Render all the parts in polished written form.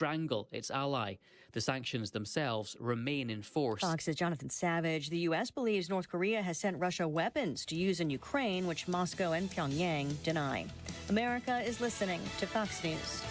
strangle its ally. The sanctions themselves remain in force. Fox's Jonathan Savage. The U.S. believes North Korea has sent Russia weapons to use in Ukraine, which Moscow and Pyongyang deny. America is listening to Fox News.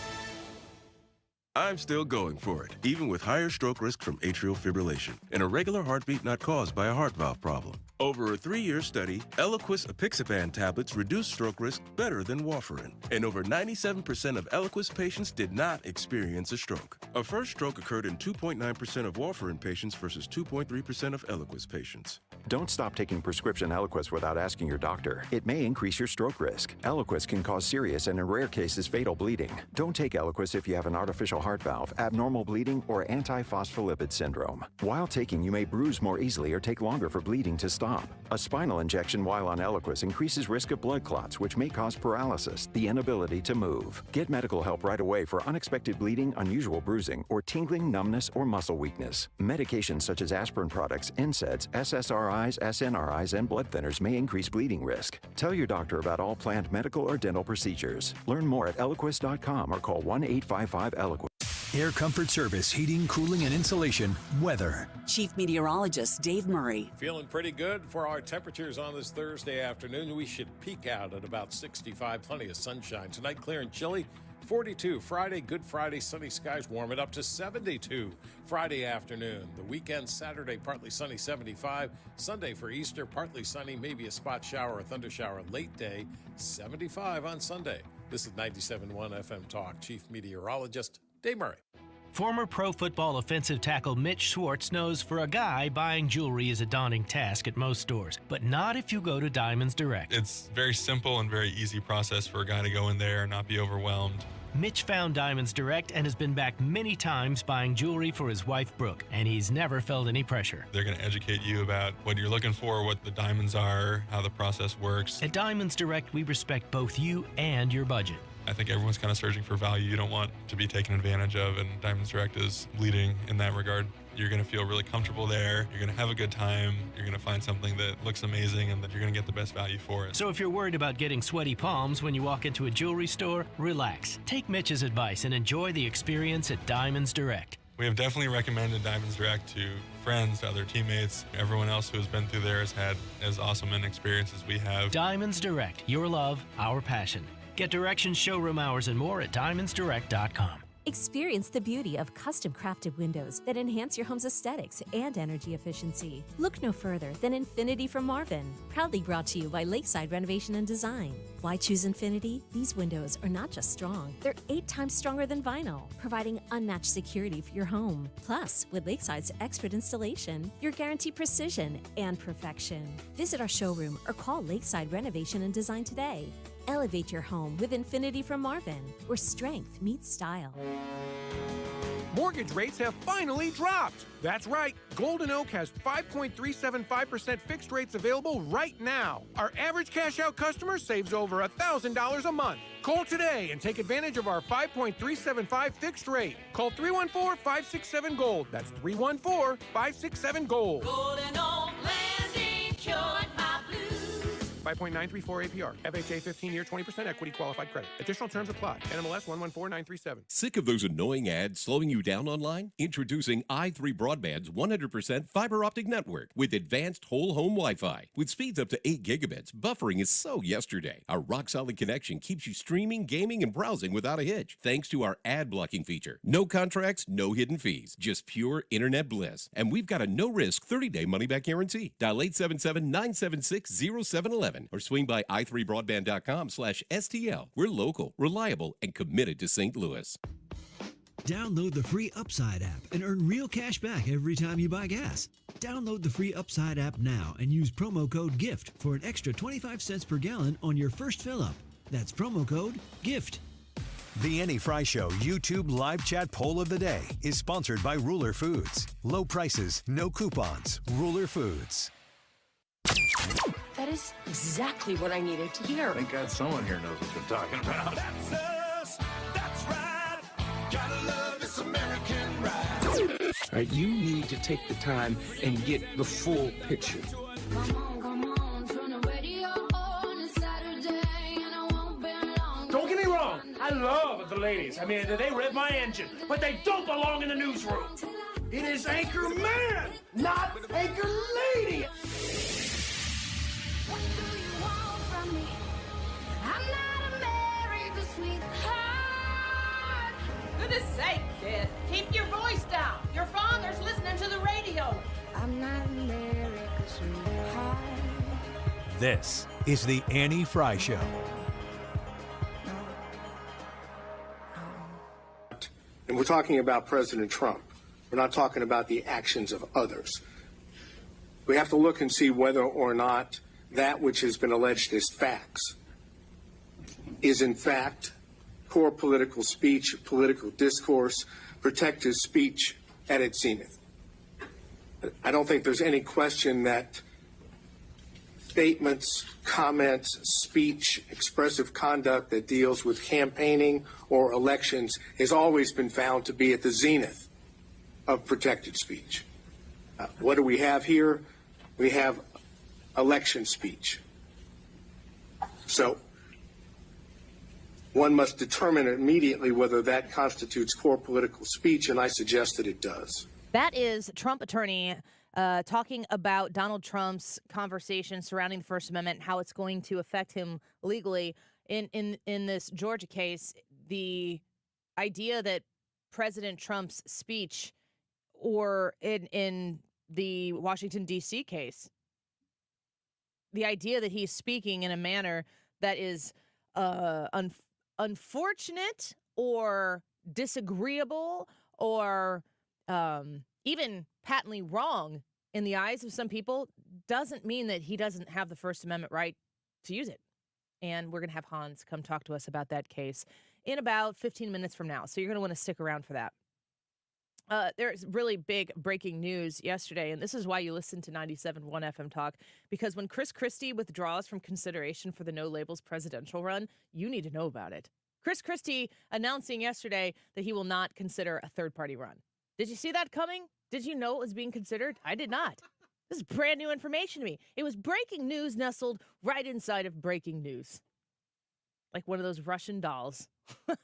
I'm still going for it, even with higher stroke risk from atrial fibrillation, an irregular heartbeat not caused by a heart valve problem. Over a 3-year study, Eliquis apixaban tablets reduce stroke risk better than warfarin, and over 97% of Eliquis patients did not experience a stroke. A first stroke occurred in 2.9% of warfarin patients versus 2.3% of Eliquis patients. Don't stop taking prescription Eliquis without asking your doctor. It may increase your stroke risk. Eliquis can cause serious and, in rare cases, fatal bleeding. Don't take Eliquis if you have an artificial heart valve, abnormal bleeding, or antiphospholipid syndrome. While taking, you may bruise more easily or take longer for bleeding to stop. A spinal injection while on Eliquis increases risk of blood clots, which may cause paralysis, the inability to move. Get medical help right away for unexpected bleeding, unusual bruising, or tingling, numbness, or muscle weakness. Medications such as aspirin products, NSAIDs, SSRIs, SNRIs, and blood thinners may increase bleeding risk. Tell your doctor about all planned medical or dental procedures. Learn more at Eliquis.com or call 1-855-ELIQUIS. Air Comfort Service, heating, cooling, and insulation. Weather. Chief Meteorologist Dave Murray. Feeling pretty good for our temperatures on this Thursday afternoon. We should peak out at about 65, plenty of sunshine. Tonight, clear and chilly, 42. Friday, Good Friday, sunny skies, warm it up to 72 Friday afternoon. The weekend, Saturday, partly sunny, 75. Sunday for Easter, partly sunny, maybe a spot shower or thunder shower late day, 75 on Sunday. This is 97.1 FM Talk. Chief Meteorologist Dave Murray. Former pro football offensive tackle Mitch Schwartz knows for a guy, buying jewelry is a daunting task at most stores, but not if you go to Diamonds Direct. It's very simple and very easy process for a guy to go in there and not be overwhelmed. Mitch found Diamonds Direct and has been back many times buying jewelry for his wife, Brooke, and he's never felt any pressure. They're going to educate you about what you're looking for, what the diamonds are, how the process works. At Diamonds Direct, we respect both you and your budget. I think everyone's kind of searching for value. You don't want to be taken advantage of, and Diamonds Direct is leading in that regard. You're going to feel really comfortable there. You're going to have a good time. You're going to find something that looks amazing and that you're going to get the best value for it. So if you're worried about getting sweaty palms when you walk into a jewelry store, relax. Take Mitch's advice and enjoy the experience at Diamonds Direct. We have definitely recommended Diamonds Direct to friends, to other teammates. Everyone else who has been through there has had as awesome an experience as we have. Diamonds Direct, your love, our passion. Get directions, showroom hours, and more at diamondsdirect.com. Experience the beauty of custom-crafted windows that enhance your home's aesthetics and energy efficiency. Look no further than Infinity from Marvin, proudly brought to you by Lakeside Renovation and Design. Why choose Infinity? These windows are not just strong, they're 8 times stronger than vinyl, providing unmatched security for your home. Plus, with Lakeside's expert installation, you're guaranteed precision and perfection. Visit our showroom or call Lakeside Renovation and Design today. Elevate your home with Infinity from Marvin, where strength meets style. Mortgage rates have finally dropped. That's right. Golden Oak has 5.375% fixed rates available right now. Our average cash-out customer saves over $1,000 a month. Call today and take advantage of our 5.375 fixed rate. Call 314-567-GOLD. That's 314-567-GOLD. Golden Oak Landing cured my blues. 5.934 APR. FHA 15-year 20% equity qualified credit. Additional terms apply. NMLS 114937. Sick of those annoying ads slowing you down online? Introducing i3 Broadband's 100% fiber optic network with advanced whole home Wi-Fi. With speeds up to 8 gigabits, buffering is so yesterday. Our rock-solid connection keeps you streaming, gaming, and browsing without a hitch, thanks to our ad blocking feature. No contracts, no hidden fees, just pure internet bliss. And we've got a no-risk 30-day money-back guarantee. Dial 877-976-0711 or swing by i3broadband.com/STL. We're local, reliable, and committed to St. Louis. Download the free Upside app and earn real cash back every time you buy gas. Download the free Upside app now and use promo code GIFT for an extra 25 cents per gallon on your first fill-up. That's promo code GIFT. The Annie Fry Show YouTube live chat poll of the day is sponsored by Ruler Foods. Low prices, no coupons. Ruler Foods. That is exactly what I needed to hear. Thank God someone here knows what they're talking about. That's us. That's right. Gotta love this American ride. All right, you need to take the time and get the full picture. Come on, turn the radio on. It's Saturday and I won't be long. Don't get me wrong. I love the ladies. I mean, they rev my engine, but they don't belong in the newsroom. It is anchor man, not anchor lady. What do you want from me? I'm not America's sweetheart. Goodness sake, kid. Keep your voice down. Your father's listening to the radio. I'm not America's sweetheart. This is the Annie Fry Show. And we're talking about President Trump. We're not talking about the actions of others. We have to look and see whether or not that which has been alleged as facts is in fact core political speech, political discourse, protected speech at its zenith. I don't think there's any question that statements, comments, speech, expressive conduct that deals with campaigning or elections has always been found to be at the zenith of protected speech. What do we have here? We have election speech. So one must determine immediately whether that constitutes core political speech, and I suggest that it does. That is Trump attorney talking about Donald Trump's conversation surrounding the First Amendment and how it's going to affect him legally in this Georgia case. The idea that President Trump's speech, or in the Washington, D.C. case, the idea that he's speaking in a manner that is unfortunate or disagreeable or even patently wrong in the eyes of some people doesn't mean that he doesn't have the First Amendment right to use it. And we're going to have Hans come talk to us about that case in about 15 minutes from now. So you're going to want to stick around for that. There's really big breaking news yesterday, and this is why you listen to 97.1 FM Talk, because when Chris Christie withdraws from consideration for the No Labels presidential run, you need to know about it. Chris Christie announcing yesterday that he will not consider a third-party run. Did you see that coming? Did you know it was being considered? I did not. This is brand new information to me. It was breaking news nestled right inside of breaking news. Like one of those Russian dolls. What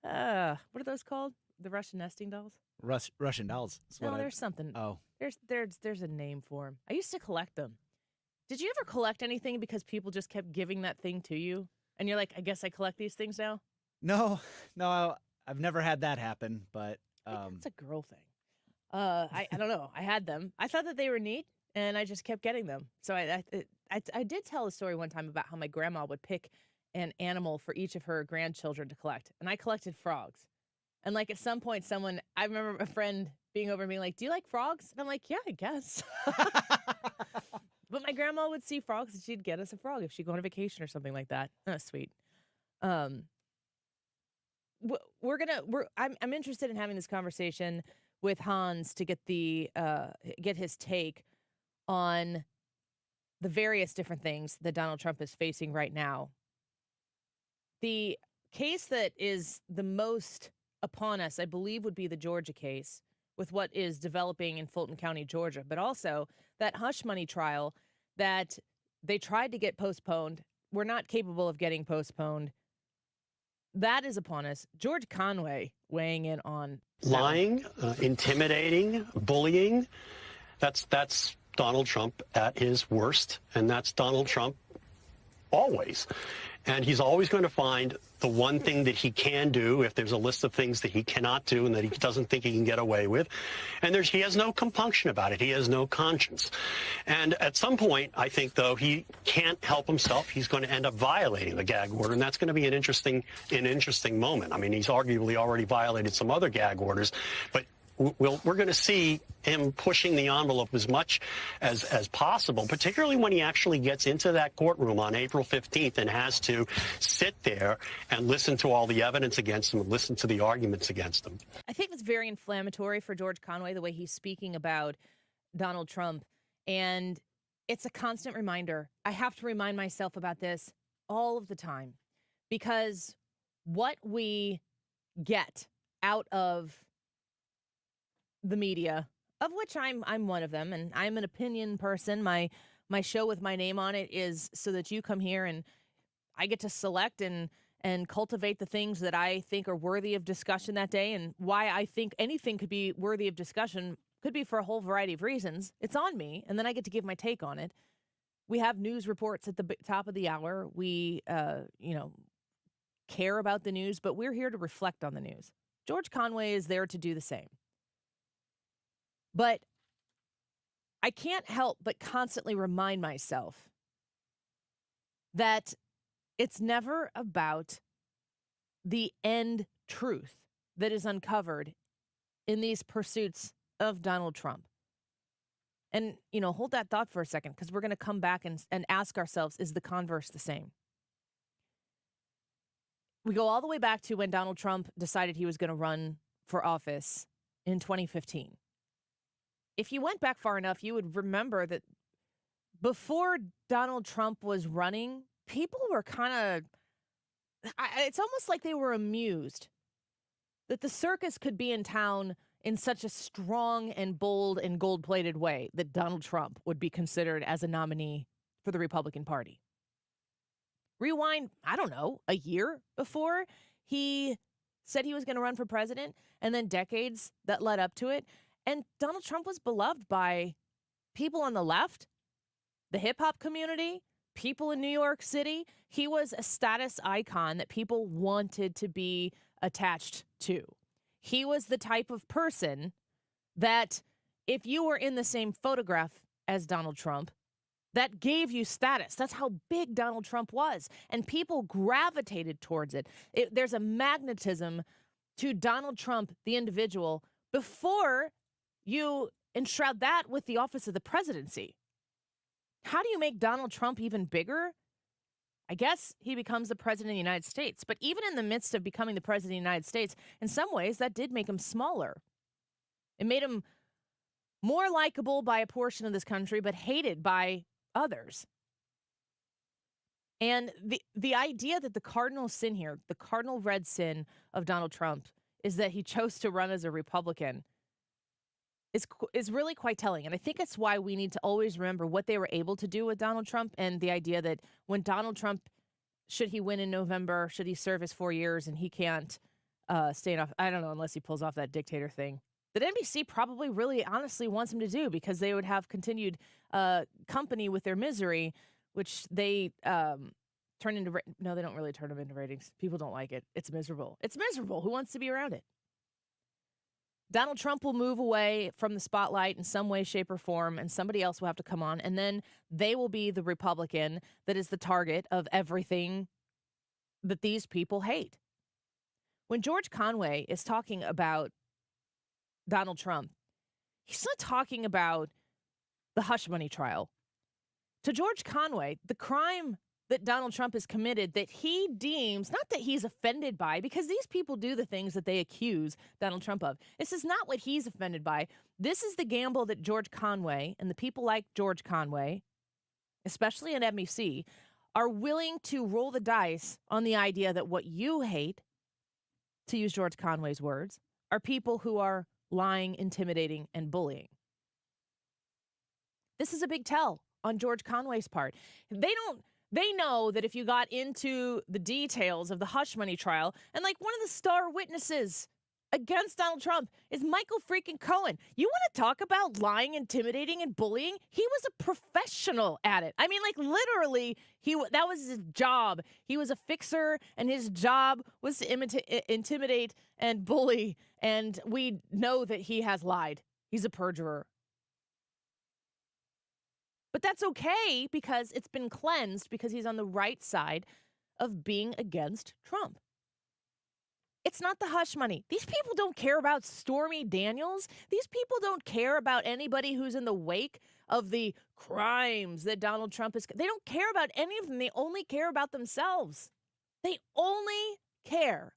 are those called? The Russian nesting dolls? Russian dolls. No, there's something. Oh. There's a name for them. I used to collect them. Did you ever collect anything because people just kept giving that thing to you? And you're like, I guess I collect these things now? No, I've never had that happen, but... It's a girl thing. I don't know. I had them. I thought that they were neat, and I just kept getting them. So I did tell a story one time about how my grandma would pick an animal for each of her grandchildren to collect, and I collected frogs. And like at some point, I remember a friend being over and being like, "Do you like frogs?" And I'm like, "Yeah, I guess." But my grandma would see frogs, and she'd get us a frog if she'd go on a vacation or something like that. Oh, sweet. I'm interested in having this conversation with Hans to get get his take on the various different things that Donald Trump is facing right now. The case that is the most upon us, I believe, would be the Georgia case with what is developing in Fulton County, Georgia, but also that hush money trial that they tried to get postponed. We're not capable of getting postponed. That is upon us. George Conway weighing in on lying, intimidating, bullying. That's Donald Trump at his worst, and that's Donald Trump always. And he's always going to find the one thing that he can do if there's a list of things that he cannot do and that he doesn't think he can get away with. And he has no compunction about it. He has no conscience. And at some point, I think, though, he can't help himself. He's going to end up violating the gag order, and that's going to be an interesting moment. I mean, he's arguably already violated some other gag orders, but we're going to see him pushing the envelope as much as possible, particularly when he actually gets into that courtroom on April 15th and has to sit there and listen to all the evidence against him and listen to the arguments against him. I think it's very inflammatory for George Conway, the way he's speaking about Donald Trump. And it's a constant reminder. I have to remind myself about this all of the time, because what we get out of the media, of which I'm one of them, and I'm an opinion person. My show with my name on it is so that you come here and I get to select and and cultivate the things that I think are worthy of discussion that day, and why I think anything could be worthy of discussion could be for a whole variety of reasons. It's on me, and then I get to give my take on it. We have news reports at the top of the hour. We, care about the news, but we're here to reflect on the news. George Conway is there to do the same. But I can't help but constantly remind myself that it's never about the end truth that is uncovered in these pursuits of Donald Trump. And, hold that thought for a second, because we're going to come back and ask ourselves, is the converse the same? We go all the way back to when Donald Trump decided he was going to run for office in 2015. If you went back far enough, you would remember that before Donald Trump was running, people were kind of, it's almost like they were amused that the circus could be in town in such a strong and bold and gold-plated way that Donald Trump would be considered as a nominee for the Republican Party. Rewind, I don't know, a year before he said he was going to run for president, and then decades that led up to it. And Donald Trump was beloved by people on the left, the hip-hop community, people in New York City. He was a status icon that people wanted to be attached to. He was the type of person that if you were in the same photograph as Donald Trump, that gave you status. That's how big Donald Trump was. And people gravitated towards it. There's a magnetism to Donald Trump, the individual, before you enshroud that with the office of the presidency. How do you make Donald Trump even bigger? I guess he becomes the president of the United States. But even in the midst of becoming the president of the United States, in some ways, that did make him smaller. It made him more likable by a portion of this country, but hated by others. And the idea that the cardinal sin here, the cardinal red sin of Donald Trump, is that he chose to run as a Republican is really quite telling. And I think it's why we need to always remember what they were able to do with Donald Trump, and the idea that when Donald Trump, should he win in November, should he serve his 4 years and he can't stay enough, I don't know, unless he pulls off that dictator thing, that NBC probably really honestly wants him to do, because they would have continued company with their misery, which they turn into, no, they don't really turn them into ratings. People don't like it. It's miserable. It's miserable. Who wants to be around it? Donald Trump will move away from the spotlight in some way, shape, or form, and somebody else will have to come on, and then they will be the Republican that is the target of everything that these people hate. When George Conway is talking about Donald Trump, he's not talking about the hush money trial. To George Conway, the crime that Donald Trump has committed that he deems, not that he's offended by, because these people do the things that they accuse Donald Trump of. This is not what he's offended by. This is the gamble that George Conway and the people like George Conway, especially at NBC, are willing to roll the dice on the idea that what you hate, to use George Conway's words, are people who are lying, intimidating, and This is a big tell on George Conway's part. They know that if you got into the details of the hush money trial, and like one of the star witnesses against Donald Trump is Michael freaking Cohen. You want to talk about lying, intimidating, and bullying? He was a professional at it. I mean, like literally, that was his job. He was a fixer, and his job was to intimidate and bully. And we know that he has lied. He's a perjurer. But that's okay, because it's been cleansed, because he's on the right side of being against Trump. It's not the hush money. These people don't care about Stormy Daniels. These people don't care about anybody who's in the wake of the crimes that Donald Trump is. They don't care about any of them. They only care about themselves. They only care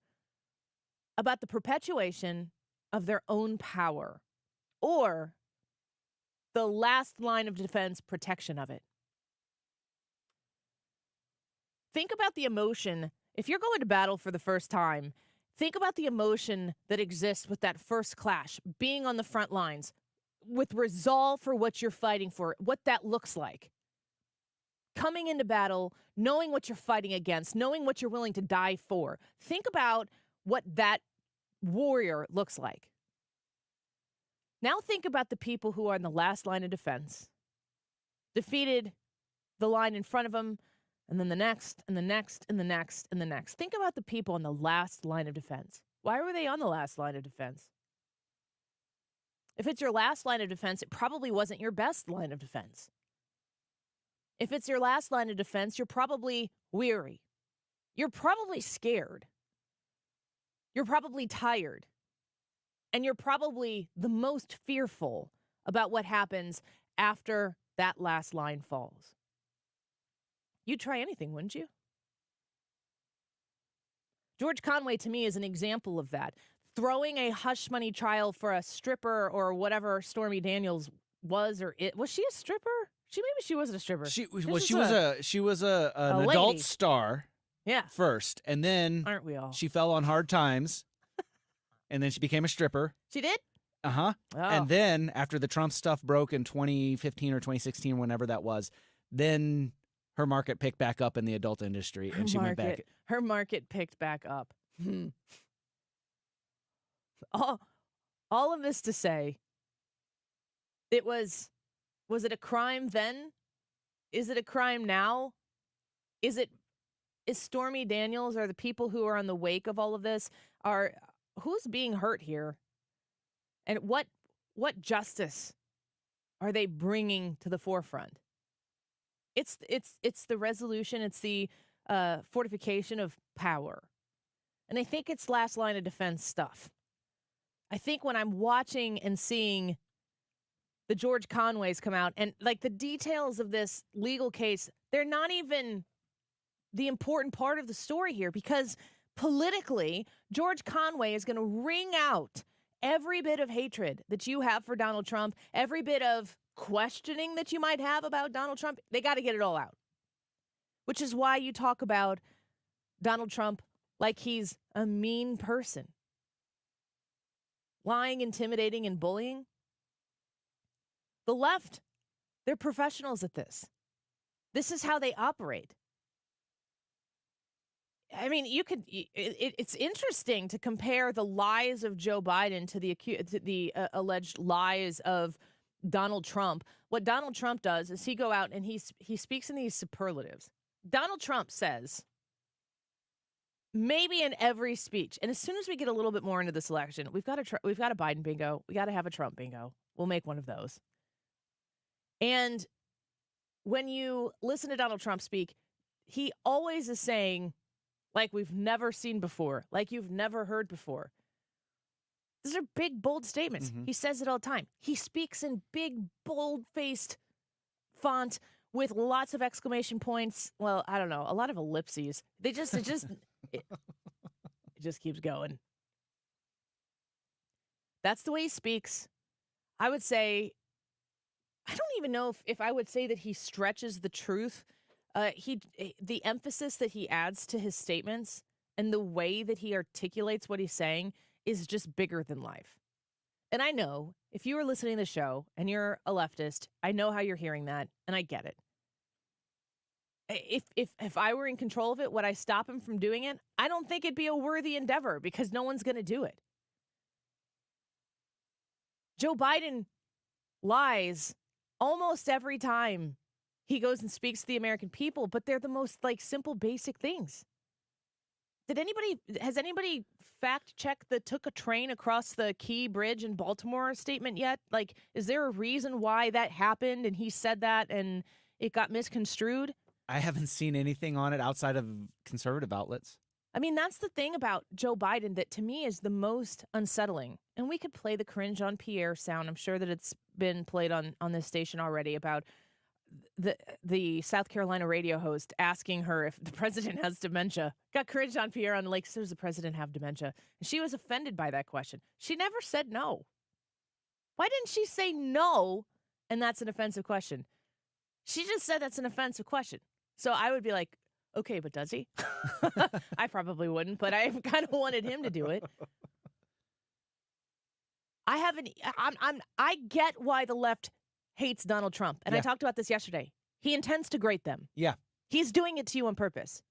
about the perpetuation of their own power, or the last line of defense, protection of it. Think about the emotion. If you're going to battle for the first time, think about the emotion that exists with that first clash, being on the front lines, with resolve for what you're fighting for, what that looks like. coming into battle, knowing what you're fighting against, knowing what you're willing to die for. Think about what that warrior looks like. Now think about the people who are in the last line of defense, defeated the line in front of them, and then the next, and the next, and the next, and the next. Think about the people on the last line of defense. Why were they on the last line of defense? If it's your last line of defense, it probably wasn't your best line of defense. If it's your last line of defense, you're probably weary. You're probably scared. You're probably tired. And you're probably the most fearful about what happens after that last line falls. You'd try anything, wouldn't you? George Conway, to me, is an example of that. Throwing a hush money trial for a stripper or whatever Stormy Daniels was, or it was she a stripper? Maybe she wasn't a stripper. She was an adult star. Yeah. First, and then aren't we all? She fell on hard times, and then she became a stripper. She did? Uh-huh. Oh. And then after the Trump stuff broke in 2015 or 2016, whenever that was, then her market picked back up in the adult industry, and she went back. Her market picked back up. All of this to say, was it a crime then? Is it a crime now? Is Stormy Daniels or the people who are in the wake of all of this who's being hurt here? And what justice are they bringing to the forefront? It's the resolution. It's the fortification of power. And I think it's last line of defense stuff. I think when I'm watching and seeing the George Conways come out and like the details of this legal case, they're not even the important part of the story here, because politically, George Conway is going to wring out every bit of hatred that you have for Donald Trump, every bit of questioning that you might have about Donald Trump. They got to get it all out, which is why you talk about Donald Trump like he's a mean person. Lying, intimidating, and bullying. The left, they're professionals at this. This is how they operate. I mean, it's interesting to compare the lies of Joe Biden to the alleged lies of Donald Trump. What Donald Trump does is he go out and he speaks in these superlatives. Donald Trump says, maybe in every speech, and as soon as we get a little bit more into this election, we've got a Biden bingo, we got to have a Trump bingo. We'll make one of those. And when you listen to Donald Trump speak, he always is saying, like we've never seen before, like you've never heard before. These are big, bold statements. Mm-hmm. He says it all the time. He speaks in big, bold-faced font with lots of exclamation points. Well, I don't know, a lot of ellipses. It just keeps going. That's the way he speaks. I would say, I don't even know if I would say that he stretches the truth. The emphasis that he adds to his statements and the way that he articulates what he's saying is just bigger than life. And I know if you are listening to the show and you're a leftist, I know how you're hearing that, and I get it. If I were in control of it, would I stop him from doing it? I don't think it'd be a worthy endeavor because no one's going to do it. Joe Biden lies almost every time he goes and speaks to the American people, but they're the most simple, basic things. Has anybody fact checked the took a train across the Key Bridge in Baltimore statement yet? Is there a reason why that happened and he said that and it got misconstrued? I haven't seen anything on it outside of conservative outlets. I mean, that's the thing about Joe Biden that to me is the most unsettling. And we could play the cringe on Pierre sound. I'm sure that it's been played on this station already about the South Carolina radio host asking her if the president has dementia. Got cringe on Pierre on does the president have dementia? And she was offended by that question. She never said no. Why didn't she say no? And that's an offensive question. She just said that's an offensive question. So I would be like, okay, but does he? I probably wouldn't, but I kind of wanted him to do it. I get why the left hates Donald Trump. And I talked about this yesterday. He intends to grate them. Yeah. He's doing it to you on purpose.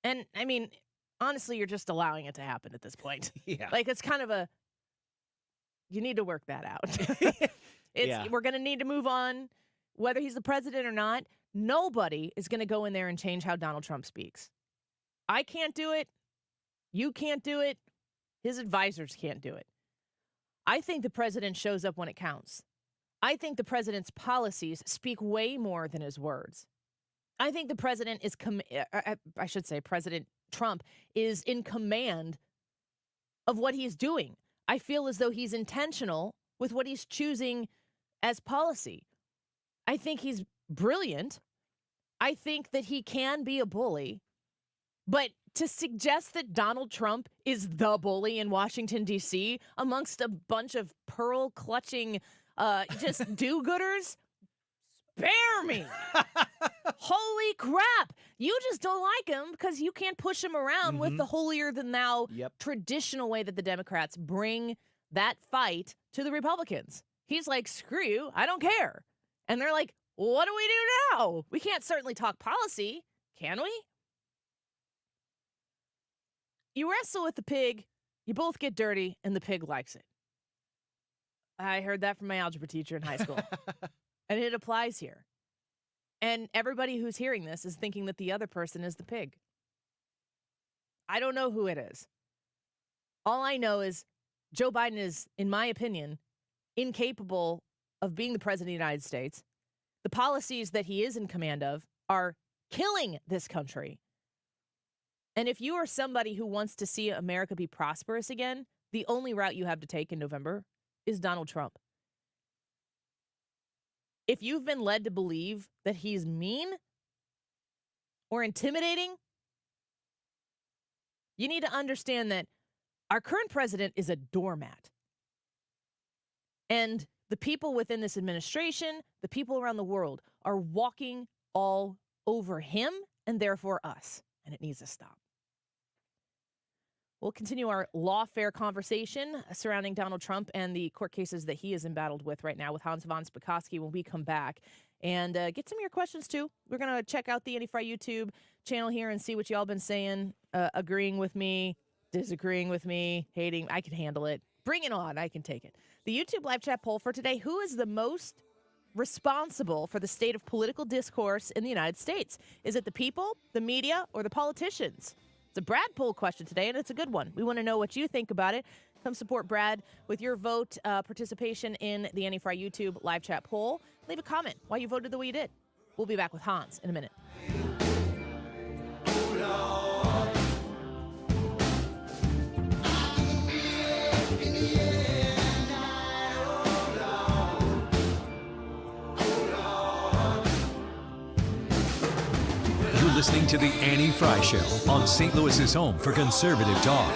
And, I mean, honestly, you're just allowing it to happen at this point. Yeah. Like, it's kind of you need to work that out. We're going to need to move on, whether he's the president or not. Nobody is going to go in there and change how Donald Trump speaks. I can't do it. You can't do it. His advisors can't do it. I think the president shows up when it counts. I think the president's policies speak way more than his words. I think the president is, President Trump is in command of what he's doing. I feel as though he's intentional with what he's choosing as policy. I think he's brilliant. I think that he can be a bully. But to suggest that Donald Trump is the bully in Washington, D.C., amongst a bunch of pearl-clutching just do-gooders, spare me. Holy crap. You just don't like him because you can't push him around with the holier-than-thou traditional way that the Democrats bring that fight to the Republicans. He's like, screw you, I don't care. And they're like, what do we do now? We can't certainly talk policy, can we? You wrestle with the pig, you both get dirty, and the pig likes it. I heard that from my algebra teacher in high school. And it applies here. And everybody who's hearing this is thinking that the other person is the pig. I don't know who it is. All I know is Joe Biden is, in my opinion, incapable of being the president of the United States. The policies that he is in command of are killing this country. And if you are somebody who wants to see America be prosperous again, the only route you have to take in November is Donald Trump. If you've been led to believe that he's mean or intimidating, you need to understand that our current president is a doormat. And the people within this administration, the people around the world, are walking all over him and therefore us. And it needs to stop. We'll continue our lawfare conversation surrounding Donald Trump and the court cases that he is embattled with right now with Hans von Spakovsky when we come back. And get some of your questions, too. We're going to check out the Andy Fry YouTube channel here and see what y'all been saying, agreeing with me, disagreeing with me, hating. I can handle it. Bring it on. I can take it. The YouTube live chat poll for today, who is the most responsible for the state of political discourse in the United States? Is it the people, the media, or the politicians? It's a Brad poll question today, and it's a good one. We want to know what you think about it. Come support Brad with your vote participation in the Annie Fry YouTube live chat poll. Leave a comment why you voted the way you did. We'll be back with Hans in a minute. Listening to the Annie Fry Show on St. Louis's home for conservative talk.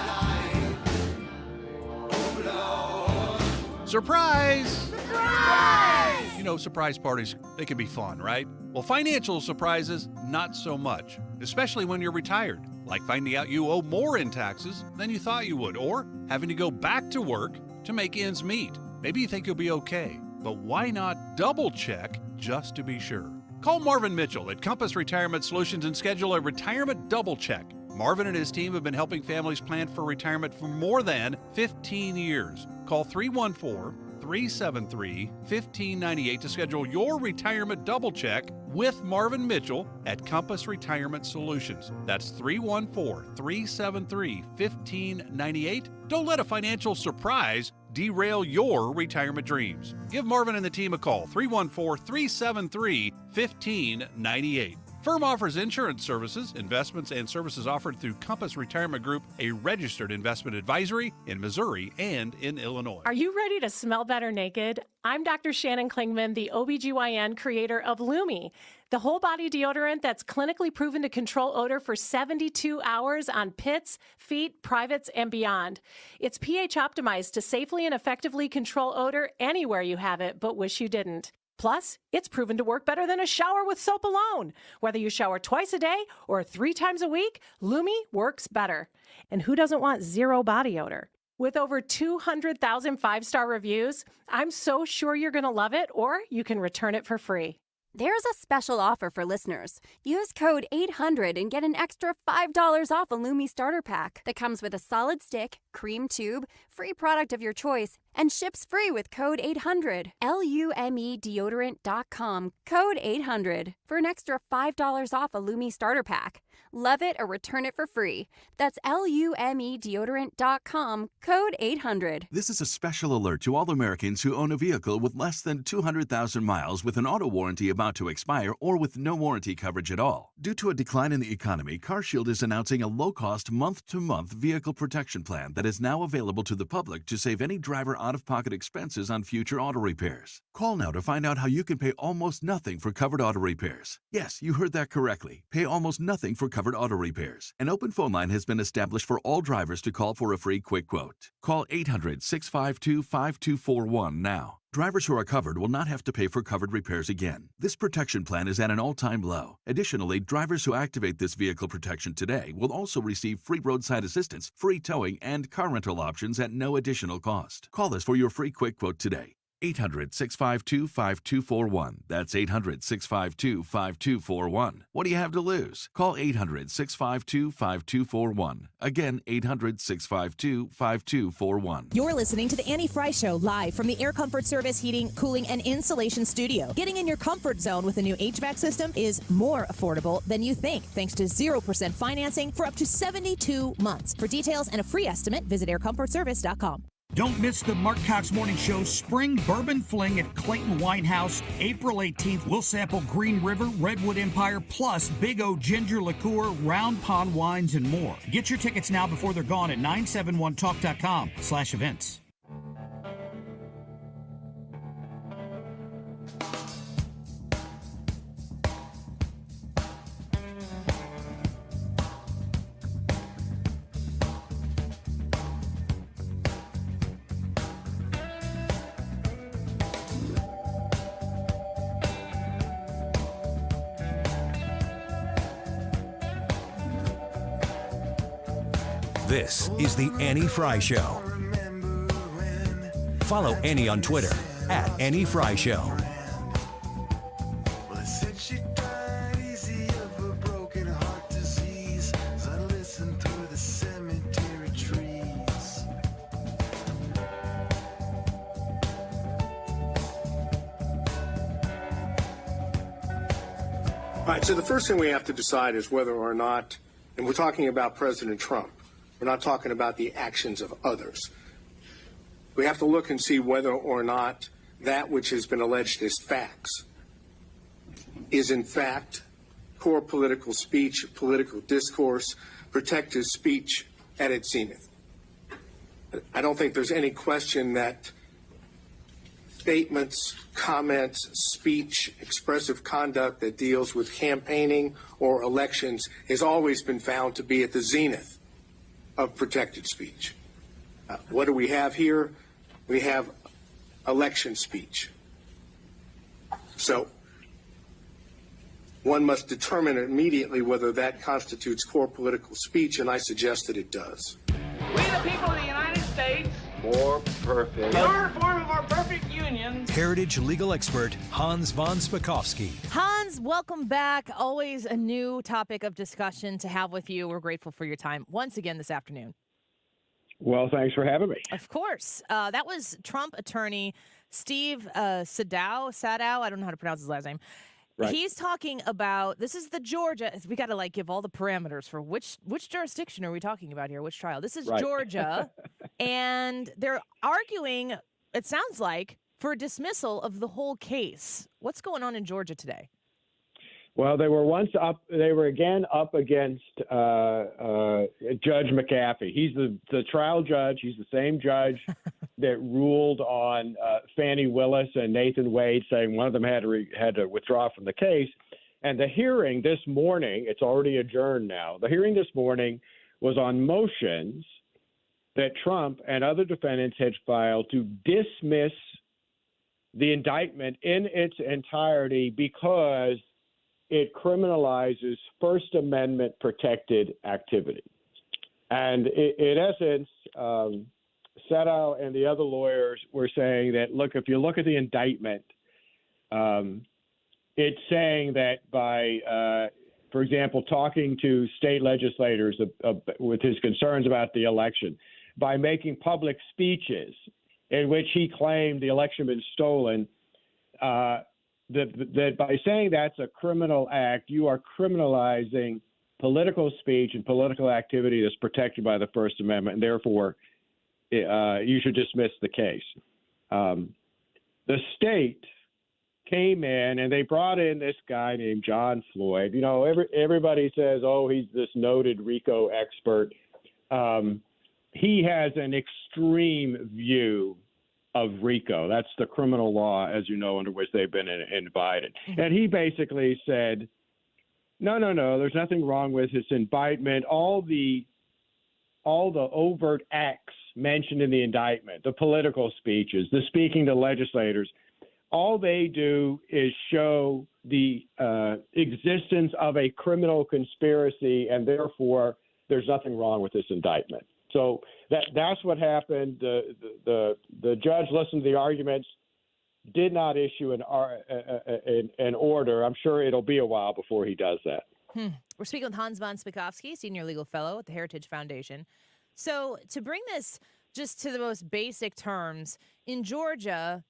Surprise! Surprise! You know, surprise parties, they can be fun, right? Well, financial surprises, not so much, especially when you're retired, like finding out you owe more in taxes than you thought you would, or having to go back to work to make ends meet. Maybe you think you'll be okay, but why not double check just to be sure? Call Marvin Mitchell at Compass Retirement Solutions and schedule a retirement double check. Marvin and his team have been helping families plan for retirement for more than 15 years. Call 314-373-1598 to schedule your retirement double check with Marvin Mitchell at Compass Retirement Solutions. That's 314-373-1598. Don't let a financial surprise derail your retirement dreams. Give Marvin and the team a call, 314-373-1598. Firm offers insurance services, investments, and services offered through Compass Retirement Group, a registered investment advisory in Missouri and in Illinois. Are you ready to smell better naked? I'm Dr. Shannon Klingman, the OBGYN creator of Lumi, the whole body deodorant that's clinically proven to control odor for 72 hours on pits, feet, privates, and beyond. It's pH optimized to safely and effectively control odor anywhere you have it, but wish you didn't. Plus, it's proven to work better than a shower with soap alone. Whether you shower twice a day or 3 times a week, Lumi works better. And who doesn't want zero body odor? With over 200,000 5-star reviews, I'm so sure you're going to love it, or you can return it for free. There's a special offer for listeners. Use code 800 and get an extra $5 off a Lumi starter pack that comes with a solid stick, cream tube, free product of your choice, and ships free with code 800. LUME deodorant.com, code 800 for an extra $5 off a Lumi starter pack. Love it or return it for free. That's LUME deodorant.com, code 800. This is a special alert to all Americans who own a vehicle with less than 200,000 miles with an auto warranty about to expire or with no warranty coverage at all. Due to a decline in the economy, CarShield is announcing a low-cost month-to-month vehicle protection plan that is now available to the public to save any driver out-of-pocket expenses on future auto repairs. Call now to find out how you can pay almost nothing for covered auto repairs. Yes, you heard that correctly. Pay almost nothing for covered auto repairs. An open phone line has been established for all drivers to call for a free quick quote. Call 800-652-5241 now. Drivers who are covered will not have to pay for covered repairs again. This protection plan is at an all-time low. Additionally, drivers who activate this vehicle protection today will also receive free roadside assistance, free towing, and car rental options at no additional cost. Call us for your free quick quote today. 800-652-5241. That's 800-652-5241. What do you have to lose? Call 800-652-5241. Again, 800-652-5241. You're listening to the Annie Fry Show live from the Air Comfort Service Heating, Cooling, and Insulation Studio. Getting in your comfort zone with a new HVAC system is more affordable than you think, thanks to 0% financing for up to 72 months. For details and a free estimate, visit aircomfortservice.com. Don't miss the Mark Cox Morning Show Spring Bourbon Fling at Clayton Wine House, April 18th. We'll sample Green River, Redwood Empire, plus Big O Ginger Liqueur, Round Pond Wines, and more. Get your tickets now before they're gone at 971talk.com/events. This is the Annie Fry Show. Follow Annie on Twitter at Annie Fry Show. All right, so the first thing we have to decide is whether or not, and we're talking about President Trump, we're not talking about the actions of others. We have to look and see whether or not that which has been alleged as facts is in fact core political speech, political discourse, protected speech at its zenith. I don't think there's any question that statements, comments, speech, expressive conduct that deals with campaigning or elections has always been found to be at the zenith of protected speech. What do we have here? We have election speech. So one must determine immediately whether that constitutes core political speech, and I suggest that it does. We, the people of the United States, More perfect. in order to form a more perfect union, Heritage legal expert Hans von Spakovsky. Hans, welcome back. Always a new topic of discussion to have with you. We're grateful for your time once again this afternoon. Well, thanks for having me. Of course. That was Trump attorney Steve Sadow. I don't know how to pronounce his last name. Right. He's talking about, this is the Georgia, we got to give all the parameters for which jurisdiction are we talking about here, which trial? This is Right. Georgia, and they're arguing, it sounds like, for a dismissal of the whole case. What's going on in Georgia today? Well, they were again up against Judge McAfee. He's the trial judge. He's the same judge that ruled on Fani Willis and Nathan Wade, saying one of them had to withdraw from the case. And the hearing this morning, it's already adjourned now. The hearing this morning was on motions that Trump and other defendants had filed to dismiss the indictment in its entirety because it criminalizes First Amendment protected activity. And in essence, Sadow and the other lawyers were saying that, look, if you look at the indictment, it's saying that by, for example, talking to state legislators with his concerns about the election, by making public speeches in which he claimed the election had been stolen, that by saying that's a criminal act, you are criminalizing political speech and political activity that's protected by the First Amendment, and therefore you should dismiss the case. The state came in and they brought in this guy named John Floyd. You know, everybody says, oh, he's this noted RICO expert. He has an extreme view of RICO. That's the criminal law, as you know, under which they've been indicted. Mm-hmm. And he basically said, no, there's nothing wrong with his indictment. All the overt acts mentioned in the indictment, the political speeches, the speaking to legislators, all they do is show the existence of a criminal conspiracy, and therefore there's nothing wrong with this indictment. So that's what happened. The judge listened to the arguments, did not issue an order. I'm sure it'll be a while before he does that. We're speaking with Hans von Spakovsky, Senior Legal Fellow at the Heritage Foundation. So to bring this just to the most basic terms, in Georgia,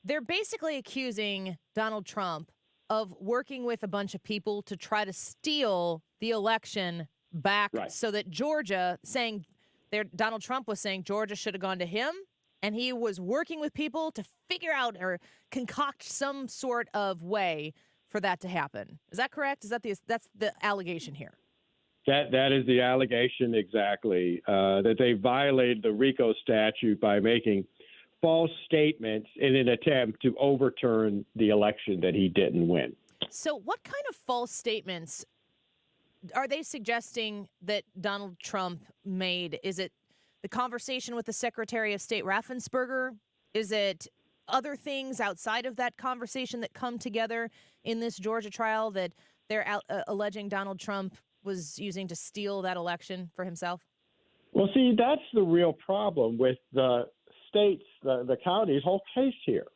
they're basically accusing Donald Trump of working with a bunch of people to try to steal the election back, right, so that Donald Trump was saying Georgia should have gone to him, and he was working with people to figure out or concoct some sort of way for that to happen. Is that correct? That's the allegation here? That is the allegation, exactly, that they violated the RICO statute by making false statements in an attempt to overturn the election that he didn't win. So what kind of false statements are they suggesting that Donald Trump made? Is it the conversation with the Secretary of State Raffensperger? Is it other things outside of that conversation that come together in this Georgia trial that they're alleging Donald Trump was using to steal that election for himself? Well, see, that's the real problem with the states, the county's whole case here.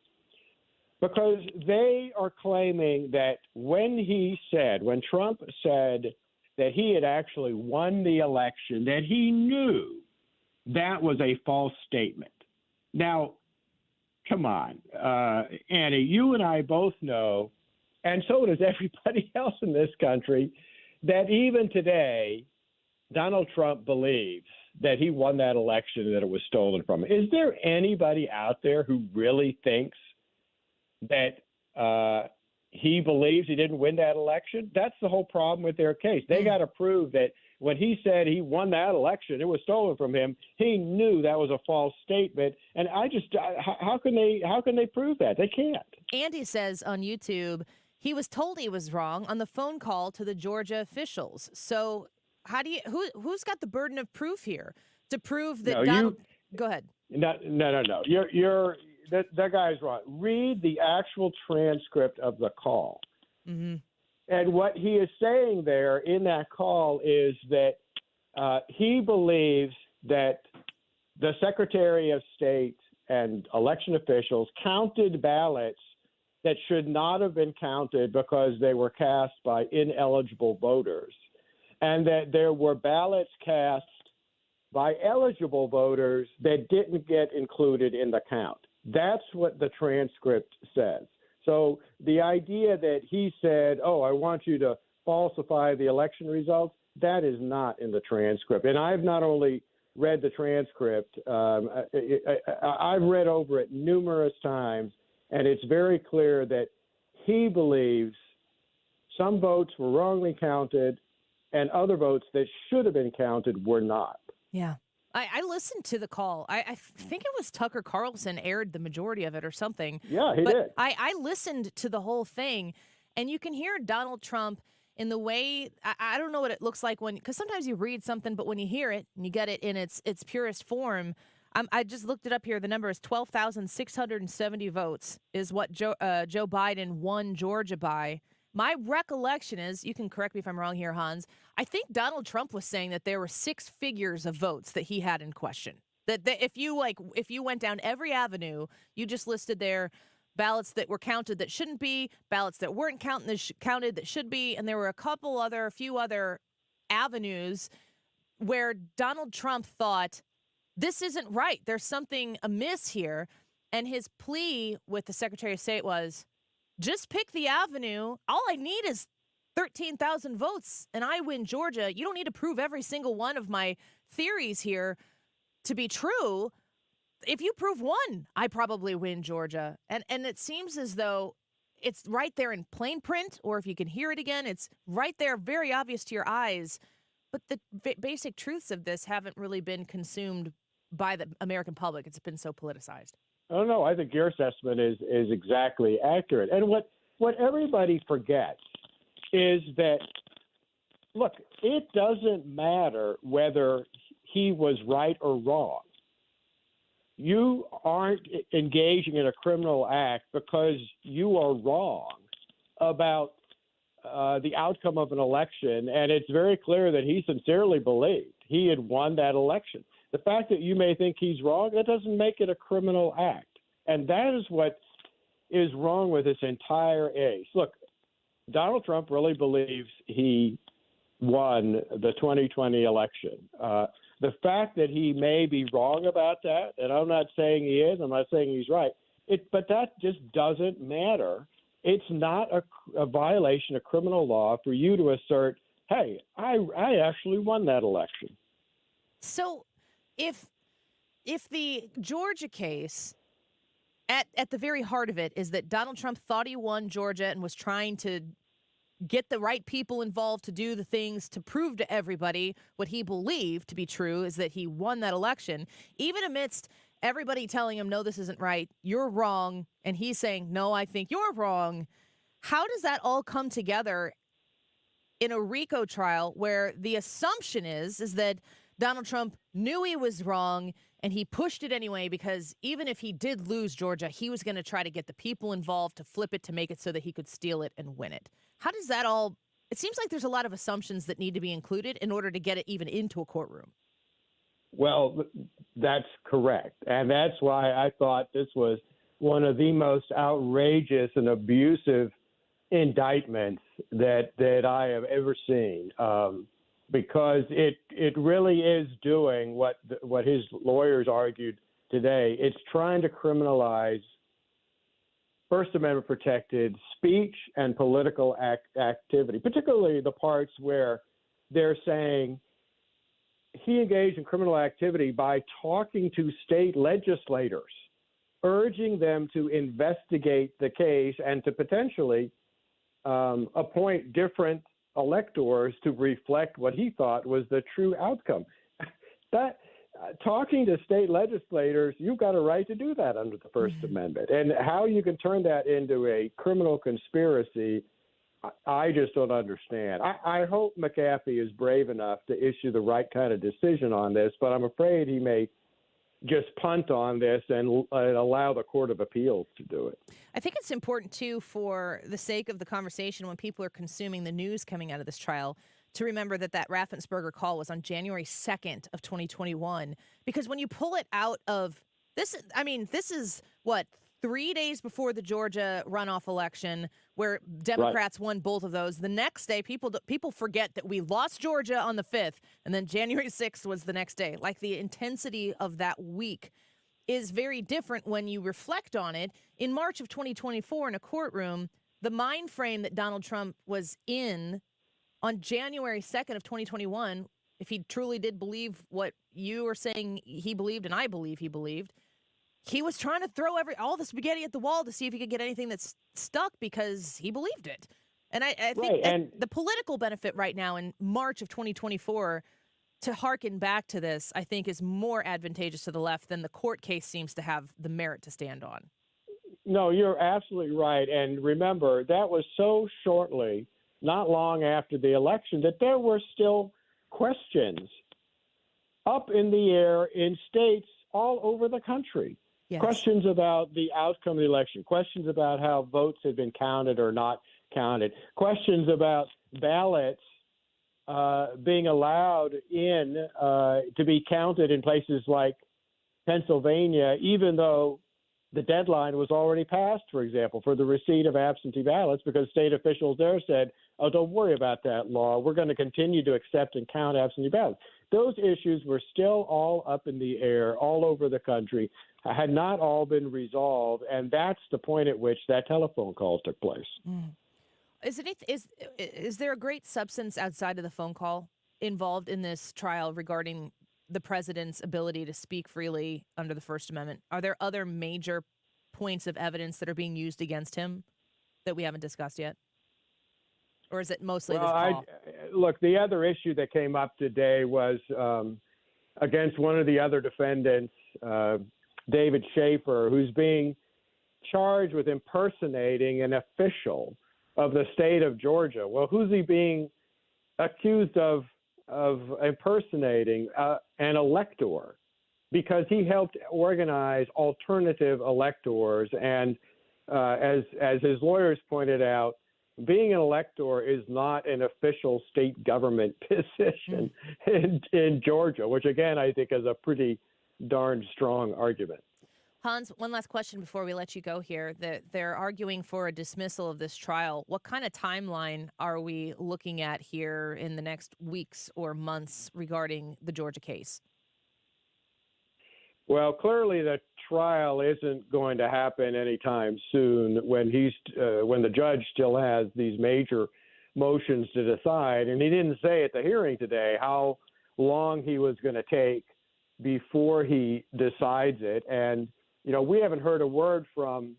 Because they are claiming that when Trump said that he had actually won the election, that he knew that was a false statement. Now, come on, Annie, you and I both know, and so does everybody else in this country, that even today, Donald Trump believes that he won that election and that it was stolen from him. Is there anybody out there who really thinks that he believes he didn't win that election? That's the whole problem with their case. They got to prove that when he said he won that election, it was stolen from him. He knew that was a false statement. And how can they prove that? They can't. Andy says on YouTube, he was told he was wrong on the phone call to the Georgia officials. So who's got the burden of proof here to prove that Donald? Go ahead. No. That guy's wrong. Read the actual transcript of the call. Mm-hmm. And what he is saying there in that call is that he believes that the Secretary of State and election officials counted ballots that should not have been counted because they were cast by ineligible voters, and that there were ballots cast by eligible voters that didn't get included in the count. That's what the transcript says. So the idea that he said, I want you to falsify the election results, that is not in the transcript. And I've not only read the transcript, I've read over it numerous times, and it's very clear that he believes some votes were wrongly counted and other votes that should have been counted were not. Yeah. I listened to the call. I think it was Tucker Carlson aired the majority of it or something. Yeah, he did. I listened to the whole thing, and you can hear Donald Trump in the way, I don't know what it looks like because sometimes you read something, but when you hear it and you get it in its purest form, I just looked it up here. The number is 12,670 votes is what Joe Biden won Georgia by. My recollection is, you can correct me if I'm wrong here, Hans, I think Donald Trump was saying that there were 6 figures of votes that he had in question. That if you went down every avenue, you just listed there, ballots that were counted that shouldn't be, ballots that weren't counted that should be, and there were a few other avenues where Donald Trump thought, this isn't right. There's something amiss here. And his plea with the Secretary of State was, just pick the avenue. All I need is 13,000 votes, and I win Georgia. You don't need to prove every single one of my theories here to be true. If you prove one, I probably win Georgia. And it seems as though it's right there in plain print, or if you can hear it again, it's right there, very obvious to your eyes. But the basic truths of this haven't really been consumed by the American public. It's been so politicized. Oh, no, I think your assessment is exactly accurate. And what everybody forgets is that, look, it doesn't matter whether he was right or wrong. You aren't engaging in a criminal act because you are wrong about the outcome of an election, and it's very clear that he sincerely believed he had won that election. The fact that you may think he's wrong, that doesn't make it a criminal act. And that is what is wrong with this entire case. Look, Donald Trump really believes he won the 2020 election. The fact that he may be wrong about that, and I'm not saying he is, I'm not saying he's right, but that just doesn't matter. It's not a violation of criminal law for you to assert, hey, I actually won that election. So if the Georgia case, at the very heart of it, is that Donald Trump thought he won Georgia and was trying to get the right people involved to do the things to prove to everybody what he believed to be true, is that he won that election, even amidst everybody telling him, no, this isn't right, you're wrong, and he's saying, no, I think you're wrong. How does that all come together in a RICO trial where the assumption is that Donald Trump knew he was wrong and he pushed it anyway, because even if he did lose Georgia, he was going to try to get the people involved to flip it to make it so that he could steal it and win it? How does that all – it seems like there's a lot of assumptions that need to be included in order to get it even into a courtroom. Well, that's correct. And that's why I thought this was one of the most outrageous and abusive indictments that I have ever seen, because it really is doing what his lawyers argued today. It's trying to criminalize First Amendment protected speech and political activity, particularly the parts where they're saying he engaged in criminal activity by talking to state legislators, urging them to investigate the case and to potentially appoint different electors to reflect what he thought was the true outcome. That talking to state legislators, you've got a right to do that under the First Amendment. And how you can turn that into a criminal conspiracy, I just don't understand. I hope McAfee is brave enough to issue the right kind of decision on this, but I'm afraid he may just punt on this and allow the Court of Appeals to do it. I think it's important, too, for the sake of the conversation when people are consuming the news coming out of this trial, to remember that Raffensperger call was on January 2nd of 2021. Because when you pull it out of this, I mean, this is, 3 days before the Georgia runoff election, where Democrats won both of those. The next day, people forget that we lost Georgia on the 5th, and then January 6th was the next day. Like, the intensity of that week is very different when you reflect on it. In March of 2024, in a courtroom, the mind frame that Donald Trump was in on January 2nd of 2021, if he truly did believe what you are saying he believed, and I believe he believed, he was trying to throw all the spaghetti at the wall to see if he could get anything that's stuck because he believed it. And I think the political benefit right now in March of 2024 to hearken back to this, I think, is more advantageous to the left than the court case seems to have the merit to stand on. No, you're absolutely right. And remember, that was so shortly, not long after the election, that there were still questions up in the air in states all over the country. Yes. Questions about the outcome of the election, questions about how votes had been counted or not counted, questions about ballots being allowed in to be counted in places like Pennsylvania, even though the deadline was already passed, for example, for the receipt of absentee ballots because state officials there said, oh, don't worry about that law. We're going to continue to accept and count absentee ballots. Those issues were still all up in the air all over the country, had not all been resolved, and that's the point at which that telephone call took place. Is there a great substance outside of the phone call involved in this trial regarding the president's ability to speak freely under the First Amendment? Are there other major points of evidence that are being used against him that we haven't discussed yet? Or is it mostly this call? Look, the other issue that came up today was against one of the other defendants, David Schaefer, who's being charged with impersonating an official of the state of Georgia. Well, who's he being accused of impersonating? An elector, because he helped organize alternative electors. And as his lawyers pointed out, being an elector is not an official state government position in Georgia, which, again, I think is a pretty darn strong argument. Hans, one last question before we let you go here. They're arguing for a dismissal of this trial. What kind of timeline are we looking at here in the next weeks or months regarding the Georgia case? Well, clearly the trial isn't going to happen anytime soon when the judge still has these major motions to decide. And he didn't say at the hearing today how long he was going to take before he decides it. And we haven't heard a word from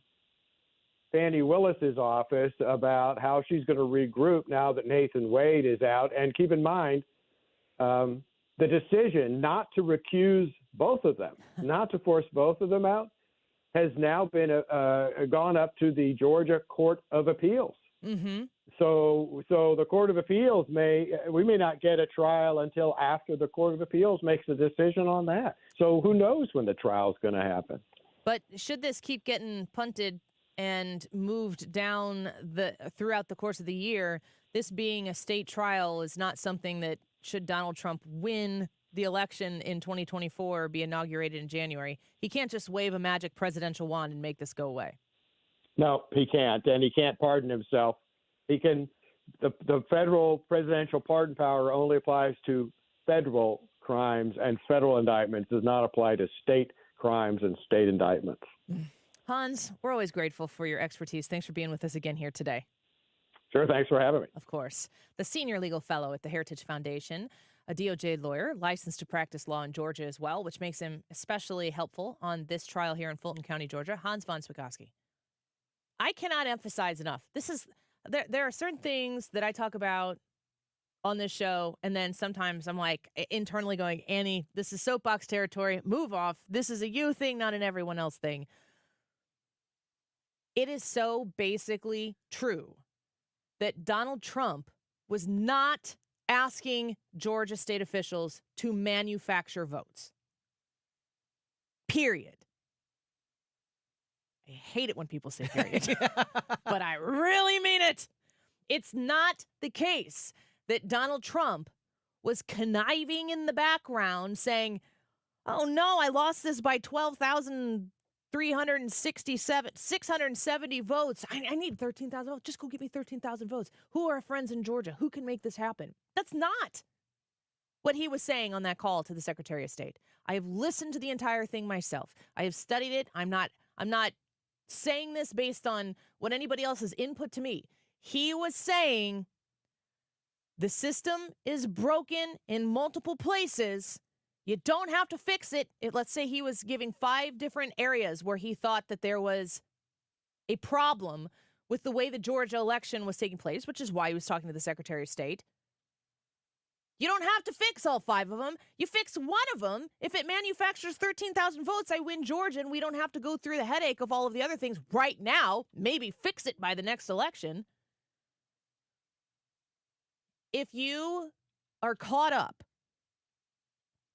Fani Willis's office about how she's going to regroup now that Nathan Wade is out. And keep in mind, the decision not to recuse both of them, not to force both of them out, has now been gone up to the Georgia Court of Appeals. Mm-hmm. So the Court of Appeals we may not get a trial until after the Court of Appeals makes a decision on that. So who knows when the trial is going to happen? But should this keep getting punted and moved down throughout the course of the year, this being a state trial is not something that, should Donald Trump win the election in 2024, be inaugurated in January, he can't just wave a magic presidential wand and make this go away. No, he can't, and he can't pardon himself. He can. The federal presidential pardon power only applies to federal crimes, and federal indictments does not apply to state crimes and state indictments. Hans, we're always grateful for your expertise. Thanks for being with us again here today. Sure, thanks for having me. Of course. The senior legal fellow at the Heritage Foundation, a DOJ lawyer, licensed to practice law in Georgia as well, which makes him especially helpful on this trial here in Fulton County, Georgia. Hans von Spakovsky. I cannot emphasize enough. There are certain things that I talk about on this show, and then sometimes I'm like internally going, Annie, this is soapbox territory. Move off. This is a you thing, not an everyone else thing. It is so basically true that Donald Trump was not asking Georgia state officials to manufacture votes. Period. I hate it when people say period, but I really mean it. It's not the case that Donald Trump was conniving in the background saying, oh no, I lost this by 670 votes. I need 13,000 votes. Just go get me 13,000 votes. Who are our friends in Georgia? Who can make this happen? That's not what he was saying on that call to the Secretary of State. I have listened to the entire thing myself. I have studied it. I'm not saying this based on what anybody else's input to me. He was saying the system is broken in multiple places. You don't have to fix it. Let's say he was giving 5 different areas where he thought that there was a problem with the way the Georgia election was taking place, which is why he was talking to the Secretary of State. You don't have to fix all 5 of them. You fix one of them. If it manufactures 13,000 votes, I win Georgia, and we don't have to go through the headache of all of the other things right now. Maybe fix it by the next election. If you are caught up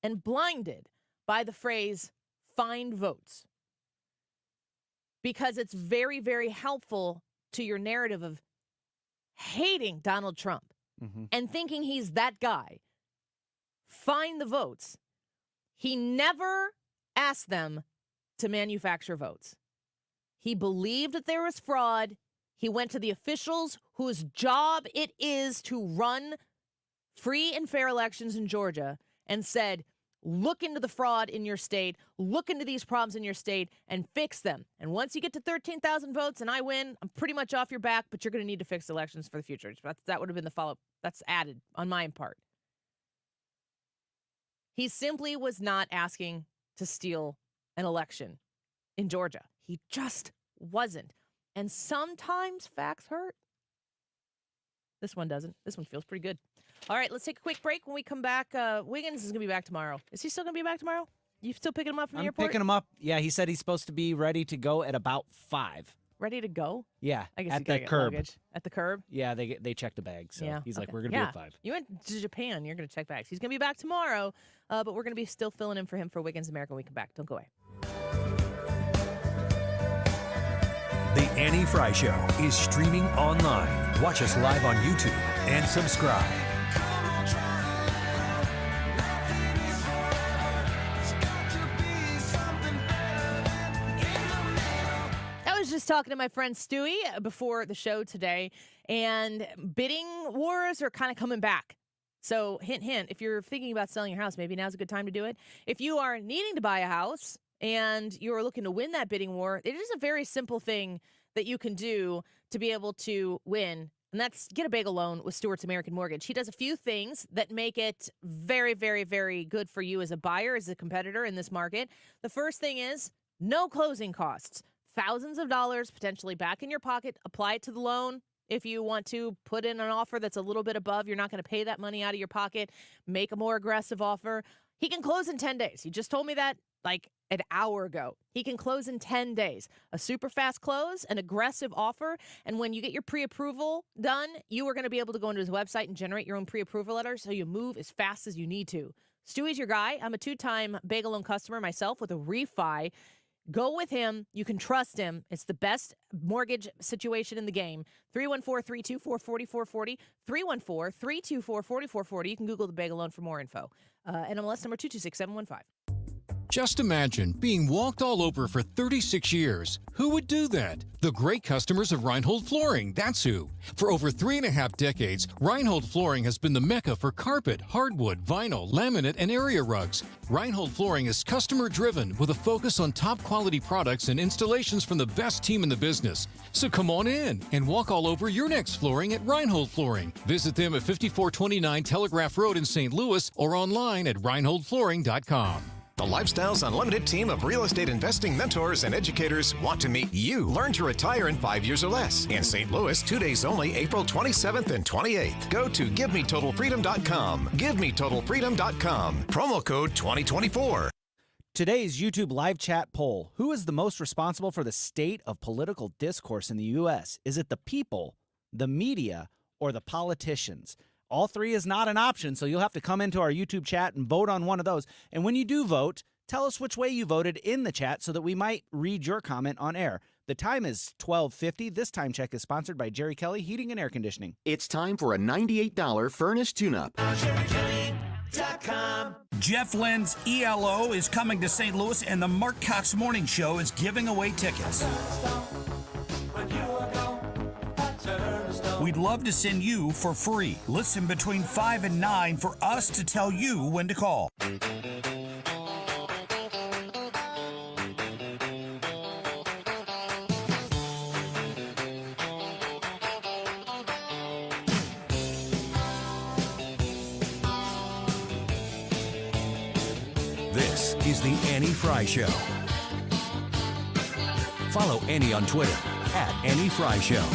and blinded by the phrase find votes, because it's very, very helpful to your narrative of hating Donald Trump and thinking he's that guy, find the votes. He never asked them to manufacture votes. He believed that there was fraud. He went to the officials whose job it is to run free and fair elections in Georgia and said, look into the fraud in your state, look into these problems in your state, and fix them. And once you get to 13,000 votes and I win, I'm pretty much off your back, but you're going to need to fix elections for the future. That would have been the follow-up. That's added on my part. He simply was not asking to steal an election in Georgia. He just wasn't. And sometimes facts hurt. This one doesn't. This one feels pretty good. All right, let's take a quick break. When we come back, Wiggins is going to be back tomorrow. Is he still going to be back tomorrow? You still picking him up from the airport? I'm picking him up. Yeah, he said he's supposed to be ready to go at about 5. Ready to go? Yeah, I guess at the curb. At the curb? Yeah, they checked the bag. So yeah, he's like, okay. we're going to be at 5. You went to Japan. You're going to check bags. He's going to be back tomorrow, but we're going to be still filling in for him for Wiggins America when we come back. Don't go away. The Annie Fry Show is streaming online. Watch us live on YouTube and subscribe. I was just talking to my friend Stewie before the show today, and bidding wars are kind of coming back. So hint, hint, if you're thinking about selling your house, maybe now's a good time to do it. If you are needing to buy a house and you're looking to win that bidding war, it is a very simple thing that you can do to be able to win, and that's get a bagel loan with Stewart's American Mortgage. He does a few things that make it very, very, very good for you as a buyer, as a competitor in this market. The first thing is no closing costs. Thousands of dollars potentially back in your pocket. Apply it to the loan. If you want to put in an offer that's a little bit above, you're not going to pay that money out of your pocket. Make a more aggressive offer. He can close in 10 days. He just told me that like an hour ago. He can close in 10 days. A super fast close, an aggressive offer. And when you get your pre-approval done, you are going to be able to go into his website and generate your own pre-approval letter so you move as fast as you need to. Stewie's your guy. I'm a 2-time bagel loan customer myself with a refi. Go with him. You can trust him. It's the best mortgage situation in the game. 314-324-4440. 314-324-4440. You can Google the bagel loan for more info. NMLS number 226715. Just imagine being walked all over for 36 years. Who would do that? The great customers of Reinhold Flooring, that's who. For over 3.5 decades, Reinhold Flooring has been the mecca for carpet, hardwood, vinyl, laminate, and area rugs. Reinhold Flooring is customer-driven with a focus on top-quality products and installations from the best team in the business. So come on in and walk all over your next flooring at Reinhold Flooring. Visit them at 5429 Telegraph Road in St. Louis or online at reinholdflooring.com. The Lifestyles Unlimited team of real estate investing mentors and educators want to meet you. Learn to retire in 5 years or less. In St. Louis, 2 days only, April 27th and 28th. Go to GiveMeTotalFreedom.com. GiveMeTotalFreedom.com. Promo code 2024. Today's YouTube live chat poll. Who is the most responsible for the state of political discourse in the U.S.? Is it the people, the media, or the politicians? All 3 is not an option, so you'll have to come into our YouTube chat and vote on one of those. And when you do vote, tell us which way you voted in the chat so that we might read your comment on air. The time is 12:50. This time check is sponsored by Jerry Kelly Heating and Air Conditioning. It's time for a $98 furnace tune-up. Jeff Lynn's ELO is coming to St. Louis, and the Mark Cox Morning Show is giving away tickets. We'd love to send you for free. Listen between 5 and 9 for us to tell you when to call. This is the Annie Fry Show. Follow Annie on Twitter at Annie Fry Show.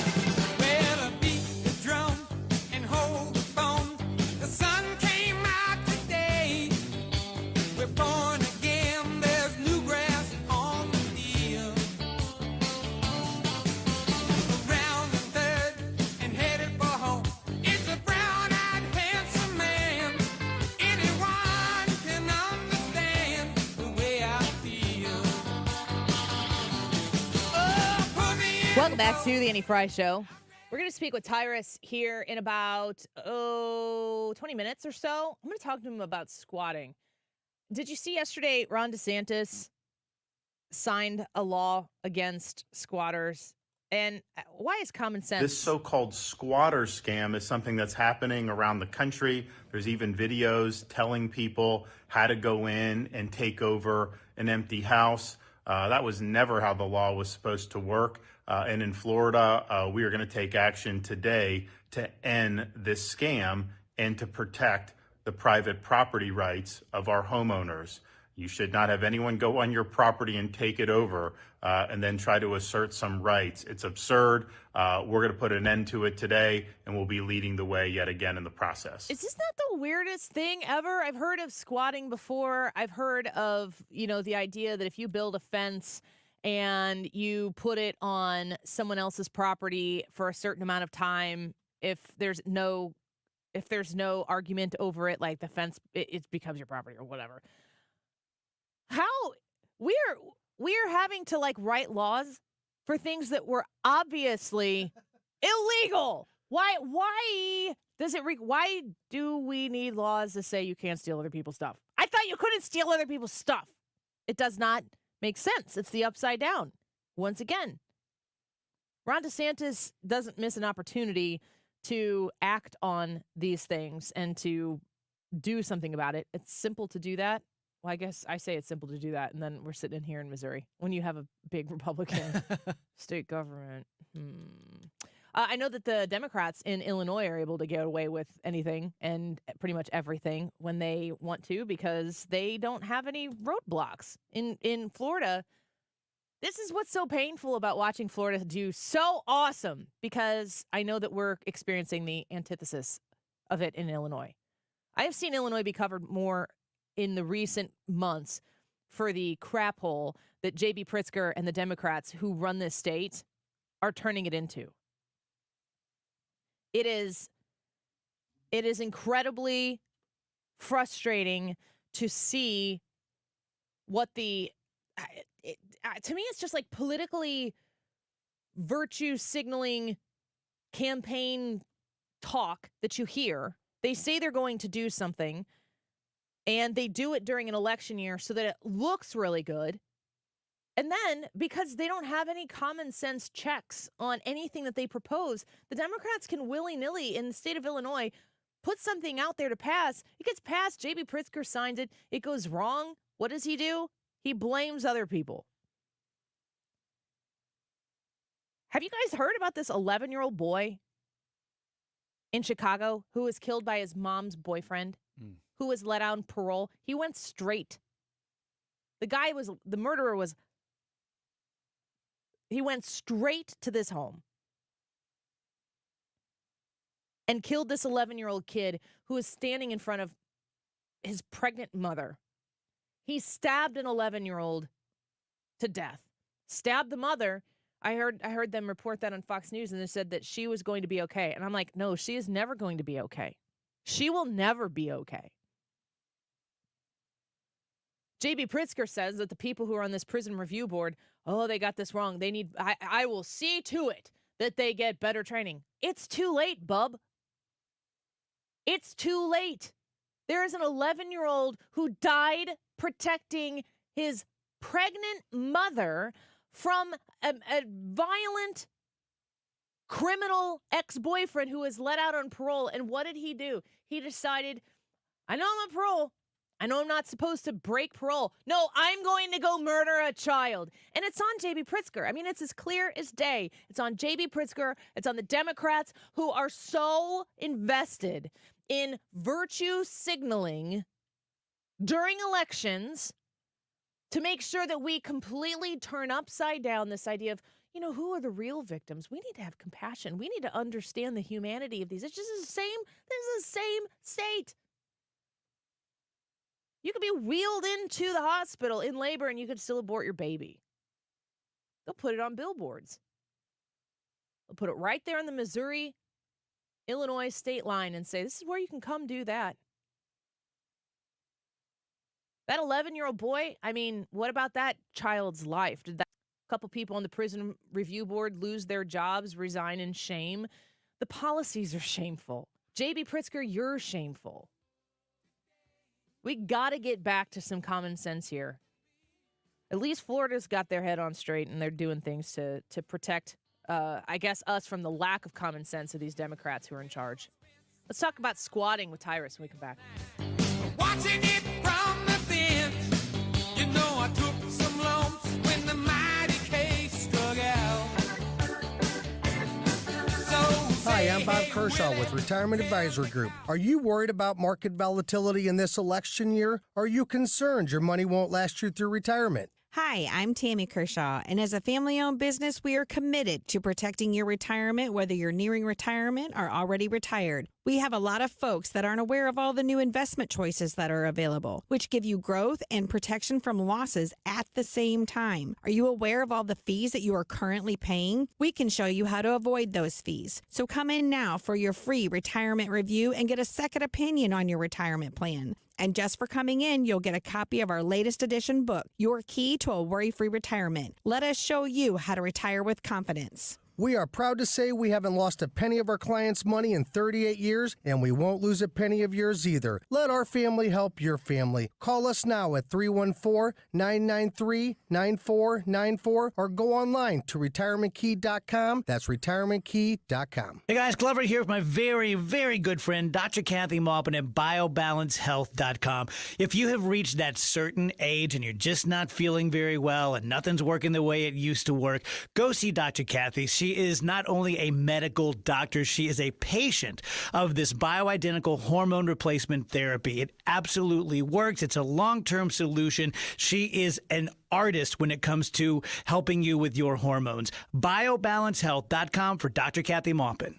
Welcome back to the Annie Fry Show. We're going to speak with Tyrus here in about 20 minutes or so. I'm going to talk to him about squatting. Did you see yesterday Ron DeSantis signed a law against squatters. And why is common sense? This so-called squatter scam is something that's happening around the country. There's even videos telling people how to go in and take over an empty house. That was never how the law was supposed to work. And in Florida, we are going to take action today to end this scam and to protect the private property rights of our homeowners. You should not have anyone go on your property and take it over and then try to assert some rights. It's absurd. We're going to put an end to it today, and we'll be leading the way yet again in the process. Is this not the weirdest thing ever? I've heard of squatting before. I've heard of, the idea that if you build a fence and you put it on someone else's property for a certain amount of time, if there's no argument over it, like the fence, it becomes your property or whatever. How we're having to write laws for things that were obviously illegal. Why do we need laws to say you can't steal other people's stuff? I thought you couldn't steal other people's stuff. It does not make sense. It's the upside down. Once again, Ron DeSantis doesn't miss an opportunity to act on these things and to do something about it. It's simple to do that. Well, I guess I say it's simple to do that, and then we're sitting in here in Missouri when you have a big Republican state government. I know that the Democrats in Illinois are able to get away with anything and pretty much everything when they want to because they don't have any roadblocks. In Florida, this is what's so painful about watching Florida do so awesome because I know that we're experiencing the antithesis of it in Illinois. I have seen Illinois be covered more in the recent months for the crap hole that J.B. Pritzker and the Democrats who run this state are turning it into. It is incredibly frustrating to see what to me, it's just like politically virtue signaling campaign talk that you hear. They say they're going to do something, and they do it during an election year so that it looks really good. And then, because they don't have any common sense checks on anything that they propose, the Democrats can willy-nilly in the state of Illinois put something out there to pass. It gets passed. J.B. Pritzker signs it. It goes wrong. What does he do? He blames other people. Have you guys heard about this 11-year-old boy in Chicago who was killed by his mom's boyfriend? Who was let out on parole? He went straight. The murderer he went straight to this home and killed this 11-year-old kid who was standing in front of his pregnant mother. He stabbed an 11-year-old to death. Stabbed the mother. I heard them report that on Fox News, and they said that she was going to be okay. And I'm like, no, she is never going to be okay. She will never be okay. J.B. Pritzker says that the people who are on this prison review board, they got this wrong. I will see to it that they get better training. It's too late, bub. It's too late. There is an 11-year-old who died protecting his pregnant mother from a violent criminal ex-boyfriend who was let out on parole. And what did he do? He decided, I know I'm on parole. I know I'm not supposed to break parole. No, I'm going to go murder a child. And it's on J.B. Pritzker. I mean, it's as clear as day. It's on J.B. Pritzker. It's on the Democrats who are so invested in virtue signaling during elections to make sure that we completely turn upside down this idea of, who are the real victims? We need to have compassion. We need to understand the humanity of these. It's just the same. This is the same state. You could be wheeled into the hospital in labor and you could still abort your baby. They'll put it on billboards. They'll put it right there on the Missouri-Illinois state line and say, this is where you can come do that. That 11-year-old boy, what about that child's life? Did that couple people on the prison review board lose their jobs, resign in shame? The policies are shameful. J.B. Pritzker, you're shameful. We got to get back to some common sense here. at least Florida's got their head on straight, and they're doing things to protect, I guess, us from the lack of common sense of these Democrats who are in charge. Let's talk about squatting with Tyrus when we come back. Watching it from the fence, you know I took some lumps when the mighty case struck out. Hi, I'm Bob Kershaw with Retirement Advisory Group. Are you worried about market volatility in this election year? Are you concerned your money won't last you through retirement? Hi, I'm Tammy Kershaw, and as a family-owned business, we are committed to protecting your retirement, whether you're nearing retirement or already retired. We have a lot of folks that aren't aware of all the new investment choices that are available, which give you growth and protection from losses at the same time. Are you aware of all the fees that you are currently paying? We can show you how to avoid those fees. So come in now for your free retirement review and get a second opinion on your retirement plan. And just for coming in, you'll get a copy of our latest edition book, Your Key to a Worry-Free Retirement. Let us show you how to retire with confidence. We are proud to say we haven't lost a penny of our clients' money in 38 years, and we won't lose a penny of yours either. Let our family help your family. Call us now at 314-993-9494 or go online to retirementkey.com. That's retirementkey.com. Hey guys, Glover here with my very, very good friend, Dr. Kathy Maupin at BioBalanceHealth.com. If you have reached that certain age and you're just not feeling very well and nothing's working the way it used to work, go see Dr. Kathy. She is not only a medical doctor, she is a patient of this bioidentical hormone replacement therapy. It absolutely works. It's a long-term solution. She is an artist when it comes to helping you with your hormones. BioBalanceHealth.com for Dr. Kathy Maupin.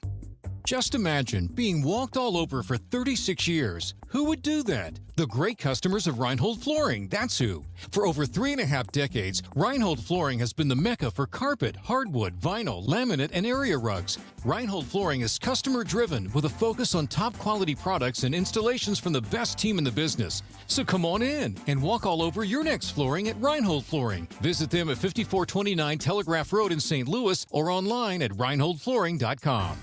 Just imagine being walked all over for 36 years. Who would do that? The great customers of Reinhold Flooring, that's who. For over 3.5 decades, Reinhold Flooring has been the mecca for carpet, hardwood, vinyl, laminate, and area rugs. Reinhold Flooring is customer-driven with a focus on top-quality products and installations from the best team in the business. So come on in and walk all over your next flooring at Reinhold Flooring. Visit them at 5429 Telegraph Road in St. Louis or online at reinholdflooring.com.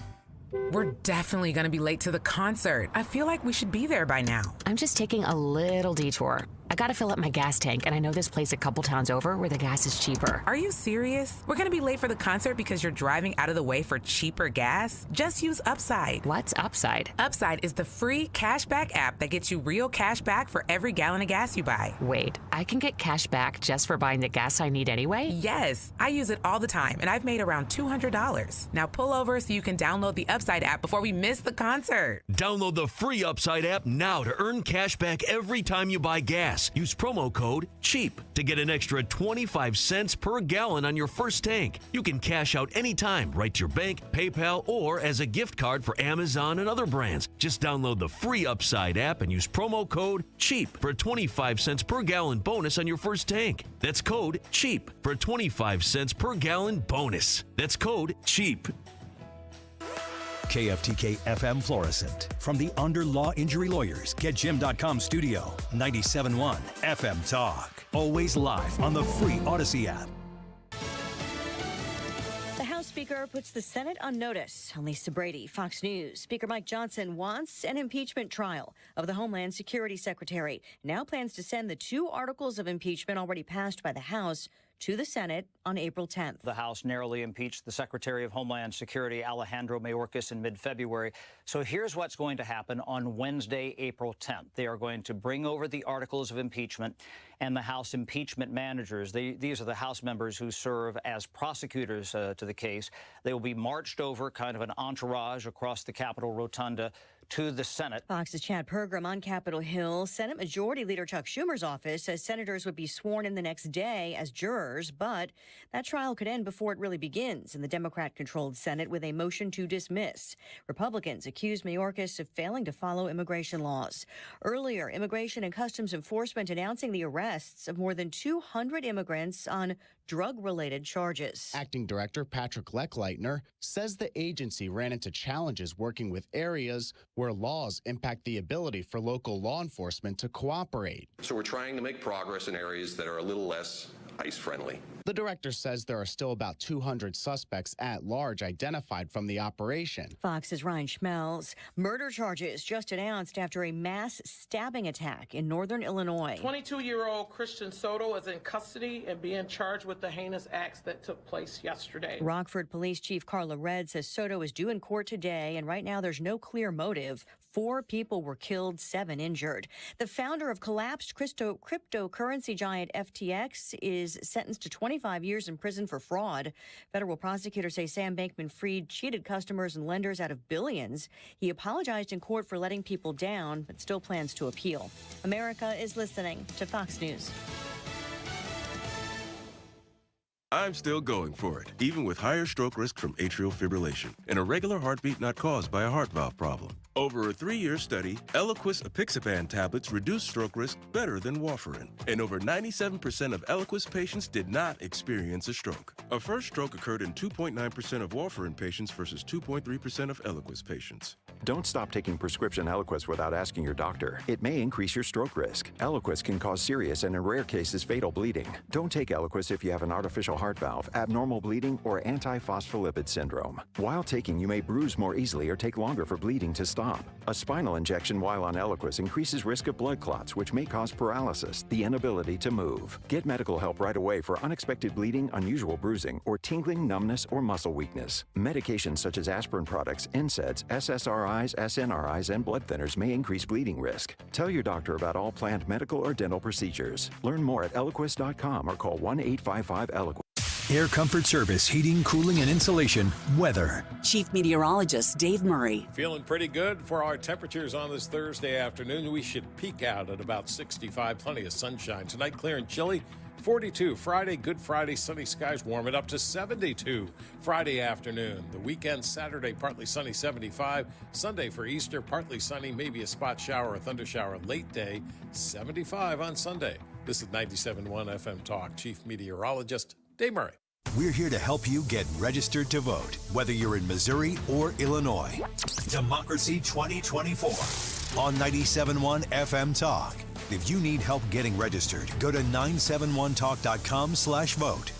We're definitely going to be late to the concert. I feel like we should be there by now. I'm just taking a little detour. I gotta fill up my gas tank, and I know this place a couple towns over where the gas is cheaper. Are you serious? We're gonna be late for the concert because you're driving out of the way for cheaper gas? Just use Upside. What's Upside? Upside is the free cashback app that gets you real cash back for every gallon of gas you buy. Wait, I can get cash back just for buying the gas I need anyway? Yes, I use it all the time, and I've made around $200. Now pull over so you can download the Upside app before we miss the concert. Download the free Upside app now to earn cash back every time you buy gas. Use promo code CHEAP to get an extra 25 cents per gallon on your first tank. You can cash out anytime, right to your bank, PayPal, or as a gift card for Amazon and other brands. Just download the free Upside app and use promo code CHEAP for a 25 cents per gallon bonus on your first tank. That's code CHEAP for a 25 cents per gallon bonus. That's code CHEAP. KFTK FM Florissant. From the Under Law Injury Lawyers, GetJim.com studio, 97.1 FM Talk. Always live on the free Odyssey app. The House Speaker puts the Senate on notice. Lisa Brady, Fox News. Speaker Mike Johnson wants an impeachment trial of the Homeland Security Secretary. Now plans to send the 2 articles of impeachment already passed by the House to the Senate on April 10th. The House narrowly impeached the Secretary of Homeland Security, Alejandro Mayorkas, in mid-February. So here's what's going to happen on Wednesday, April 10th. They are going to bring over the articles of impeachment, and the House impeachment managers, these are the House members who serve as prosecutors to the case. They will be marched over, kind of an entourage across the Capitol Rotunda, to the Senate. Fox's Chad Pergram on Capitol Hill. Senate Majority Leader Chuck Schumer's office says senators would be sworn in the next day as jurors, but that trial could end before it really begins in the Democrat-controlled Senate with a motion to dismiss. Republicans accuse Mayorkas of failing to follow immigration laws. Earlier, Immigration and Customs Enforcement announcing the arrests of more than 200 immigrants on drug-related charges. Acting Director Patrick Leckleitner says the agency ran into challenges working with areas where laws impact the ability for local law enforcement to cooperate. So we're trying to make progress in areas that are a little less ICE-friendly. The director says there are still about 200 suspects at large identified from the operation. Fox's Ryan Schmelz. Murder charges just announced after a mass stabbing attack in northern Illinois. 22-year-old Christian Soto is in custody and being charged with the heinous acts that took place yesterday. Rockford Police Chief Carla Red says Soto is due in court today, and right now there's no clear motive. 4 people were killed, 7 injured. The founder of collapsed cryptocurrency giant FTX is sentenced to 25 years in prison for fraud. Federal prosecutors say Sam Bankman-Fried cheated customers and lenders out of billions. He apologized in court for letting people down, but still plans to appeal. America is listening to Fox News. I'm still going for it, even with higher stroke risk from atrial fibrillation and a regular heartbeat not caused by a heart valve problem. Over a 3-year study, Eliquis apixaban tablets reduced stroke risk better than warfarin, and over 97% of Eliquis patients did not experience a stroke. A first stroke occurred in 2.9% of warfarin patients versus 2.3% of Eliquis patients. Don't stop taking prescription Eliquis without asking your doctor. It may increase your stroke risk. Eliquis can cause serious and in rare cases fatal bleeding. Don't take Eliquis if you have an artificial heart valve, abnormal bleeding, or antiphospholipid syndrome. While taking, you may bruise more easily or take longer for bleeding to stop. A spinal injection while on Eliquis increases risk of blood clots, which may cause paralysis, the inability to move. Get medical help right away for unexpected bleeding, unusual bruising, or tingling, numbness, or muscle weakness. Medications such as aspirin products, NSAIDs, SSRIs, SNRIs, and blood thinners may increase bleeding risk. Tell your doctor about all planned medical or dental procedures. Learn more at Eliquis.com or call 1-855-ELIQUIS. Air Comfort Service, heating, cooling, and insulation. Weather. Chief Meteorologist Dave Murray. Feeling pretty good for our temperatures on this Thursday afternoon. We should peak out at about 65, plenty of sunshine. Tonight, clear and chilly. 42. Friday, Good Friday, sunny skies, warm it up to 72 Friday afternoon. The weekend, Saturday, partly sunny, 75. Sunday for Easter, partly sunny, maybe a spot shower or thunder shower late day, 75 on Sunday. This is 97.1 FM Talk. Chief Meteorologist Dave Murray. We're here to help you get registered to vote, whether you're in Missouri or Illinois. Democracy 2024 on 97.1 FM Talk. If you need help getting registered, go to 971talk.com/vote.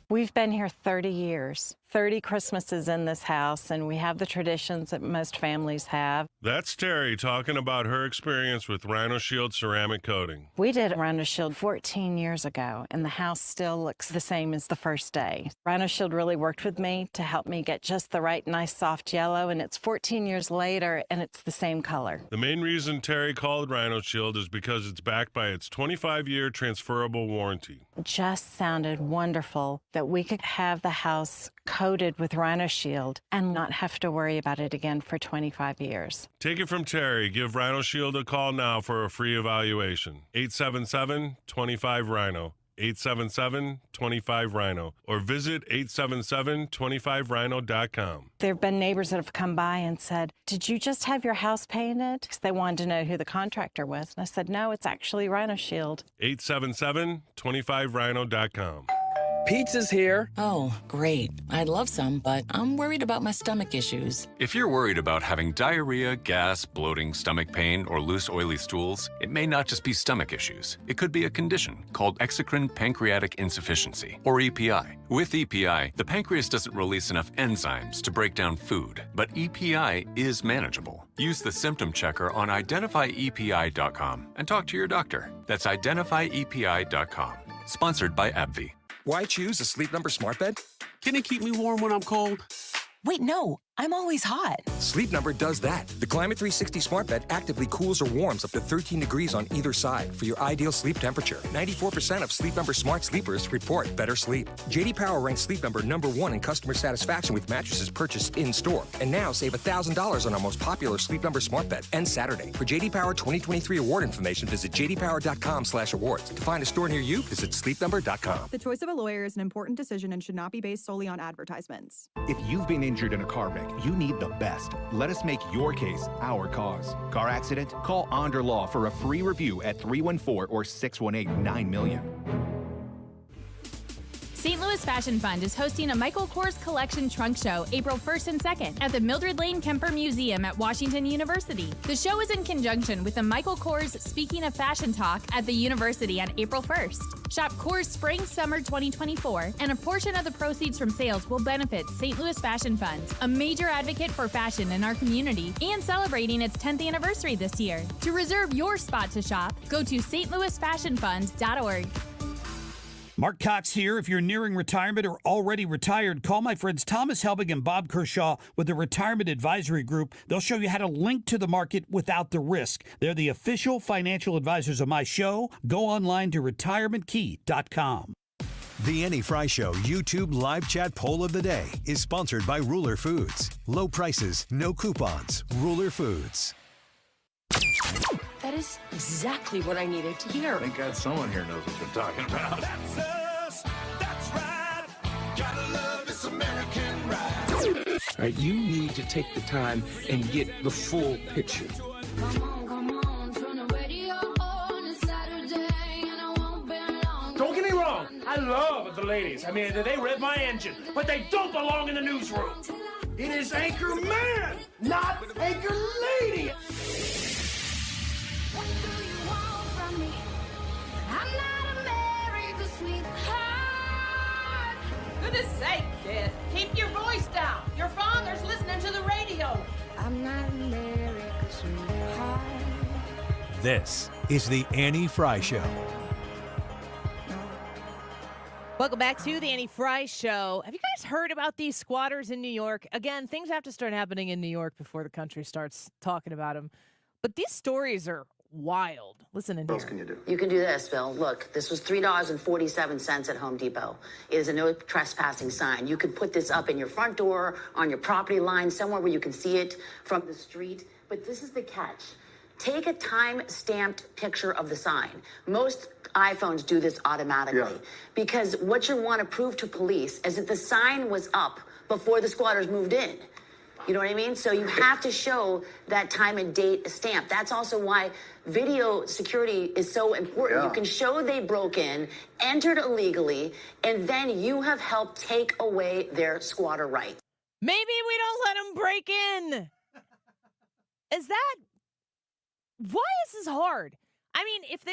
We've been here 30 years, 30 Christmases in this house, and we have the traditions that most families have. That's Terry talking about her experience with Rhino Shield ceramic coating. We did Rhino Shield 14 years ago, and the house still looks the same as the first day. Rhino Shield really worked with me to help me get just the right nice soft yellow, and it's 14 years later, and it's the same color. The main reason Terry called Rhino Shield is because it's backed by its 25-year transferable warranty. It just sounded wonderful that we could have the house coated with Rhino Shield and not have to worry about it again for 25 years. Take it from Terry. Give Rhino Shield a call now for a free evaluation. 877-25-RHINO. 877-25-RHINO. Or visit 877-25rhino.com. There have been neighbors that have come by and said, "Did you just have your house painted?" Because they wanted to know who the contractor was. And I said, "No, it's actually Rhino Shield." 877-25rhino.com. Pizza's here. Oh, great. I'd love some, but I'm worried about my stomach issues. If you're worried about having diarrhea, gas, bloating, stomach pain, or loose, oily stools, it may not just be stomach issues. It could be a condition called exocrine pancreatic insufficiency, or EPI. With EPI, the pancreas doesn't release enough enzymes to break down food, but EPI is manageable. Use the symptom checker on identifyepi.com and talk to your doctor. That's identifyepi.com. Sponsored by AbbVie. Why choose a Sleep Number smart bed? Can it keep me warm when I'm cold? Wait, no. I'm always hot. Sleep Number does that. The Climate 360 smart bed actively cools or warms up to 13 degrees on either side for your ideal sleep temperature. 94% of Sleep Number smart sleepers report better sleep. J.D. Power ranks Sleep Number #1 in customer satisfaction with mattresses purchased in-store. And now save $1,000 on our most popular Sleep Number smart bed. End Saturday. For J.D. Power 2023 award information, visit jdpower.com/awards. To find a store near you, visit sleepnumber.com. The choice of a lawyer is an important decision and should not be based solely on advertisements. If you've been injured in a car wreck, you need the best. Let us make your case our cause. Car accident? Call Onder Law for a free review at 314 or 618-9000. St. Louis Fashion Fund is hosting a Michael Kors Collection Trunk Show April 1st and 2nd at the Mildred Lane Kemper Museum at Washington University. The show is in conjunction with the Michael Kors Speaking of Fashion Talk at the University on April 1st. Shop Kors Spring Summer 2024, and a portion of the proceeds from sales will benefit St. Louis Fashion Fund, a major advocate for fashion in our community and celebrating its 10th anniversary this year. To reserve your spot to shop, go to stlouisfashionfund.org. Mark Cox here. If you're nearing retirement or already retired, call my friends Thomas Helbig and Bob Kershaw with the Retirement Advisory Group. They'll show you how to link to the market without the risk. They're the official financial advisors of my show. Go online to retirementkey.com. The Annie Fry Show YouTube live chat poll of the day is sponsored by Ruler Foods. Low prices, no coupons. Ruler Foods. That is exactly what I needed to hear. Thank God someone here knows what they're talking about. That's us. That's right. Gotta love this American ride. All right, you need to take the time and get the full picture. Don't get me wrong. I love the ladies. I mean, they rev my engine, but they don't belong in the newsroom. It is Anchor Man, not Anchor Lady. Goodness sake, kid. Keep your voice down. Your father's listening to the radio. I'm not America's sweetheart. This is the Annie Fry Show. Welcome back to the Annie Fry Show. Have you guys heard about these squatters in New York? Again, things have to start happening in New York before the country starts talking about them. But these stories are wild. Listen in here. What else can you do? You can do this, Bill. Look, this was $3.47 at Home Depot. It is a no trespassing sign. You could put this up in your front door, on your property line, somewhere where you can see it from the street. But this is the catch. Take a time-stamped picture of the sign. Most iPhones do this automatically because what you want to prove to police is that the sign was up before the squatters moved in. You know what I mean? So you have to show that time and date stamp. That's also why video security is so important. You can show they broke in, entered illegally, and then you have helped take away their squatter rights. Maybe we don't let them break in. Why is this hard? I mean, if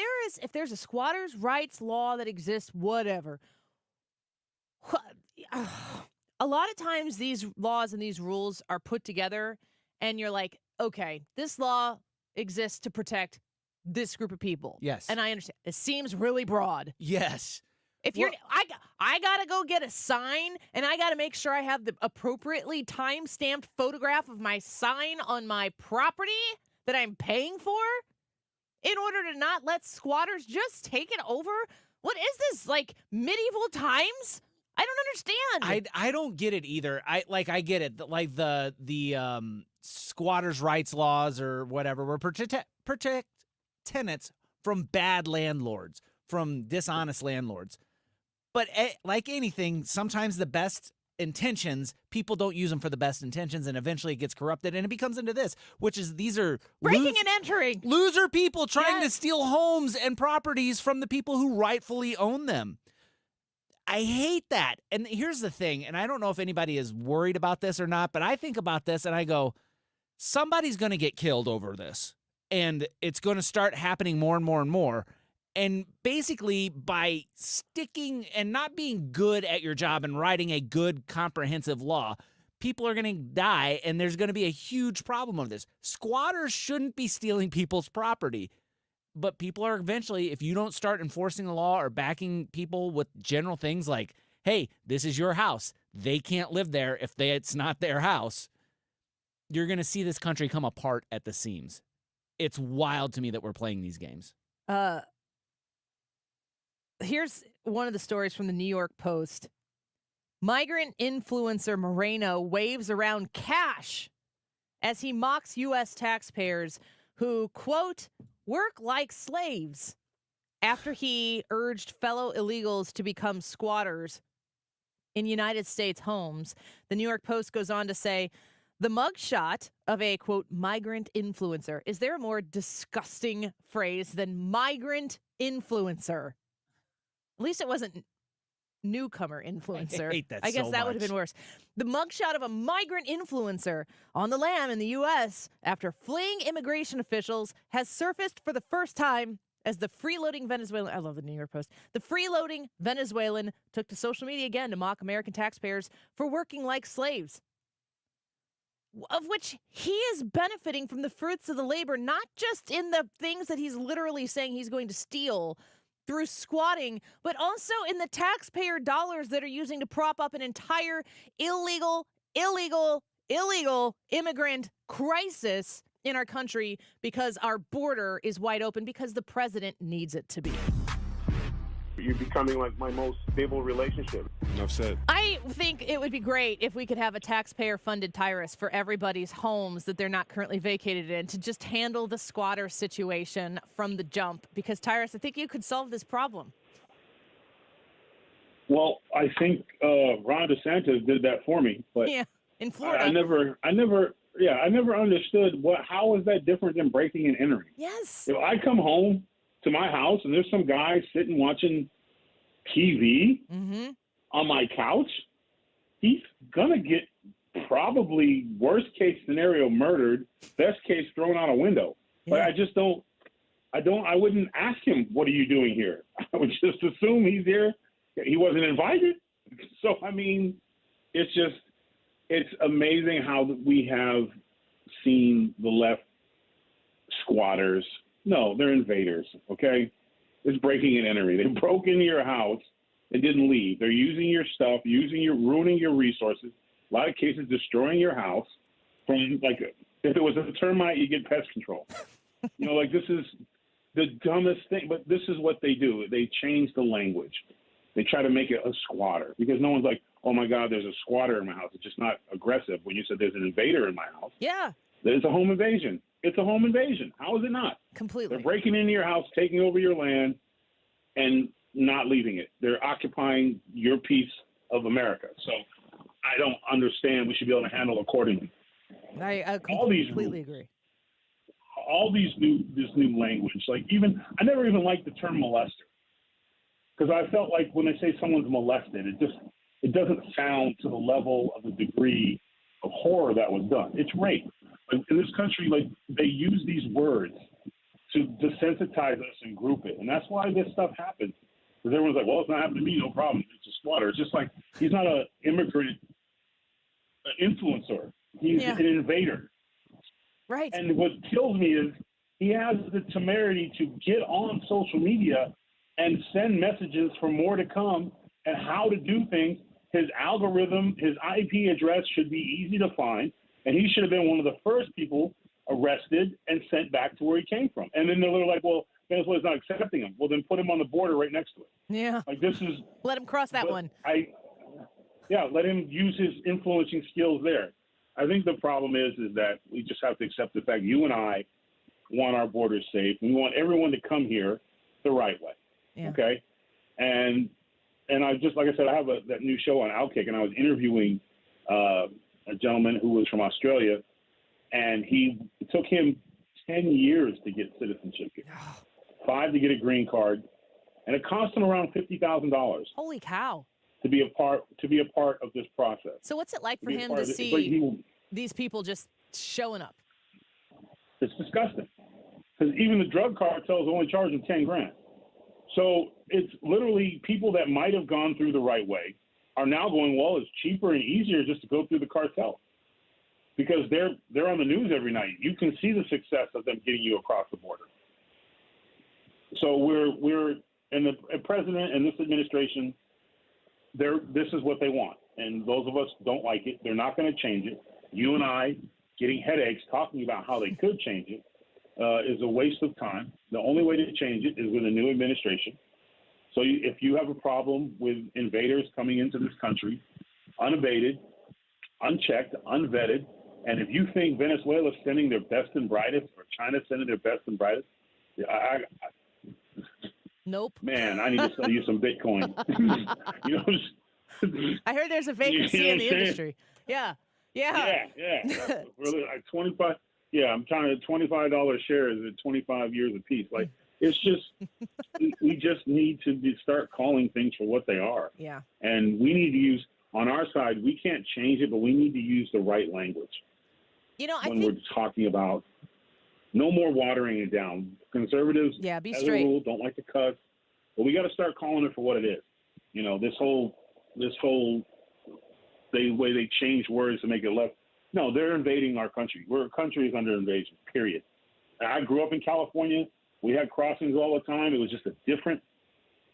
there's a squatters' rights law that exists, whatever. A lot of times these laws and these rules are put together and you're like, okay, this law exists to protect this group of people. Yes. And I understand. It seems really broad. Yes. If you're, I got to go get a sign and I got to make sure I have the appropriately time-stamped photograph of my sign on my property that I'm paying for in order to not let squatters just take it over. What is this, like medieval times? I don't understand. I don't get it either. I get it. Like the squatters' rights laws or whatever were protect tenants from bad landlords, from dishonest landlords. But like anything, sometimes the best intentions, people don't use them for the best intentions, and eventually it gets corrupted, and it becomes into this, which is these are breaking and entering. Loser people trying to steal homes and properties from the people who rightfully own them. I hate that. And here's the thing, and I don't know if anybody is worried about this or not, but I think about this and I go, somebody's going to get killed over this. And it's going to start happening more and more and more. And basically, by sticking and not being good at your job and writing a good, comprehensive law, people are going to die, and there's going to be a huge problem of this. Squatters shouldn't be stealing people's property. But people are eventually, if you don't start enforcing the law or backing people with general things like, hey, this is your house, they can't live there if it's not their house, you're going to see this country come apart at the seams. It's wild to me that we're playing these games. Here's one of the stories from the New York Post. Migrant influencer Moreno waves around cash as he mocks U.S. taxpayers who, quote, work like slaves after he urged fellow illegals to become squatters in United States homes. The New York Post goes on to say, the mugshot of a, quote, migrant influencer. Is there a more disgusting phrase than migrant influencer? At least it wasn't newcomer influencer. I hate that I guess so that would have much. been worse. The mugshot of a migrant influencer on the lam in the U.S. after fleeing immigration officials has surfaced for the first time as the freeloading Venezuelan, I love the New York Post, the freeloading Venezuelan took to social media again to mock American taxpayers for working like slaves, of which he is benefiting from the fruits of the labor, not just in the things that he's literally saying he's going to steal through squatting, but also in the taxpayer dollars that are using to prop up an entire illegal immigrant crisis in our country because our border is wide open because the president needs it to be. You're becoming like my most stable relationship. Enough said. I think it would be great if we could have a taxpayer-funded Tyrus for everybody's homes that they're not currently vacated in to just handle the squatter situation from the jump. Because, Tyrus, I think you could solve this problem. Well, I think Ron DeSantis did that for me. But yeah, in Florida. I never understood how is that different than breaking and entering? Yes. If I come home to my house and there's some guy sitting watching TV on my couch, he's gonna get probably worst case scenario murdered, best case thrown out a window. But I just don't. I wouldn't ask him, "What are you doing here?" I would just assume he's here. He wasn't invited. So I mean, it's amazing how we have seen the left squatters. No, they're invaders, okay? It's breaking and entering. They broke into your house and didn't leave. They're using your stuff, ruining your resources, a lot of cases destroying your house. From, like, if it was a termite, you get pest control. This is the dumbest thing, but this is what they do. They change the language. They try to make it a squatter because no one's like, oh, my God, there's a squatter in my house. It's just not aggressive. When you said there's an invader in my house. Yeah. It's a home invasion. It's a home invasion. How is it not? Completely. They're breaking into your house, taking over your land, and not leaving it. They're occupying your piece of America. So I don't understand. We should be able to handle accordingly. I completely agree. All this new language, I never even liked the term molester because I felt like when they say someone's molested, it doesn't sound to the level of the degree of horror that was done. It's rape. In this country, they use these words to desensitize us and group it. And that's why this stuff happens. Because everyone's like, well, it's not happening to me, no problem. It's a squatter. It's just like he's not an immigrant influencer. He's an invader. Right. And what kills me is he has the temerity to get on social media and send messages for more to come and how to do things. His algorithm, his IP address should be easy to find. And he should have been one of the first people arrested and sent back to where he came from. And then they're like, well, Venezuela's not accepting him. Well, then put him on the border right next to it. Yeah. Let him cross that one. Let him use his influencing skills there. I think the problem is that we just have to accept the fact you and I want our borders safe. We want everyone to come here the right way. Yeah. Okay? And I just, like I said, I have that new show on Outkick, and I was interviewing a gentleman who was from Australia, and it took him 10 years to get citizenship here, 5 to get a green card, and it cost him around $50,000. Holy cow! To be a part of this process. So what's it like for him to see these people just showing up? It's disgusting because even the drug cartels only charge him $10,000. So it's literally people that might have gone through the right way are now going, well, it's cheaper and easier just to go through the cartel because they're on the news every night. You can see the success of them getting you across the border. So and the president and this administration, this is what they want. And those of us don't like it. They're not going to change it. You and I getting headaches talking about how they could change it is a waste of time. The only way to change it is with a new administration. So if you have a problem with invaders coming into this country, unabated, unchecked, unvetted, and if you think Venezuela is sending their best and brightest or China sending their best and brightest, nope. Man, I need to sell you some Bitcoin. I heard there's a vacancy in the industry. Yeah. Really, like 25. Yeah, I'm trying to $25 shares at 25 years apiece. Like It's just we just need to start calling things for what they are. Yeah. And we need to use, on our side, we can't change it, but we need to use the right language. You know, we're talking about no more watering it down. Conservatives, be as straight. a rule, don't like to cuss, but we got to start calling it for what it is. You know, this whole way they change words to make it less. No, they're invading our country. Our country is under invasion. Period. I grew up in California. We had crossings all the time. It was just a different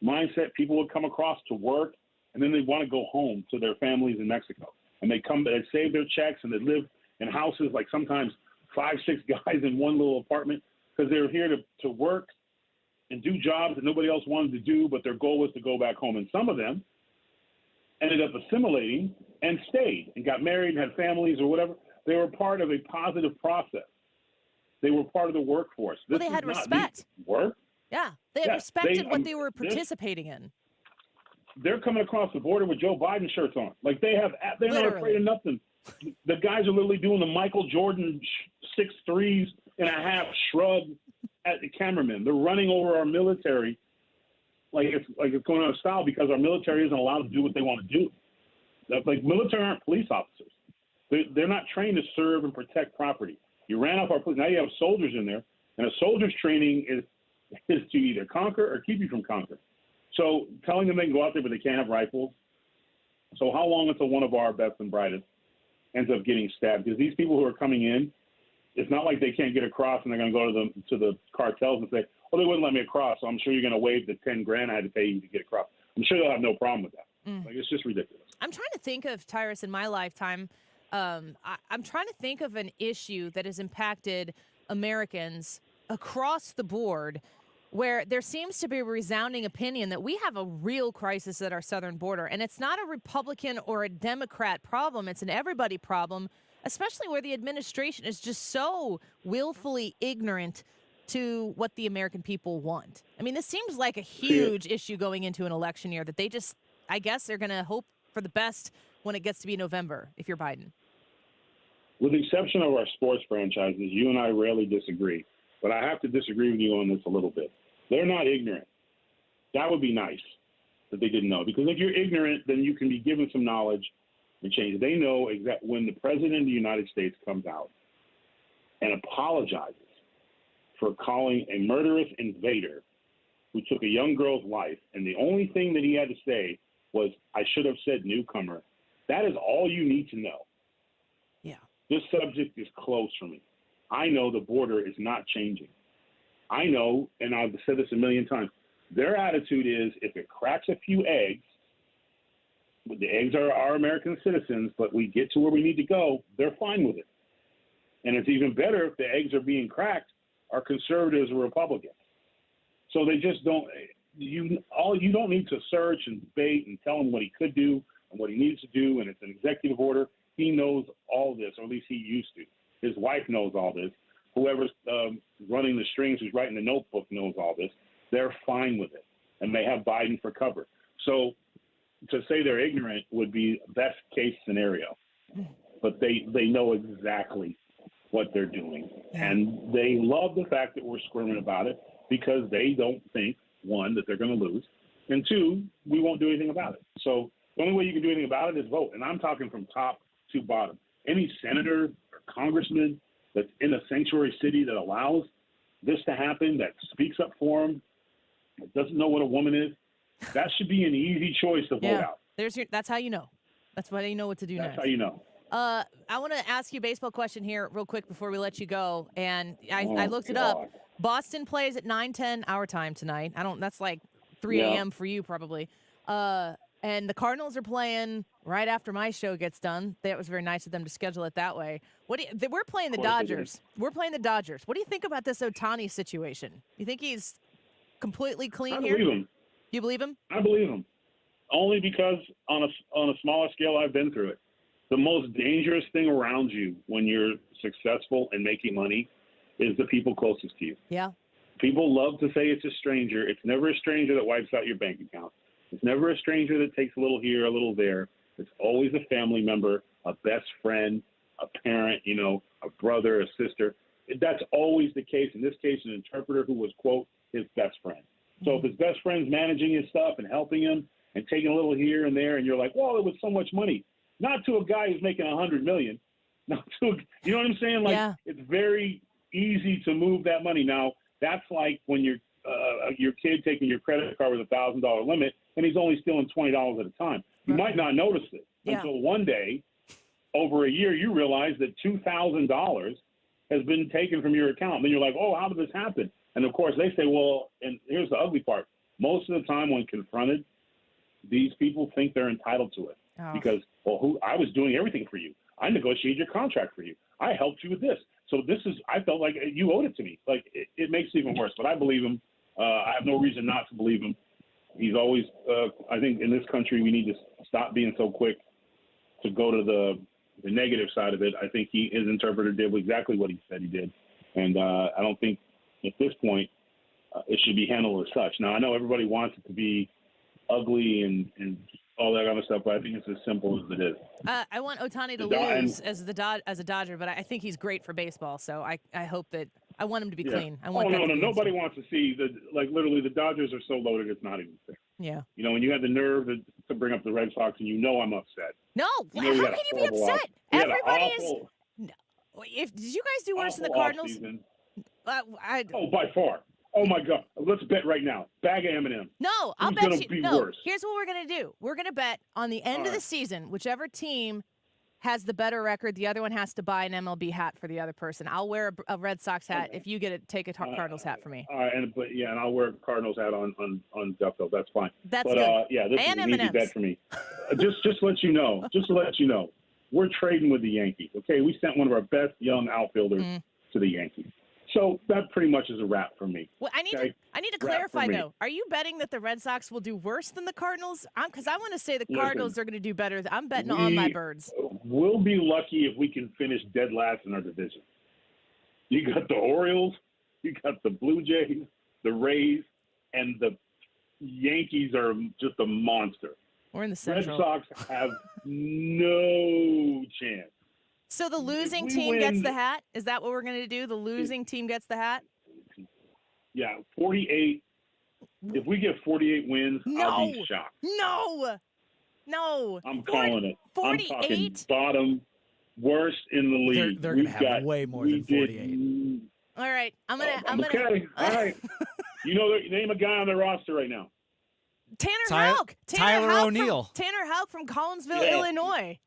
mindset. People would come across to work, and then they'd want to go home to their families in Mexico. And they'd save their checks, and they'd live in houses, like sometimes 5, 6 guys in one little apartment, because they were here to work and do jobs that nobody else wanted to do, but their goal was to go back home. And some of them ended up assimilating and stayed and got married and had families or whatever. They were part of a positive process. They were part of the workforce. Well, they had respect. Work. Yeah, they respected what they were participating in. They're coming across the border with Joe Biden shirts on. Like they're not afraid of nothing. The guys are literally doing the Michael Jordan 6 threes and a half shrug at the cameraman. They're running over our military like it's going out of style because our military isn't allowed to do what they want to do. Like military aren't police officers. They're not trained to serve and protect property. You ran off our police. Now you have soldiers in there, and a soldier's training is to either conquer or keep you from conquering. So telling them they can go out there but they can't have rifles. So how long until one of our best and brightest ends up getting stabbed? Because these people who are coming in, it's not like they can't get across and they're going to go to the cartels and say, "Oh, they wouldn't let me across, so I'm sure you're going to waive the $10,000 I had to pay you to get across." I'm sure they'll have no problem with that. Like it's just ridiculous. I'm trying to think of, Tyrus, in my lifetime. I'm trying to think of an issue that has impacted Americans across the board where there seems to be a resounding opinion that we have a real crisis at our southern border. And it's not a Republican or a Democrat problem. It's an everybody problem, especially where the administration is just so willfully ignorant to what the American people want. I mean, this seems like a huge issue going into an election year that they just, I guess they're going to hope for the best when it gets to be November, if you're Biden. With the exception of our sports franchises, you and I rarely disagree, but I have to disagree with you on this a little bit. They're not ignorant. That would be nice that they didn't know, because if you're ignorant, then you can be given some knowledge and change. They know exactly when the president of the United States comes out and apologizes for calling a murderous invader who took a young girl's life, and the only thing that he had to say was, "I should have said newcomer." That is all you need to know. Yeah. This subject is closed for me. I know the border is not changing. I know, and I've said this a million times, their attitude is if it cracks a few eggs, the eggs are our American citizens, but we get to where we need to go, they're fine with it. And it's even better if the eggs are being cracked are conservatives or Republicans. So they just don't you don't need to search and debate and tell him what he could do and what he needs to do, and it's an executive order. He knows all this, or at least he used to. His wife knows all this. Whoever's running the strings, who's writing the notebook, knows all this. They're fine with it, and they have Biden for cover. So to say they're ignorant would be best case scenario, but they know exactly what they're doing, and they love the fact that we're squirming about it because they don't think, one, that they're going to lose, and two, we won't do anything about it. So the only way you can do anything about it is vote, and I'm talking from top to bottom. Any senator or congressman that's in a sanctuary city that allows this to happen, that speaks up for them, that doesn't know what a woman is, that should be an easy choice to vote out. That's how you know. That's why you know what to do next. That's how you know. I want to ask you a baseball question here real quick before we let you go. And I looked it up. Boston plays at 9:10 our time tonight. That's like 3 a.m. for you probably. And the Cardinals are playing right after my show gets done. That was very nice of them to schedule it that way. We're playing the Dodgers. We're playing the Dodgers. What do you think about this Ohtani situation? You think he's completely clean here? I believe him. You believe him? I believe him. Only because on a smaller scale, I've been through it. The most dangerous thing around you when you're successful and making money is the people closest to you. Yeah. People love to say it's a stranger. It's never a stranger that wipes out your bank account. It's never a stranger that takes a little here, a little there. It's always a family member, a best friend, a parent, a brother, a sister. That's always the case. In this case, an interpreter who was, quote, his best friend. So if his best friend's managing his stuff and helping him and taking a little here and there, and you're like, well, it was so much money. Not to a guy who's making $100 million. Not to, you know what I'm saying? Like, It's very easy to move that money. Now, that's like when your kid taking your credit card with a $1,000 limit, and he's only stealing $20 at a time. You might not notice it until one day, over a year, you realize that $2,000 has been taken from your account. And then you're like, oh, how did this happen? And, of course, they say, well, and here's the ugly part. Most of the time when confronted, these people think they're entitled to it because, well, I was doing everything for you. I negotiated your contract for you. I helped you with this. So I felt like you owed it to me. Like, it makes it even worse. But I believe him. I have no reason not to believe him. He's always, I think in this country, we need to stop being so quick to go to the negative side of it. I think his interpreter did exactly what he said he did. And I don't think at this point it should be handled as such. Now, I know everybody wants it to be ugly and all that kind of stuff, but I think it's as simple as it is. I want Ohtani to lose as a Dodger, but I think he's great for baseball. So I hope that I want him to be clean. I want nobody wants to see literally the Dodgers are so loaded it's not even fair. Yeah. You know, when you have the nerve to bring up the Red Sox, and I'm upset. No, how can you be upset? Everybody is. Did you guys do worse than the Cardinals? By far. Oh my God! Let's bet right now. Bag of M&M. No, I'll bet you. No, here's what we're gonna do. We're gonna bet on the end of the season, whichever team has the better record, the other one has to buy an MLB hat for the other person. I'll wear a Red Sox hat if you take a Cardinals hat for me. All right, and I'll wear a Cardinals hat on Duckville. That's fine. That's good. This is an easy bet for me. Just to let you know, we're trading with the Yankees. Okay, we sent one of our best young outfilders to the Yankees. So that pretty much is a wrap for me. Well, I need to clarify though. Are you betting that the Red Sox will do worse than the Cardinals? Because I want to say the Cardinals are going to do better. I'm betting on my birds. We'll be lucky if we can finish dead last in our division. You got the Orioles, you got the Blue Jays, the Rays, and the Yankees are just a monster. We're in the Central. Red Sox have no chance. So the losing team gets the hat? Is that what we're going to do? The losing team gets the hat? Yeah, 48. If we get 48 wins, I'll be shocked. No. I'm calling it. 48? I'm talking bottom, worst in the league. They're going to have way more than 48. All right. I'm going to. Okay. All right. Name a guy on the roster right now. Tanner Houck. Tyler O'Neill. Tanner Houck from Collinsville, Illinois.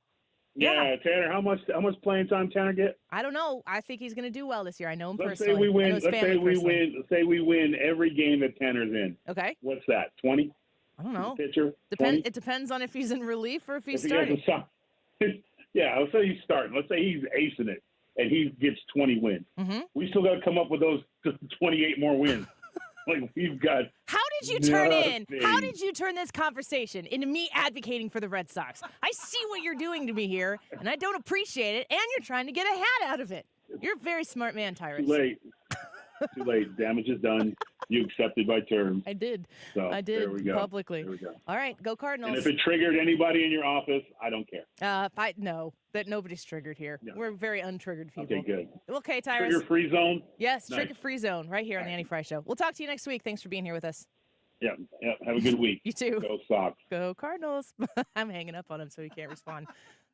Yeah, Tanner. How much playing time Tanner get? I don't know. I think he's going to do well this year. I know him personally. Let's say we win every game that Tanner's in. Okay. What's that? 20? I don't know. Pitcher. It depends on if he's in relief or if he's starting. Yeah, let's say he's starting. Let's say he's acing it and he gets 20 wins. Mm-hmm. We still got to come up with those 28 more wins. Like we've got. How did you turn this conversation into me advocating for the Red Sox? I see what you're doing to me here, and I don't appreciate it, and you're trying to get a hat out of it. You're a very smart man, Tyrus. Too late. Damage is done. You accepted by terms. I did. So, I did there we go. publicly. There we go. All right, go Cardinals. And if it triggered anybody in your office, I don't care. No, that nobody's triggered here. Yeah. We're very untriggered people. Okay, good. Okay, Tyrus. Trigger-free zone? Yes, nice. Trigger-free zone right here on the Annie Fry Show. We'll talk to you next week. Thanks for being here with us. Yeah. Have a good week. You too. Go Sox. Go Cardinals. I'm hanging up on him so he can't respond.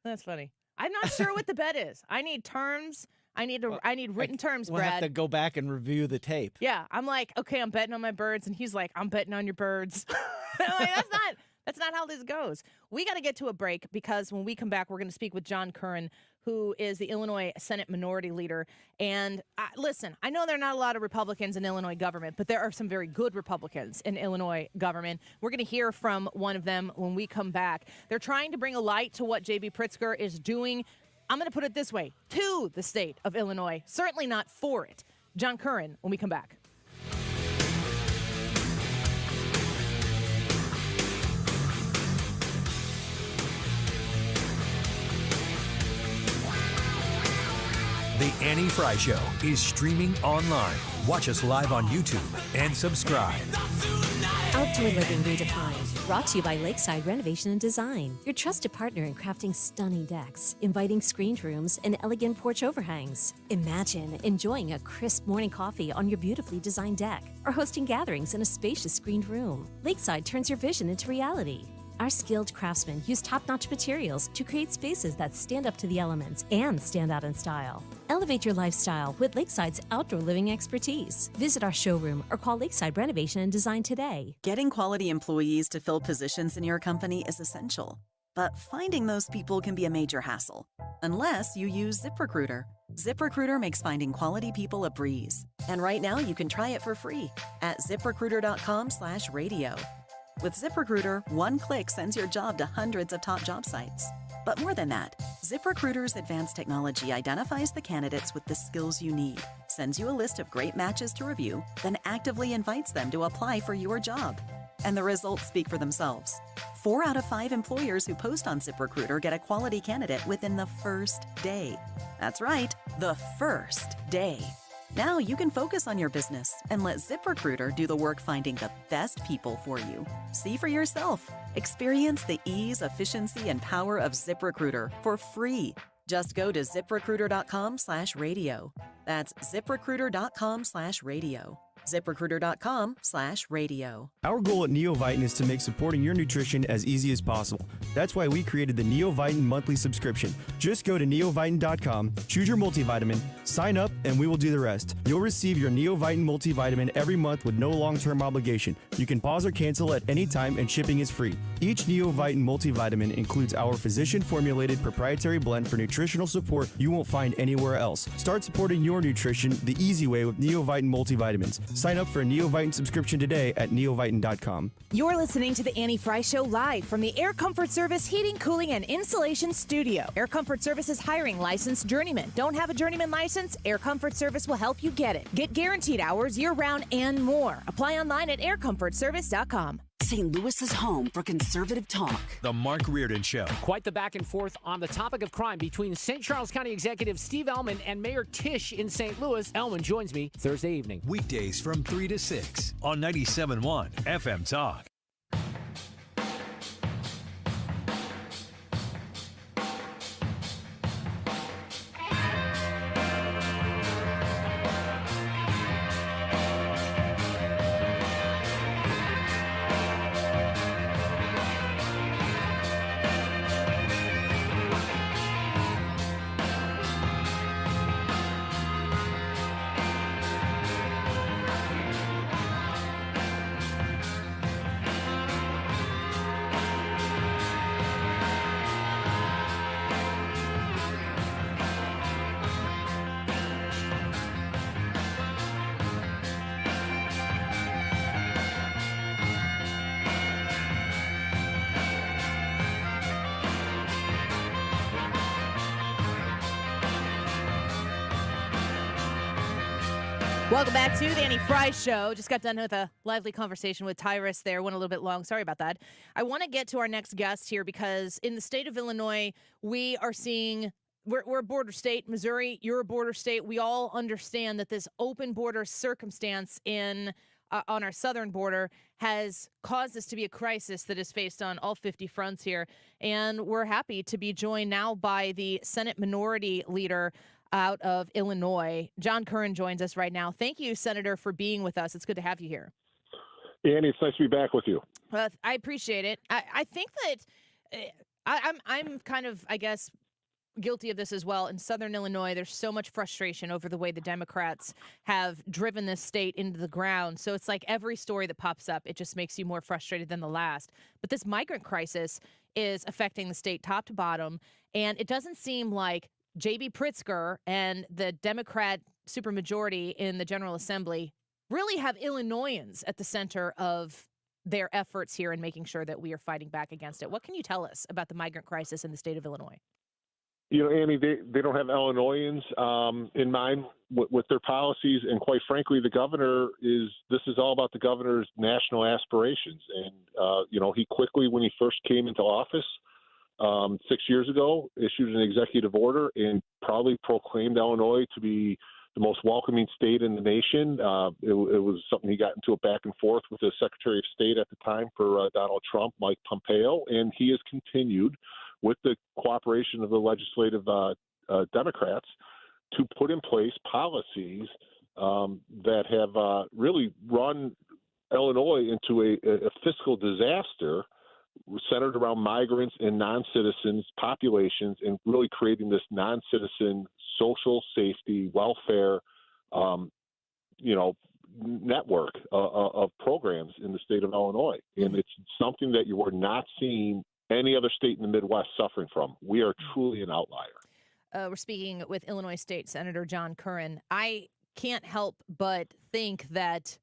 That's funny. I'm not sure what the bet is. I need terms. I need written terms, Brad. We'll have to go back and review the tape. Yeah, I'm like, okay, I'm betting on my birds, and he's like, I'm betting on your birds. That's not how this goes. We got to get to a break because when we come back, we're going to speak with John Curran, who is the Illinois Senate Minority Leader. And listen, I know there are not a lot of Republicans in Illinois government, but there are some very good Republicans in Illinois government. We're going to hear from one of them when we come back. They're trying to bring a light to what J.B. Pritzker is doing. I'm going to put it this way, to the state of Illinois, certainly not for it. John Curran, when we come back. The Annie Fry Show is streaming online. Watch us live on YouTube and subscribe. Outdoor Living Redefined, brought to you by Lakeside Renovation and Design, your trusted partner in crafting stunning decks, inviting screened rooms, and elegant porch overhangs. Imagine enjoying a crisp morning coffee on your beautifully designed deck, or hosting gatherings in a spacious screened room. Lakeside turns your vision into reality. Our skilled craftsmen use top-notch materials to create spaces that stand up to the elements and stand out in style. Elevate your lifestyle with Lakeside's outdoor living expertise. Visit our showroom or call Lakeside Renovation and Design today. Getting quality employees to fill positions in your company is essential, but finding those people can be a major hassle, unless you use ZipRecruiter. ZipRecruiter makes finding quality people a breeze. And right now you can try it for free at ZipRecruiter.com/radio. With ZipRecruiter, one click sends your job to hundreds of top job sites. But more than that, ZipRecruiter's advanced technology identifies the candidates with the skills you need, sends you a list of great matches to review, then actively invites them to apply for your job. And the results speak for themselves. 4 out of 5 employers who post on ZipRecruiter get a quality candidate within the first day. That's right, the first day. Now you can focus on your business and let ZipRecruiter do the work finding the best people for you. See for yourself. Experience the ease, efficiency, and power of ZipRecruiter for free. Just go to ZipRecruiter.com/radio. That's ZipRecruiter.com/radio. ZipRecruiter.com/radio. Our goal at NeoVitan is to make supporting your nutrition as easy as possible. That's why we created the NeoVitan monthly subscription. Just go to neovitan.com, choose your multivitamin, sign up, and we will do the rest. You'll receive your NeoVitan multivitamin every month with no long-term obligation. You can pause or cancel at any time, and shipping is free. Each NeoVitan multivitamin includes our physician-formulated proprietary blend for nutritional support you won't find anywhere else. Start supporting your nutrition the easy way with NeoVitan multivitamins. Sign up for a NeoVitan subscription today at neovitan.com. You're listening to the Annie Fry Show live from the Air Comfort Service Heating, Cooling, and Insulation Studio. Air Comfort Service is hiring licensed journeymen. Don't have a journeyman license? Air Comfort Service will help you get it. Get guaranteed hours year-round and more. Apply online at aircomfortservice.com. St. Louis's home for conservative talk. The Mark Reardon Show. Quite the back and forth on the topic of crime between St. Charles County Executive Steve Ellman and Mayor Tisch in St. Louis. Ellman joins me Thursday evening. Weekdays from 3 to 6 on 97.1 FM Talk. Welcome back to the Annie Fry Show. Just got done with a lively conversation with Tyrus there. Went a little bit long. Sorry about that. I want to get to our next guest here because in the state of Illinois, we are seeing we're a border state. Missouri, you're a border state. We all understand that this open border circumstance in on our southern border has caused this to be a crisis that is faced on all 50 fronts here. And we're happy to be joined now by the Senate Minority Leader out of Illinois. John Curran joins us right now. Thank you, Senator, for being with us. It's good to have you here. Annie, it's nice to be back with you. I appreciate it. I think that I'm kind of, I guess, guilty of this as well. In Southern Illinois, there's so much frustration over the way the Democrats have driven this state into the ground. So it's like every story that pops up, it just makes you more frustrated than the last. But this migrant crisis is affecting the state top to bottom, and it doesn't seem like J.B. Pritzker and the Democrat supermajority in the General Assembly really have Illinoisans at the center of their efforts here in making sure that we are fighting back against it. What can you tell us about the migrant crisis in the state of Illinois? You know, Annie, they don't have Illinoisans in mind with their policies. And quite frankly, this is all about the governor's national aspirations. And, he quickly, when he first came into office, 6 years ago, issued an executive order and probably proclaimed Illinois to be the most welcoming state in the nation. It was something he got into a back and forth with the Secretary of State at the time for Donald Trump, Mike Pompeo, and he has continued with the cooperation of the legislative Democrats to put in place policies that have really run Illinois into a fiscal disaster centered around migrants and non-citizens populations, and really creating this non-citizen social safety welfare, network of programs in the state of Illinois. And it's something that you are not seeing any other state in the Midwest suffering from. We are truly an outlier. We're speaking with Illinois State Senator John Curran. I can't help but think that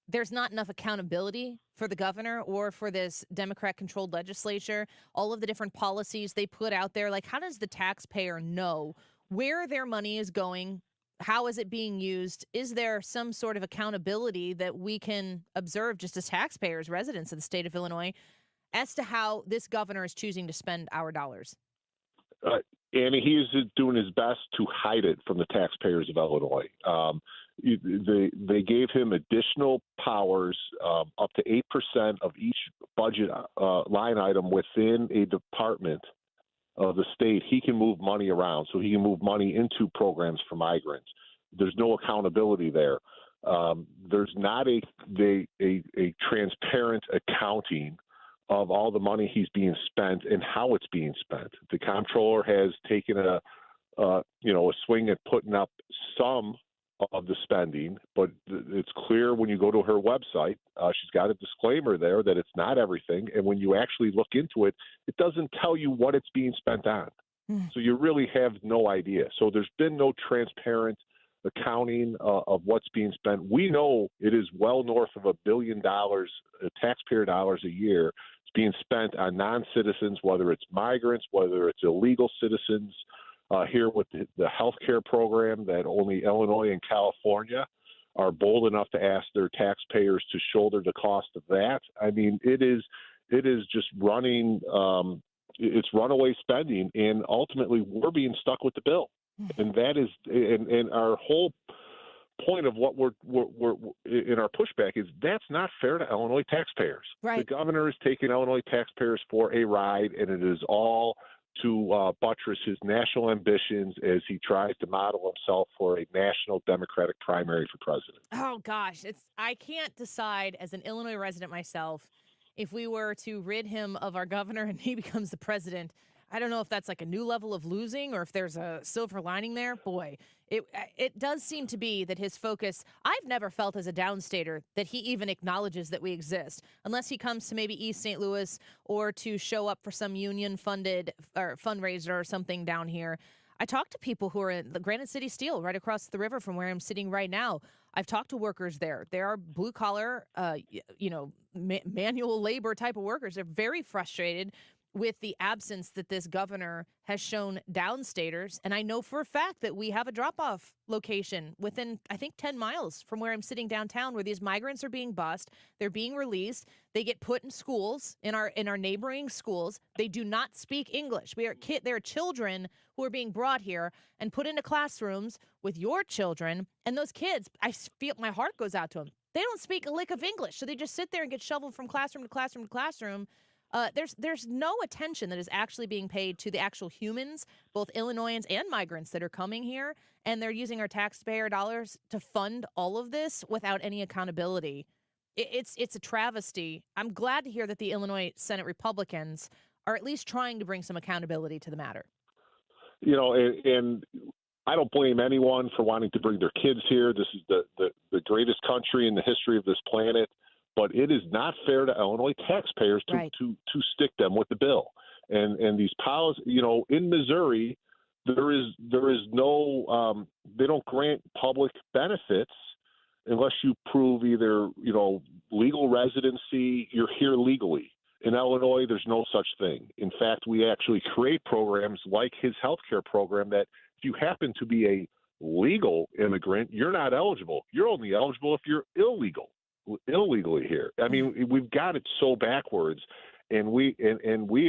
there's not enough accountability for the governor or for this Democrat-controlled legislature. All of the different policies they put out there, like how does the taxpayer know where their money is going? How is it being used? Is there some sort of accountability that we can observe just as taxpayers, residents of the state of Illinois, as to how this governor is choosing to spend our dollars? And he is doing his best to hide it from the taxpayers of Illinois. They gave him additional powers, up to 8% of each budget line item within a department of the state. He can move money around, so he can move money into programs for migrants. There's no accountability there. There's not a transparent accounting of all the money he's being spent and how it's being spent. The comptroller has taken a swing at putting up some of the spending, but it's clear when you go to her website, she's got a disclaimer there that it's not everything. And when you actually look into it, it doesn't tell you what it's being spent on. So you really have no idea. So there's been no transparent accounting of what's being spent. We know it is well north of $1 billion, taxpayer dollars a year, being spent on non-citizens, whether it's migrants, whether it's illegal citizens, here with the health care program that only Illinois and California are bold enough to ask their taxpayers to shoulder the cost of that. I mean, it is just running, it's runaway spending, and ultimately we're being stuck with the bill. And that is, and our whole point of what we're in our pushback is that's not fair to Illinois taxpayers. Right. The governor is taking Illinois taxpayers for a ride, and it is all to buttress his national ambitions as he tries to model himself for a national Democratic primary for president. Oh gosh, I can't decide as an Illinois resident myself if we were to rid him of our governor and he becomes the president. I don't know if that's like a new level of losing or if there's a silver lining there. Boy, it does seem to be that his focus, I've never felt as a downstater that he even acknowledges that we exist, unless he comes to maybe East St. Louis or to show up for some union-funded or fundraiser or something down here. I talked to people who are in the Granite City Steel right across the river from where I'm sitting right now. I've talked to workers there. They are blue-collar, manual labor type of workers. They're very frustrated with the absence that this governor has shown downstaters. And I know for a fact that we have a drop-off location within, I think, 10 miles from where I'm sitting downtown, where these migrants are being bused. They're being released. They get put in schools, in our neighboring schools. They do not speak English. There are children who are being brought here and put into classrooms with your children. And those kids, I feel my heart goes out to them. They don't speak a lick of English. So they just sit there and get shoveled from classroom to classroom to classroom. There's no attention that is actually being paid to the actual humans, both Illinoisans and migrants that are coming here, and they're using our taxpayer dollars to fund all of this without any accountability. It's a travesty. I'm glad to hear that the Illinois Senate Republicans are at least trying to bring some accountability to the matter. And I don't blame anyone for wanting to bring their kids here. This is the greatest country in the history of this planet. But it is not fair to Illinois taxpayers to stick them with the bill. And these policies, in Missouri, there is no they don't grant public benefits unless you prove either legal residency, you're here legally. In Illinois, there's no such thing. In fact, we actually create programs like his health care program that if you happen to be a legal immigrant, you're not eligible. You're only eligible if you're illegally here. I mean, we've got it so backwards, and we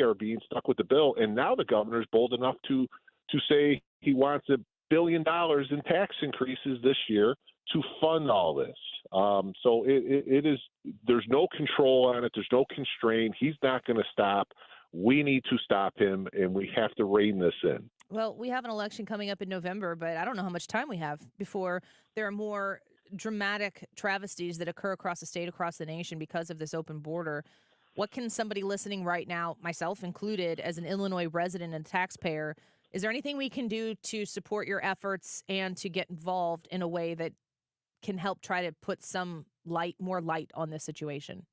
are being stuck with the bill. And now the governor's bold enough to say he wants to billion in tax increases this year to fund all this. So it is. There's no control on it. There's no constraint. He's not going to stop. We need to stop him, and we have to rein this in. Well, we have an election coming up in November, but I don't know how much time we have before there are more dramatic travesties that occur across the state, across the nation because of this open border. What can somebody listening right now, myself included, as an Illinois resident and taxpayer, is there anything we can do to support your efforts and to get involved in a way that can help try to put some more light on this situation?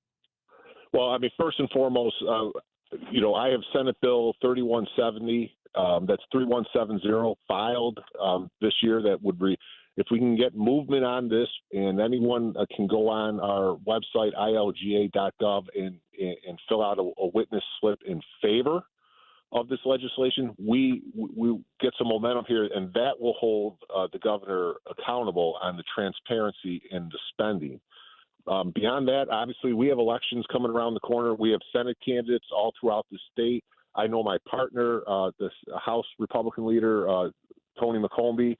Well, I mean, first and foremost, I have Senate Bill 3170. That's 3170 filed this year. That would if we can get movement on this, and anyone can go on our website ilga.gov and fill out a witness slip in favor of this legislation, we get some momentum here, and that will hold the governor accountable on the transparency in the spending. Beyond that, obviously, we have elections coming around the corner. We have Senate candidates all throughout the state. I know my partner, the House Republican leader, Tony McCombie,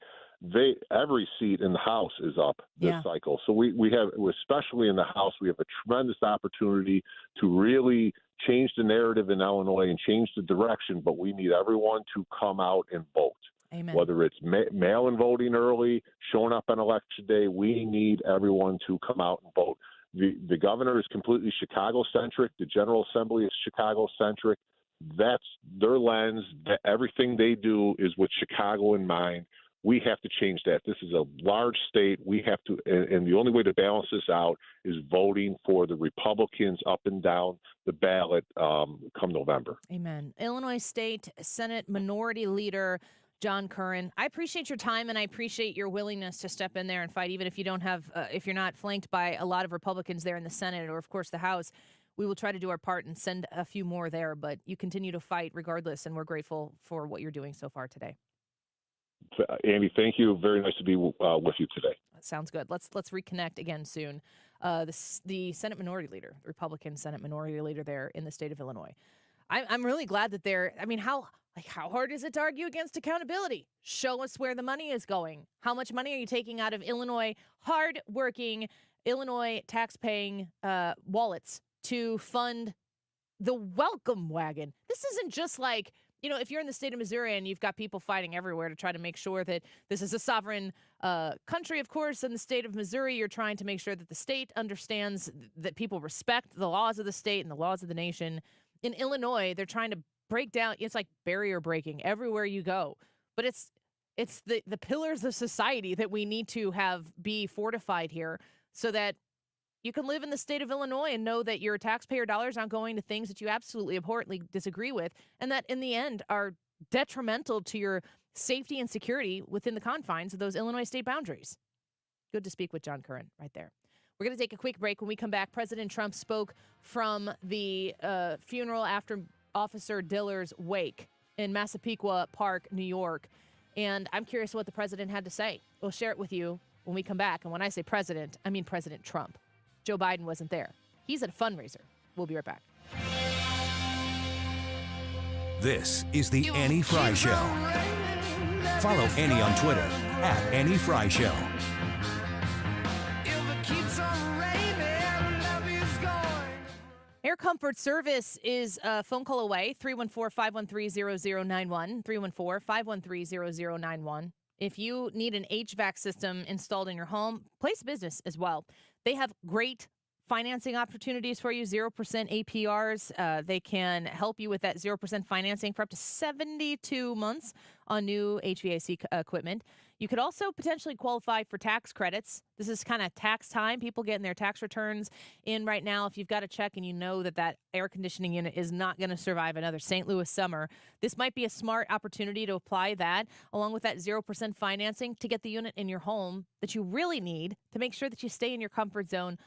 every seat in the House is up this cycle. So we have, especially in the House, we have a tremendous opportunity to really change the narrative in Illinois and change the direction, but we need everyone to come out and vote. Amen. Whether it's mail-in voting early, showing up on election day, we need everyone to come out and vote. The governor is completely Chicago-centric. The General Assembly is Chicago-centric. That's their lens. Everything they do is with Chicago in mind. We have to change that. This is a large state. We have to, and the only way to balance this out is voting for the Republicans up and down the ballot come November. Amen. Illinois State Senate Minority Leader John Curran, I appreciate your time and I appreciate your willingness to step in there and fight, even if you don't have, if you're not flanked by a lot of Republicans there in the Senate or, of course, the House. We will try to do our part and send a few more there, but you continue to fight regardless, and we're grateful for what you're doing so far today. Andy, thank you. Very nice to be with you today. Sounds good. Let's reconnect again soon. The Senate Minority Leader, the Republican Senate Minority Leader there in the state of Illinois. I'm really glad that they're. I mean, how hard is it to argue against accountability? Show us where the money is going. How much money are you taking out of Illinois hard-working Illinois tax-paying wallets to fund the welcome wagon? This isn't just like, if you're in the state of Missouri and you've got people fighting everywhere to try to make sure that this is a sovereign country, of course, in the state of Missouri, you're trying to make sure that the state understands that people respect the laws of the state and the laws of the nation. In Illinois, they're trying to break down. It's like barrier breaking everywhere you go. But it's the pillars of society that we need to have be fortified here so that you can live in the state of Illinois and know that your taxpayer dollars aren't going to things that you absolutely abhorrently disagree with, and that in the end are detrimental to your safety and security within the confines of those Illinois state boundaries. Good to speak with John Curran right there. We're going to take a quick break. When we come back, President Trump spoke from the funeral after Officer Diller's wake in Massapequa Park, New York. And I'm curious what the president had to say. We'll share it with you when we come back. And when I say president, I mean President Trump. Joe Biden wasn't there. He's at a fundraiser. We'll be right back. This is the Annie Fry Show. Follow Annie on Twitter @AnnieFryShow. Air Comfort Service is a phone call away, 314-513-0091, 314-513-0091. If you need an HVAC system installed in your home, place business as well. They have great financing opportunities for you, 0% APRs. They can help you with that 0% financing for up to 72 months on new HVAC equipment. You could also potentially qualify for tax credits. This is kind of tax time. People getting their tax returns in right now. If you've got a check and you know that air conditioning unit is not going to survive another St. Louis summer, this might be a smart opportunity to apply that along with that 0% financing to get the unit in your home that you really need to make sure that you stay in your comfort zone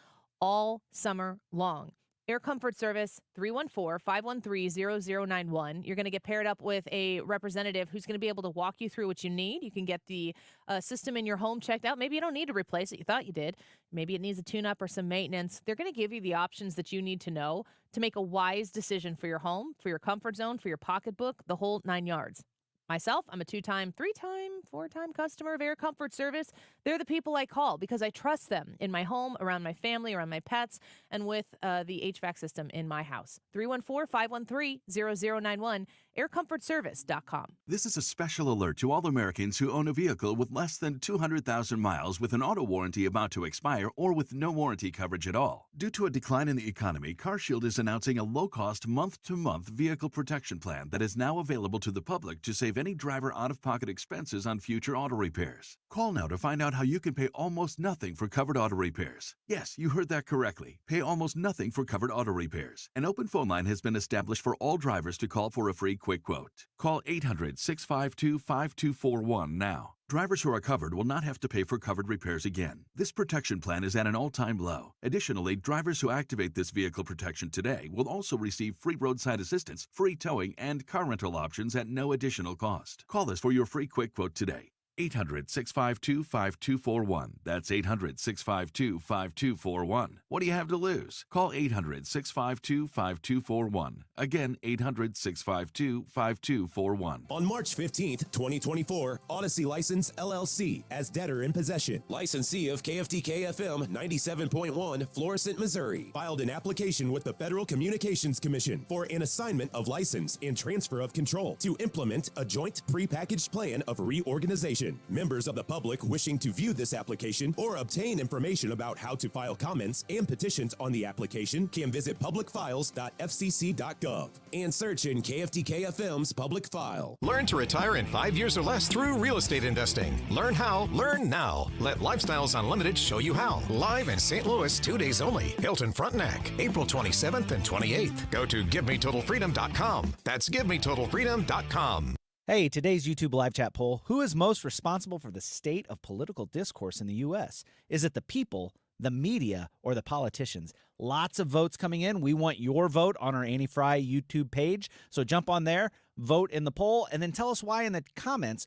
all summer long. Air Comfort Service, 314-513-0091. You're going to get paired up with a representative who's going to be able to walk you through what you need. You can get the system in your home checked out. Maybe you don't need to replace it. You thought you did. Maybe it needs a tune-up or some maintenance. They're going to give you the options that you need to know to make a wise decision for your home, for your comfort zone, for your pocketbook, the whole 9 yards. Myself, I'm a 2-time, 3-time, 4-time customer of Air Comfort Service. They're the people I call because I trust them in my home, around my family, around my pets, and with the HVAC system in my house. 314-513-0091, aircomfortservice.com. This is a special alert to all Americans who own a vehicle with less than 200,000 miles with an auto warranty about to expire or with no warranty coverage at all. Due to a decline in the economy, CarShield is announcing a low-cost month-to-month vehicle protection plan that is now available to the public to save any driver out-of-pocket expenses on future auto repairs. Call now to find out how you can pay almost nothing for covered auto repairs. Yes, you heard that correctly. Pay almost nothing for covered auto repairs. An open phone line has been established for all drivers to call for a free quick quote. Call 800-652-5241 now. Drivers who are covered will not have to pay for covered repairs again. This protection plan is at an all-time low. Additionally, drivers who activate this vehicle protection today will also receive free roadside assistance, free towing, and car rental options at no additional cost. Call us for your free quick quote today. 800-652-5241. That's 800-652-5241. What do you have to lose? Call 800-652-5241. Again, 800-652-5241. On March 15th, 2024, Odyssey License LLC as debtor in possession, licensee of KFTK-FM 97.1, Florissant, Missouri, filed an application with the Federal Communications Commission for an assignment of license and transfer of control to implement a joint prepackaged plan of reorganization. Members of the public wishing to view this application or obtain information about how to file comments and petitions on the application can visit publicfiles.fcc.gov and search in KFTK-FM's public file. Learn to retire in 5 years or less through real estate investing. Learn how, learn now. Let Lifestyles Unlimited show you how. Live in St. Louis, 2 days only. Hilton Frontenac, April 27th and 28th. Go to GiveMeTotalFreedom.com. That's GiveMeTotalFreedom.com. Hey, today's YouTube live chat poll, who is most responsible for the state of political discourse in the U.S.? Is it the people, the media, or the politicians? Lots of votes coming in. We want your vote on our Annie Fry YouTube page. So jump on there, vote in the poll, and then tell us why in the comments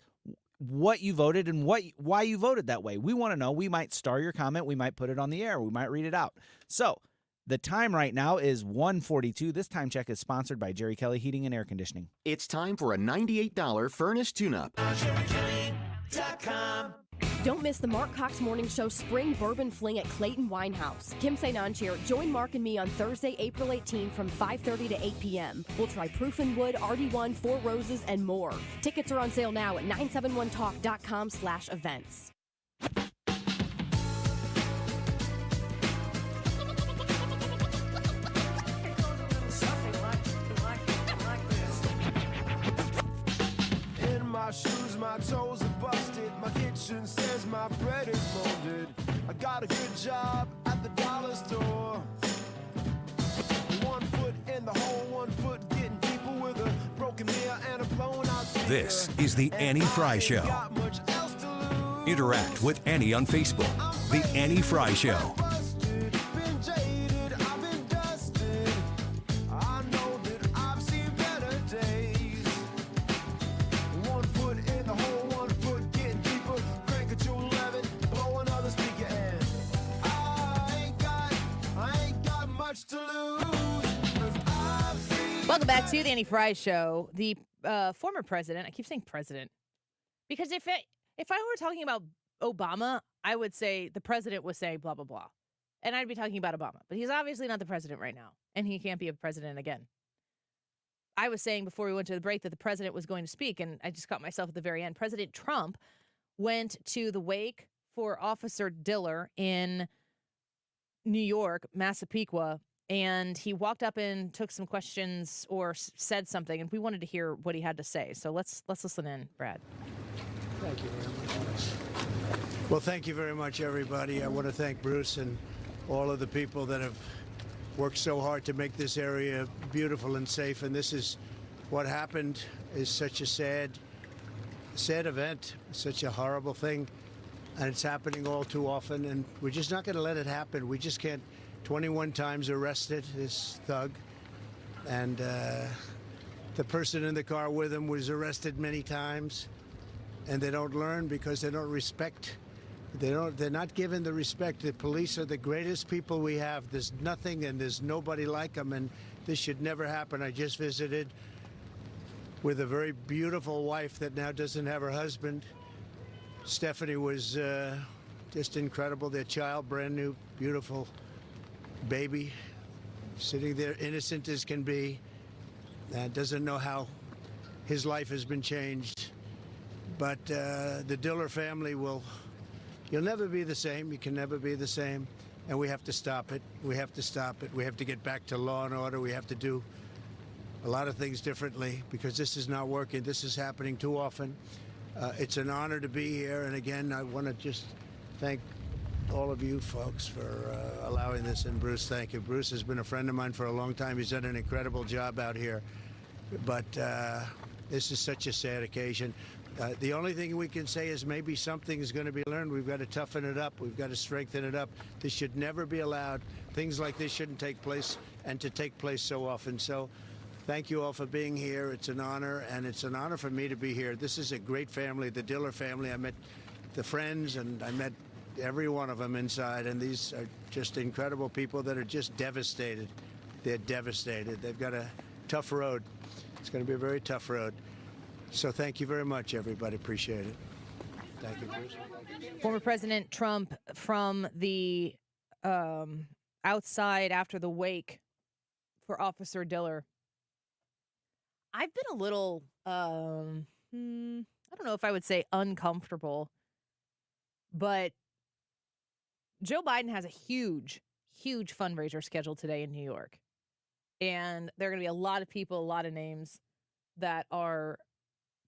what you voted and why you voted that way. We want to know. We might star your comment. We might put it on the air. We might read it out. So the time right now is 1:42. This time check is sponsored by Jerry Kelly Heating and Air Conditioning. It's time for a $98 furnace tune-up. Don't miss the Mark Cox Morning Show Spring Bourbon Fling at Clayton Winehouse. Kim St. Ange, join Mark and me on Thursday, April 18 from 5:30 to 8 p.m. We'll try Proof and Wood, RD1, Four Roses, and more. Tickets are on sale now at 971talk.com/events. My shoes, my toes are busted. My kitchen says my bread is molded. I got a good job at the dollar store. 1 foot in the hole, 1 foot getting deeper with a broken mirror and a blown out speaker. This is the Annie Fry Show. Interact with Annie on Facebook. The Annie Fry Show. Welcome back to the Annie Fry Show. The former president, I keep saying president, because if I were talking about Obama, I would say the president was saying blah, blah, blah. And I'd be talking about Obama. But he's obviously not the president right now, and he can't be a president again. I was saying before we went to the break that the president was going to speak, and I just caught myself at the very end. President Trump went to the wake for Officer Diller in New York, Massapequa, and he walked up and took some questions or said something, and we wanted to hear what he had to say. So let's listen in, Brad. Thank you very much. Well, thank you very much, everybody. I want to thank Bruce and all of the people that have worked so hard to make this area beautiful and safe. And this is what happened. Is such a sad event, such a horrible thing, and it's happening all too often. And we're just not going to let it happen. We just can't. 21 times arrested, this thug, and the person in the car with him was arrested many times, and they don't learn because they don't respect. They're not given the respect. The police are the greatest people we have. There's nothing and there's nobody like them, and this should never happen. I just visited with a very beautiful wife that now doesn't have her husband. Stephanie was just incredible. Their child, brand new, beautiful baby, sitting there innocent as can be, and doesn't know how his life has been changed. But the Diller family you'll never be the same. You can never be the same. And we have to stop it. We have to stop it. We have to get back to law and order. We have to do a lot of things differently because this is not working. This is happening too often. It's an honor to be here. And again, I want to just thank all of you folks for allowing this. And Bruce, thank you. Bruce has been a friend of mine for a long time. He's done an incredible job out here. But this is such a sad occasion. The only thing we can say is maybe something is going to be learned. We've got to toughen it up. We've got to strengthen it up. This should never be allowed. Things like this shouldn't take place, and to take place so often. So thank you all for being here. It's an honor, and it's an honor for me to be here. This is a great family, the Diller family. I met the friends, and I met every one of them inside, and these are just incredible people that are just devastated. They're devastated. They've got a tough road. It's going to be a very tough road. So thank you very much, everybody. Appreciate it. Thank you, Bruce. Former President Trump from the outside after the wake for Officer Diller. I've been a little, I don't know if I would say uncomfortable, but Joe Biden has a huge fundraiser scheduled today in New York. And there are going to be a lot of people, a lot of names that are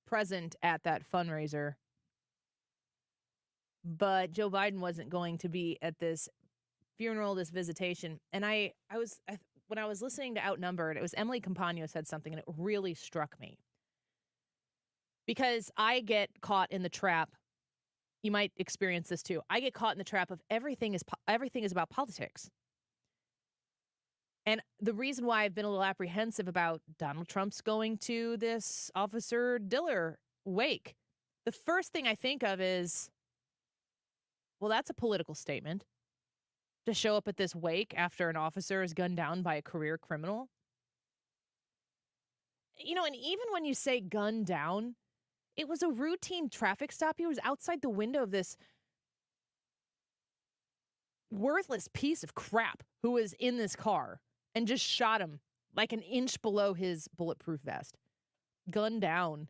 present at that fundraiser. But Joe Biden wasn't going to be at this funeral, this visitation. And when I was listening to Outnumbered, it was Emily Compagno said something, and it really struck me. Because I get caught in the trap. You might experience this too. I get caught in the trap of everything is about politics. And the reason why I've been a little apprehensive about Donald Trump's going to this Officer Diller wake, the first thing I think of is, well, that's a political statement to show up at this wake after an officer is gunned down by a career criminal. You know, and even when you say gunned down, it was a routine traffic stop. He was outside the window of this worthless piece of crap who was in this car and just shot him like an inch below his bulletproof vest. Gunned down.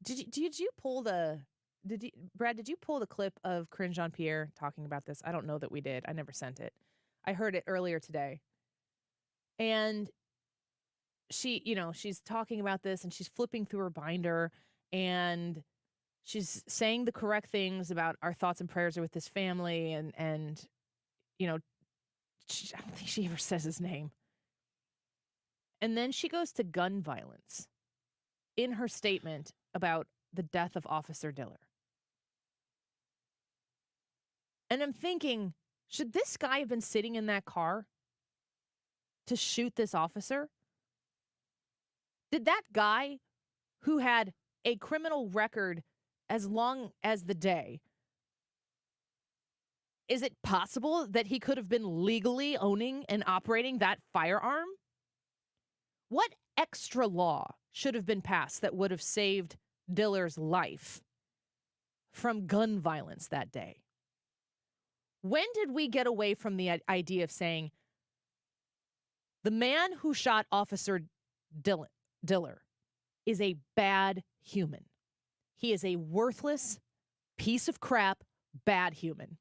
Did you pull the Brad, did you pull the clip of Corinne Jean-Pierre talking about this? I don't know that we did. I never sent it. I heard it earlier today. And she's talking about this and she's flipping through her binder and she's saying the correct things about our thoughts and prayers are with this family and I don't think she ever says his name. And then she goes to gun violence in her statement about the death of Officer Diller. And I'm thinking, should this guy have been sitting in that car to shoot this officer? Did that guy who had a criminal record as long as the day, is it possible that he could have been legally owning and operating that firearm? What extra law should have been passed that would have saved Diller's life from gun violence that day? When did we get away from the idea of saying the man who shot Officer Diller is a bad human? He is a worthless piece of crap, bad human.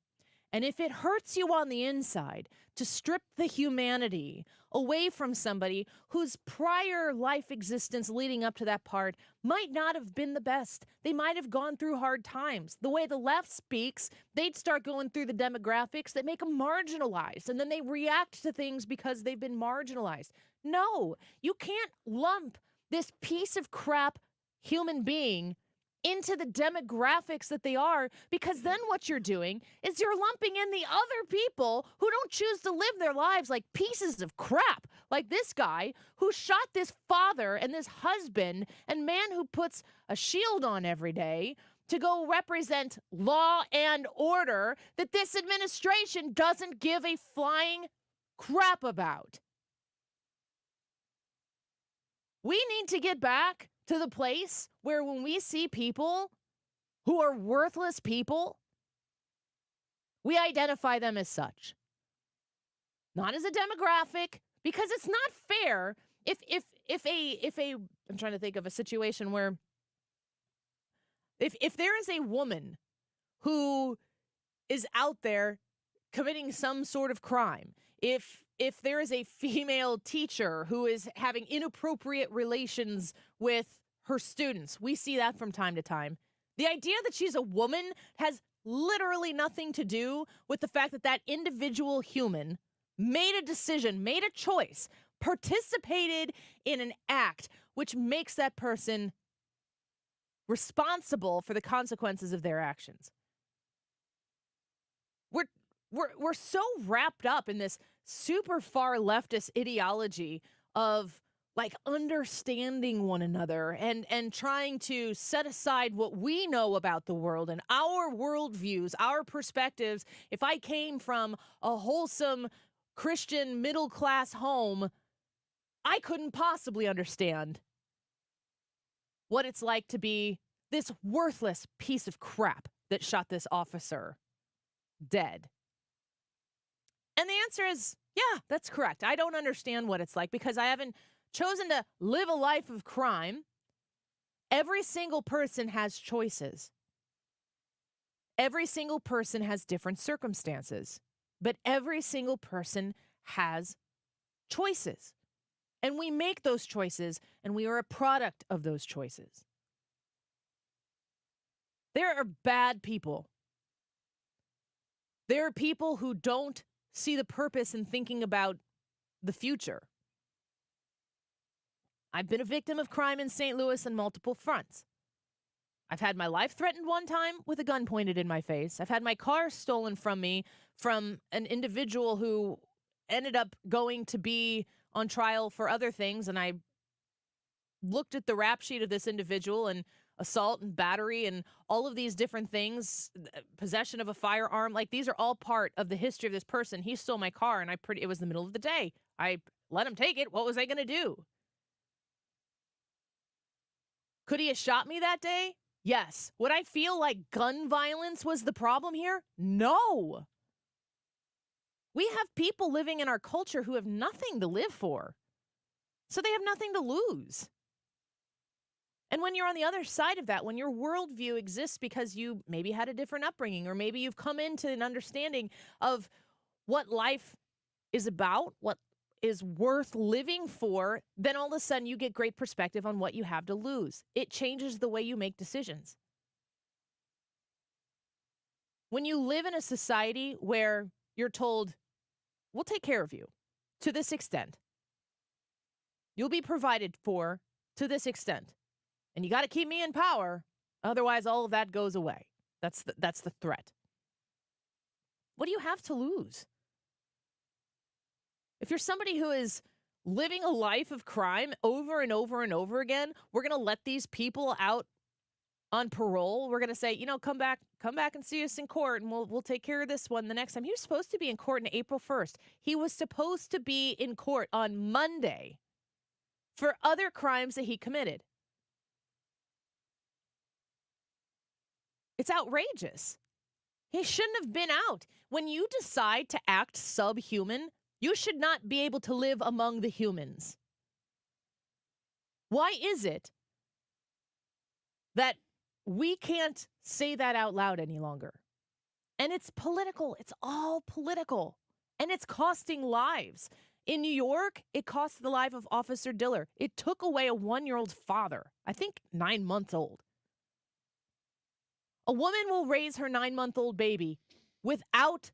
And if it hurts you on the inside to strip the humanity away from somebody whose prior life existence leading up to that part might not have been the best. They might have gone through hard times. The way the left speaks, they'd start going through the demographics that make them marginalized, and then they react to things because they've been marginalized. No, you can't lump this piece of crap human being into the demographics that they are, because then what you're doing is you're lumping in the other people who don't choose to live their lives like pieces of crap, like this guy who shot this father and this husband and man who puts a shield on every day to go represent law and order that this administration doesn't give a flying crap about. We need to get back to the place where when we see people who are worthless people, we identify them as such. Not as a demographic, because it's not fair if a I'm trying to think of a situation where if there is a woman who is out there committing some sort of crime, if there is a female teacher who is having inappropriate relations with her students, we see that from time to time. The idea that she's a woman has literally nothing to do with the fact that that individual human made a decision, made a choice, participated in an act which makes that person responsible for the consequences of their actions. We're so wrapped up in this super far leftist ideology of like understanding one another and trying to set aside what we know about the world and our worldviews, our perspectives. If I came from a wholesome Christian middle-class home, I couldn't possibly understand what it's like to be this worthless piece of crap that shot this officer dead. And the answer is, yeah, that's correct. I don't understand what it's like because I haven't chosen to live a life of crime. Every single person has choices. Every single person has different circumstances, but every single person has choices. And we make those choices, and we are a product of those choices. There are bad people. There are people who don't see the purpose in thinking about the future. I've been a victim of crime in St. Louis on multiple fronts. I've had my life threatened one time with a gun pointed in my face. I've had my car stolen from me from an individual who ended up going to be on trial for other things, and I looked at the rap sheet of this individual and assault and battery and all of these different things, possession of a firearm, like these are all part of the history of this person. He stole my car and it was the middle of the day. I let him take it. What was I going to do? Could he have shot me that day? Yes. Would I feel like gun violence was the problem here? No. We have people living in our culture who have nothing to live for. So they have nothing to lose. And when you're on the other side of that, when your worldview exists because you maybe had a different upbringing, or maybe you've come into an understanding of what life is about, what is worth living for, then all of a sudden you get great perspective on what you have to lose. It changes the way you make decisions. When you live in a society where you're told, we'll take care of you to this extent, you'll be provided for to this extent, and you got to keep me in power, otherwise all of that goes away. That's the threat. What do you have to lose? If you're somebody who is living a life of crime over and over and over again, we're going to let these people out on parole. We're going to say, come back and see us in court, and we'll take care of this one the next time. He was supposed to be in court on April 1st. He was supposed to be in court on Monday for other crimes that he committed. It's outrageous. He shouldn't have been out. When you decide to act subhuman, you should not be able to live among the humans. Why is it that we can't say that out loud any longer? And it's political. It's all political. And it's costing lives. In New York, it cost the life of Officer Diller. It took away a 1-year-old father, I think 9 months old. A woman will raise her 9-month-old baby without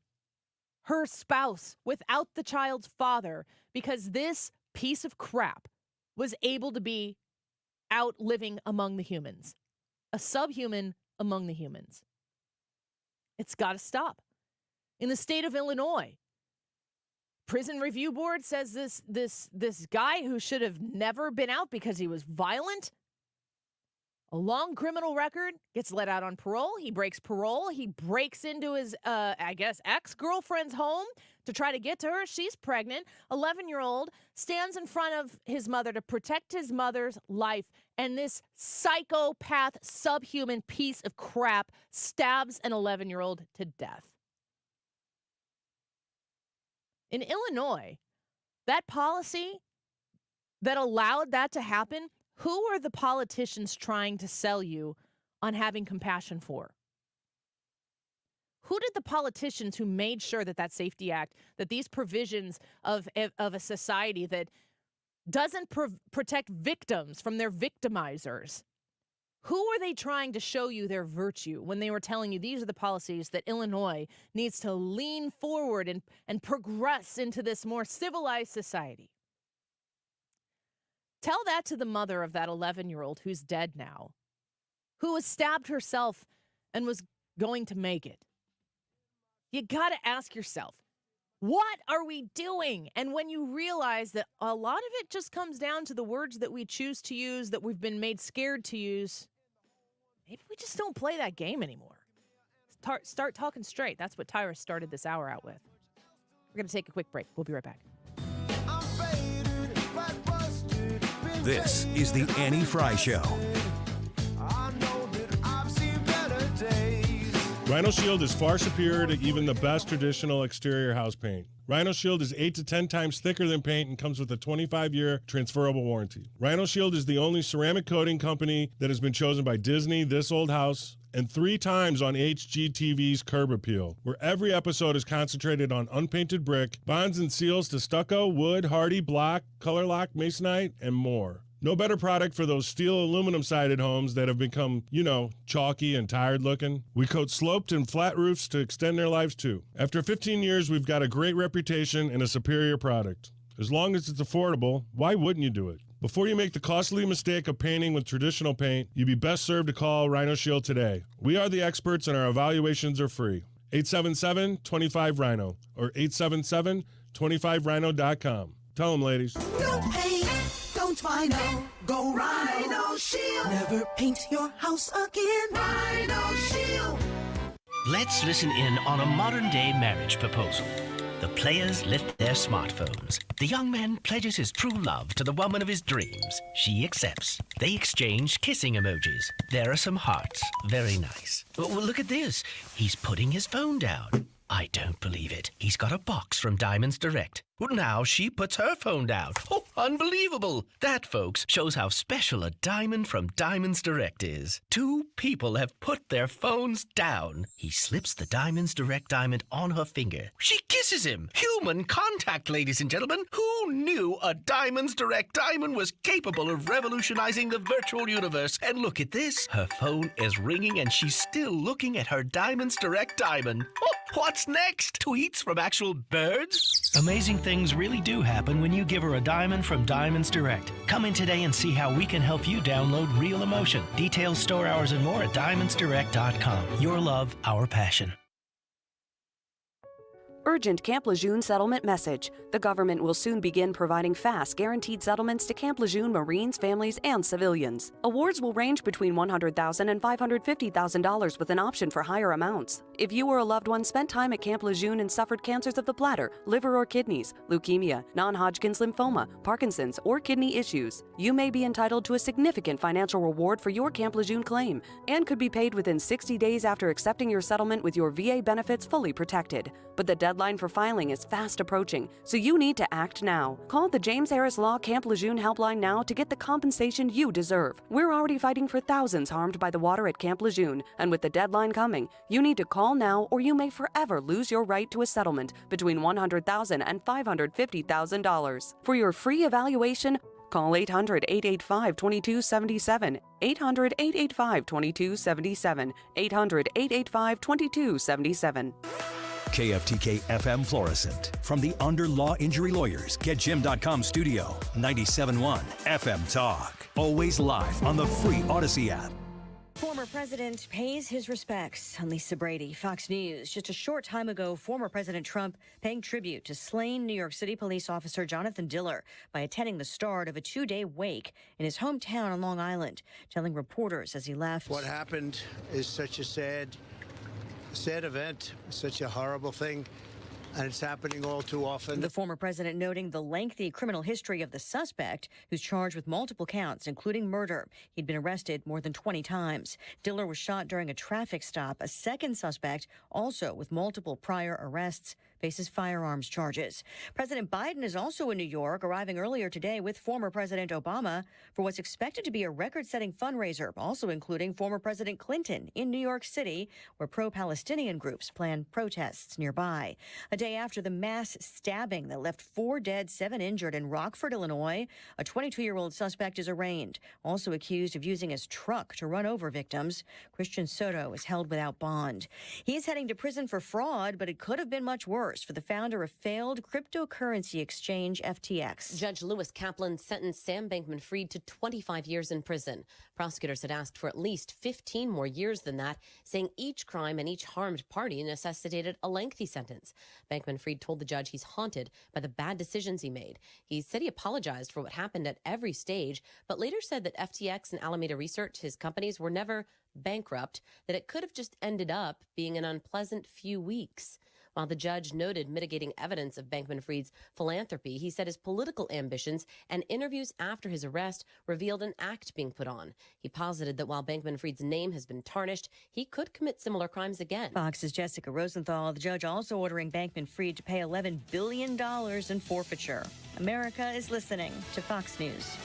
her spouse, without the child's father, because this piece of crap was able to be out living among the humans, a subhuman among the humans. It's got to stop. In the state of Illinois, Prison Review Board says this guy who should have never been out because he was violent, a long criminal record, gets let out on parole. He breaks parole. He breaks into his, ex-girlfriend's home to try to get to her. She's pregnant. 11-year-old stands in front of his mother to protect his mother's life. And this psychopath, subhuman piece of crap stabs an 11-year-old to death. In Illinois, that policy that allowed that to happen, who are the politicians trying to sell you on having compassion for? Who did the politicians who made sure that that Safety Act, that these provisions of a society that doesn't protect victims from their victimizers, who are they trying to show you their virtue when they were telling you these are the policies that Illinois needs to lean forward and progress into this more civilized society? Tell that to the mother of that 11-year-old who's dead now, who was stabbed herself and was going to make it. You got to ask yourself, what are we doing? And when you realize that a lot of it just comes down to the words that we choose to use, that we've been made scared to use, maybe we just don't play that game anymore. Start talking straight. That's what Tyrus started this hour out with. We're going to take a quick break. We'll be right back. This is the Annie Fry Show. Rhino Shield is far superior to even the best traditional exterior house paint. Rhino Shield is 8 to 10 times thicker than paint and comes with a 25-year transferable warranty. Rhino Shield is the only ceramic coating company that has been chosen by Disney, This Old House, and 3 times on HGTV's Curb Appeal, where every episode is concentrated on unpainted brick, bonds and seals to stucco, wood, hardy, block, color lock, masonite, and more. No better product for those steel aluminum-sided homes that have become, chalky and tired looking. We coat sloped and flat roofs to extend their lives too. After 15 years, we've got a great reputation and a superior product. As long as it's affordable, why wouldn't you do it? Before you make the costly mistake of painting with traditional paint, you'd be best served to call Rhino Shield today. We are the experts and our evaluations are free. 877-25-RHINO or 877-25rhino.com. Tell them, ladies. No paint, don't Rhino. Go Rhino Shield. Never paint your house again. Rhino Shield. Let's listen in on a modern-day marriage proposal. The players lift their smartphones. The young man pledges his true love to the woman of his dreams. She accepts. They exchange kissing emojis. There are some hearts. Very nice. Well, look at this. He's putting his phone down. I don't believe it. He's got a box from Diamonds Direct. Well, now she puts her phone down. Oh, unbelievable. That, folks, shows how special a diamond from Diamonds Direct is. 2 people have put their phones down. He slips the Diamonds Direct diamond on her finger. She kisses him. Human contact, ladies and gentlemen. Who knew a Diamonds Direct diamond was capable of revolutionizing the virtual universe? And look at this. Her phone is ringing and she's still looking at her Diamonds Direct diamond. Oh, what's next? Tweets from actual birds? Amazing things really do happen when you give her a diamond from Diamonds Direct. Come in today and see how we can help you download real emotion. Details, store hours, and more at diamondsdirect.com. Your love, our passion. Urgent Camp Lejeune settlement message. The government will soon begin providing fast, guaranteed settlements to Camp Lejeune Marines, families, and civilians. Awards will range between $100,000 and $550,000 with an option for higher amounts. If you or a loved one spent time at Camp Lejeune and suffered cancers of the bladder, liver or kidneys, leukemia, non-Hodgkin's lymphoma, Parkinson's, or kidney issues, you may be entitled to a significant financial reward for your Camp Lejeune claim and could be paid within 60 days after accepting your settlement with your VA benefits fully protected. But the deadline for filing is fast approaching, so you need to act now. Call the James Harris Law Camp Lejeune helpline now to get the compensation you deserve. We're already fighting for thousands harmed by the water at Camp Lejeune, and with the deadline coming, you need to call now or you may forever lose your right to a settlement between $100,000 and $550,000. For your free evaluation, call 800-885-2277, 800-885-2277, 800-885-2277. KFTK FM Florissant. From the Under Law Injury Lawyers, GetJim.com studio. 97.1 FM Talk. Always live on the free Odyssey app. Former president pays his respects. I'm Lisa Brady, Fox News. Just a short time ago, former President Trump paying tribute to slain New York City police officer Jonathan Diller by attending the start of a 2-day wake in his hometown on Long Island, telling reporters as he left. What happened is such a sad event, such a horrible thing. and it's happening all too often. The former president noting the lengthy criminal history of the suspect, who's charged with multiple counts, including murder. He'd been arrested more than 20 times. Diller was shot during a traffic stop. A second suspect, also with multiple prior arrests, faces firearms charges. President Biden is also in New York, arriving earlier today with former President Obama for what's expected to be a record-setting fundraiser, also including former President Clinton in New York City, where pro-Palestinian groups plan protests nearby. A day after the mass stabbing that left 4 dead, 7 injured in Rockford, Illinois, a 22-year-old suspect is arraigned, also accused of using his truck to run over victims. Christian Soto is held without bond. He is heading to prison for fraud, but it could have been much worse for the founder of failed cryptocurrency exchange FTX. Judge Lewis Kaplan sentenced Sam Bankman-Fried to 25 years in prison. Prosecutors had asked for at least 15 more years than that, saying each crime and each harmed party necessitated a lengthy sentence. Bankman-Fried told the judge he's haunted by the bad decisions he made. He said he apologized for what happened at every stage, but later said that FTX and Alameda Research, his companies, were never bankrupt, that it could have just ended up being an unpleasant few weeks. While the judge noted mitigating evidence of Bankman-Fried's philanthropy, he said his political ambitions and interviews after his arrest revealed an act being put on. He posited that while Bankman-Fried's name has been tarnished, he could commit similar crimes again. Fox's Jessica Rosenthal, the judge also ordering Bankman-Fried to pay $11 billion in forfeiture. America is listening to Fox News.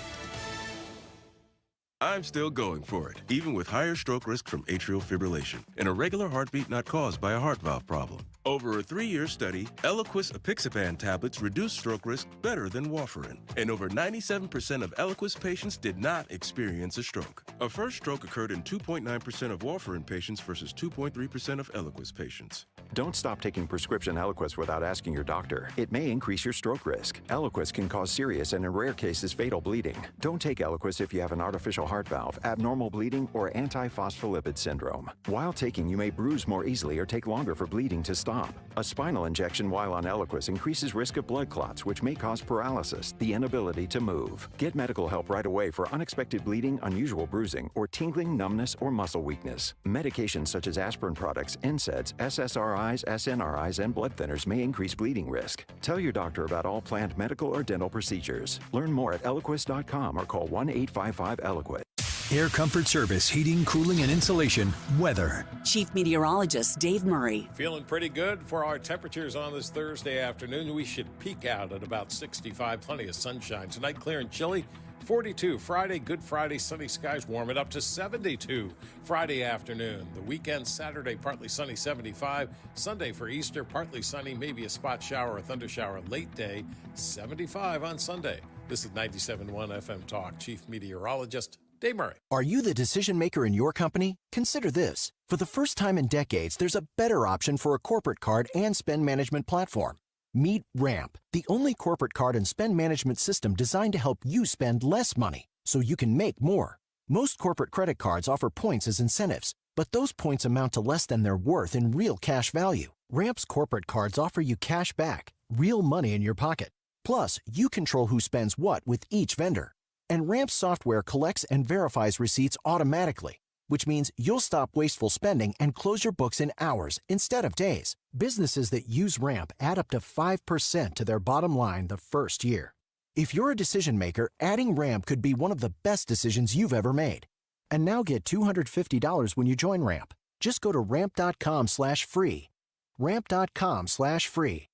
I'm still going for it, even with higher stroke risk from atrial fibrillation, and a regular heartbeat not caused by a heart valve problem. Over a 3-year study, Eliquis apixaban tablets reduced stroke risk better than warfarin, and over 97% of Eliquis patients did not experience a stroke. A first stroke occurred in 2.9% of warfarin patients versus 2.3% of Eliquis patients. Don't stop taking prescription Eliquis without asking your doctor. It may increase your stroke risk. Eliquis can cause serious and in rare cases fatal bleeding. Don't take Eliquis if you have an artificial heart valve, abnormal bleeding, or antiphospholipid syndrome. While taking, you may bruise more easily or take longer for bleeding to stop. A spinal injection while on Eliquis increases risk of blood clots, which may cause paralysis, the inability to move. Get medical help right away for unexpected bleeding, unusual bruising, or tingling, numbness, or muscle weakness. Medications such as aspirin products, NSAIDs, SSRIs, SNRIs, and blood thinners may increase bleeding risk. Tell your doctor about all planned medical or dental procedures. Learn more at Eliquis.com or call 1-855-ELIQUIS. Air Comfort Service, heating, cooling, and insulation. Weather. Chief Meteorologist Dave Murray. Feeling pretty good for our temperatures on this Thursday afternoon. We should peak out at about 65. Plenty of sunshine. Tonight, clear and chilly. 42. Friday, Good Friday, sunny skies, warm it up to 72 Friday afternoon. The weekend, Saturday, partly sunny, 75. Sunday for Easter, partly sunny, maybe a spot shower or thunder shower late day, 75 on Sunday. This is 97.1 FM Talk. Chief Meteorologist Dave Murray. Are you the decision maker in your company? Consider this. For the first time in decades, there's a better option for a corporate card and spend management platform. Meet Ramp, the only corporate card and spend management system designed to help you spend less money so you can make more. Most corporate credit cards offer points as incentives, but those points amount to less than their worth in real cash value. Ramp's corporate cards offer you cash back, real money in your pocket. Plus, you control who spends what with each vendor. And Ramp's software collects and verifies receipts automatically, which means you'll stop wasteful spending and close your books in hours instead of days. Businesses that use Ramp add up to 5% to their bottom line the first year. If you're a decision maker, adding Ramp could be one of the best decisions you've ever made. And now get $250 when you join Ramp. Just go to ramp.com/free. Ramp.com/free.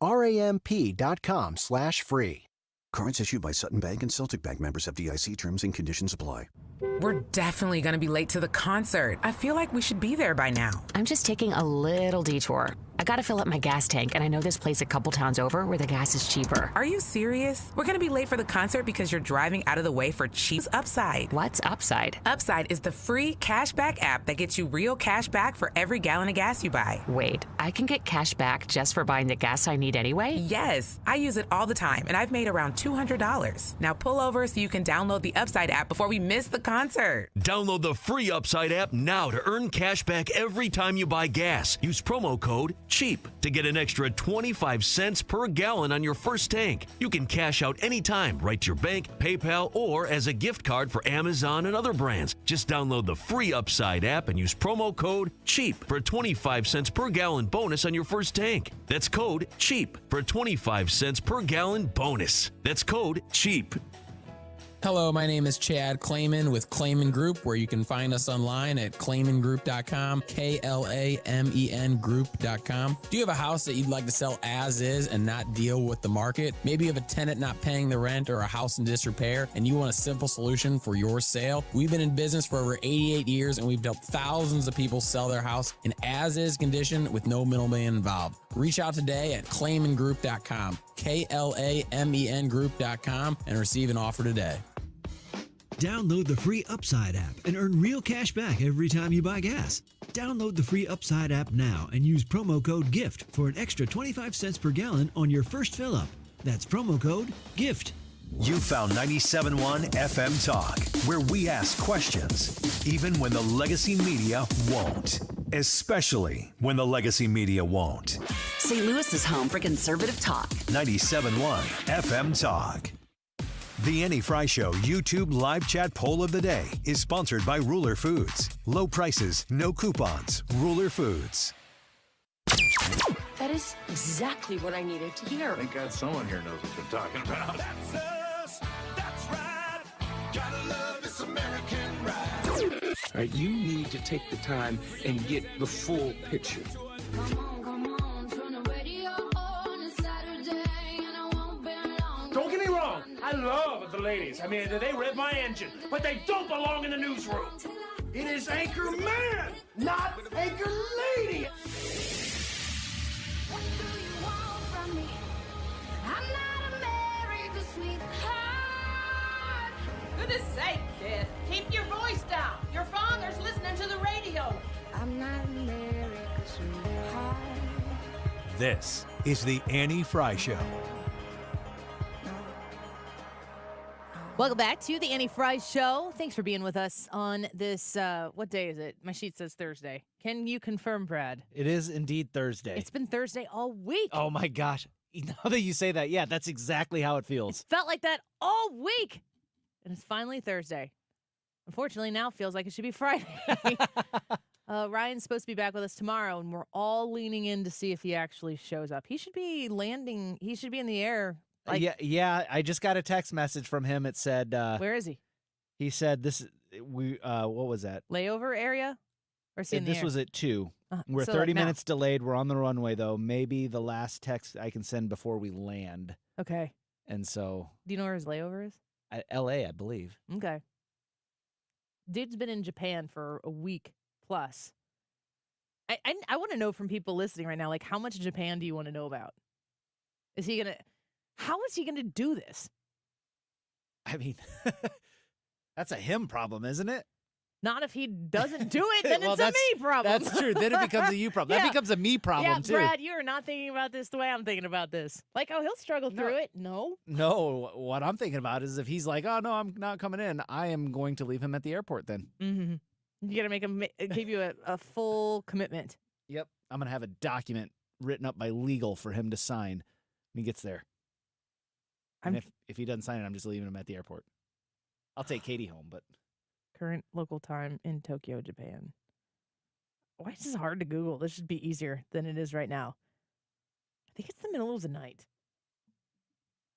RAMP.com/free. Cards issued by Sutton Bank and Celtic Bank, members of FDIC. Terms and conditions apply. We're definitely going to be late to the concert. I feel like we should be there by now. I'm just taking a little detour. I gotta fill up my gas tank, and I know this place a couple towns over where the gas is cheaper. Are you serious? We're gonna be late for the concert because you're driving out of the way for cheap. Upside. What's Upside? Upside is the free cashback app that gets you real cash back for every gallon of gas you buy. Wait, I can get cash back just for buying the gas I need anyway? Yes, I use it all the time, and I've made around $200. Now pull over so you can download the Upside app before we miss the concert. Download the free Upside app now to earn cash back every time you buy gas. Use promo code CHEAP to get an extra 25 cents per gallon on your first tank. You can cash out anytime, right to your bank, PayPal, or as a gift card for Amazon and other brands. Just download the free Upside app and use promo code CHEAP for a 25 cents per gallon bonus on your first tank. That's code CHEAP for a 25 cents per gallon bonus. That's code CHEAP. Hello, my name is Chad Clayman with Clayman Group, where you can find us online at claymangroup.com, KLAMEN group.com. Do you have a house that you'd like to sell as is and not deal with the market? Maybe you have a tenant not paying the rent or a house in disrepair and you want a simple solution for your sale? We've been in business for over 88 years and we've helped thousands of people sell their house in as-is condition with no middleman involved. Reach out today at claymangroup.com, KLAMEN group.com, and receive an offer today. Download the free Upside app and earn real cash back every time you buy gas. Download the free Upside app now and use promo code GIFT for an extra 25 cents per gallon on your first fill-up. That's promo code GIFT. You found 97.1 FM Talk, where we ask questions, even when the legacy media won't. Especially when the legacy media won't. St. Louis is home for conservative talk. 97.1 FM Talk. The Annie Fry Show YouTube live chat poll of the day is sponsored by Ruler Foods. Low prices, no coupons. Ruler Foods. That is exactly what I needed to hear. Thank God someone here knows what you're talking about. That's us. That's right. Gotta love this American ride. All right, you need to take the time and get the full picture. Don't get me wrong, I love the ladies. I mean, they rev my engine, but they don't belong in the newsroom. It is Anchor Man, not Anchor Lady. What do you want from me? I'm not America's sweetheart. Goodness sake, kid. Keep your voice down. Your father's listening to the radio. I'm not America's sweetheart. This is the Annie Fry Show. Welcome back to the Annie Fry Show. Thanks for being with us on this, what day is it? My sheet says Thursday. Can you confirm, Brad? It is indeed Thursday. It's been Thursday all week. Oh my gosh. Now that you say that, yeah, that's exactly how it feels. It's felt like that all week. And it's finally Thursday. Unfortunately, now it feels like it should be Friday. Ryan's supposed to be back with us tomorrow, and we're all leaning in to see if he actually shows up. He should be landing. He should be in the air. Yeah. I just got a text message from him. It said, where is he? He said what was that? Layover area? Or is he in the This air? was at 2. We're so 30 like now. minutes delayed. We're on the runway, though. Maybe the last text I can send before we land. Okay. And so. Do you know where his layover is? L.A., I believe. Okay. Dude's been in Japan for a week plus. I want to know from people listening right now, like, how much Japan do you want to know about? How is he going to do this? I mean, that's a him problem, isn't it? Not if he doesn't do it, then Well, it's a me problem. That's true. Then it becomes a you problem. Yeah. That becomes a me problem, too. Brad, you are not thinking about this the way I'm thinking about this. Like, oh, he'll struggle through it. No. No, what I'm thinking about is if he's like, oh, no, I'm not coming in, I am going to leave him at the airport then. Mm-hmm. You got to make him give you a full commitment. Yep. I'm going to have a document written up by legal for him to sign when he gets there. And if he doesn't sign it, I'm just leaving him at the airport. I'll take Katie home, but... Current local time in Tokyo, Japan. Why is this hard to Google? This should be easier than it is right now. I think it's the middle of the night.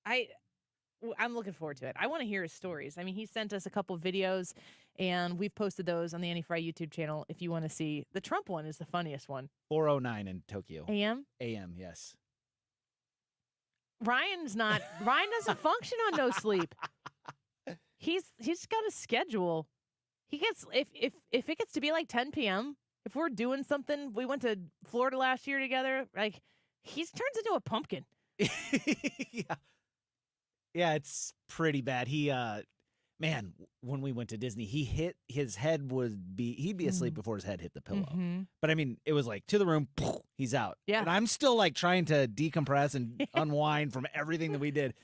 I'm looking forward to it. I want to hear his stories. I mean, he sent us a couple videos, and we've posted those on the Annie Fry YouTube channel if you want to see. The Trump one is the funniest one. 4:09 in Tokyo. AM? AM, yes. Ryan doesn't function on no sleep. He's got a schedule. He gets if it gets to be like 10 p.m., if we're doing something, we went to Florida last year together, like he turns into a pumpkin. Yeah, it's pretty bad. He man, when we went to Disney, his head he'd be asleep before his head hit the pillow. Mm-hmm. But I mean, it was like to the room, he's out. Yeah. And I'm still like trying to decompress and unwind from everything that we did.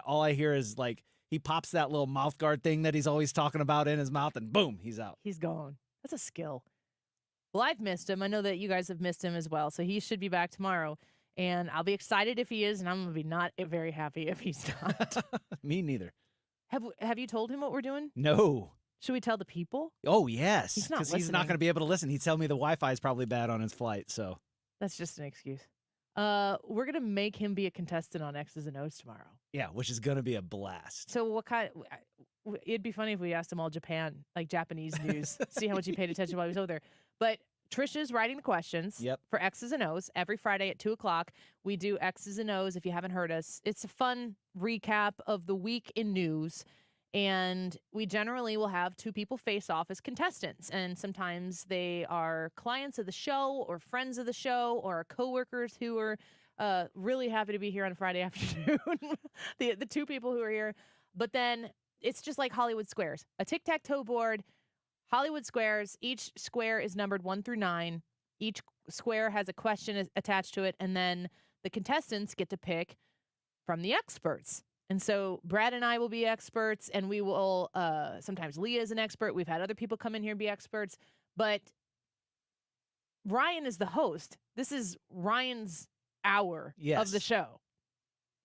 All I hear is like he pops that little mouth guard thing that he's always talking about in his mouth, and boom, he's out. He's gone. That's a skill. Well, I've missed him. I know that you guys have missed him as well. So he should be back tomorrow. And I'll be excited if he is, and I'm going to be not very happy if he's not. Me neither. Have you told him what we're doing? No. Should we tell the people? Oh, yes. He's not Because he's not listening. going to be able to listen. He'd tell me the Wi-Fi is probably bad on his flight, so. That's just an excuse. We're going to make him be a contestant on X's and O's tomorrow. Yeah, which is going to be a blast. So what kind it'd be funny if we asked him all Japanese news, see how much he paid attention while he was over there. But Trisha's writing the questions for X's and O's every Friday at 2 o'clock. We do X's and O's if you haven't heard us. It's a fun recap of the week in news. And we generally will have two people face off as contestants. And sometimes they are clients of the show or friends of the show or coworkers who are really happy to be here on a Friday afternoon. the two people who are here. But then it's just like Hollywood Squares, a tic-tac-toe board, Hollywood Squares. Each square is numbered 1 through 9. Each square has a question attached to it. And then the contestants get to pick from the experts. And so Brad and I will be experts, and we will, sometimes Leah is an expert. We've had other people come in here and be experts. But Ryan is the host. This is Ryan's hour of the show.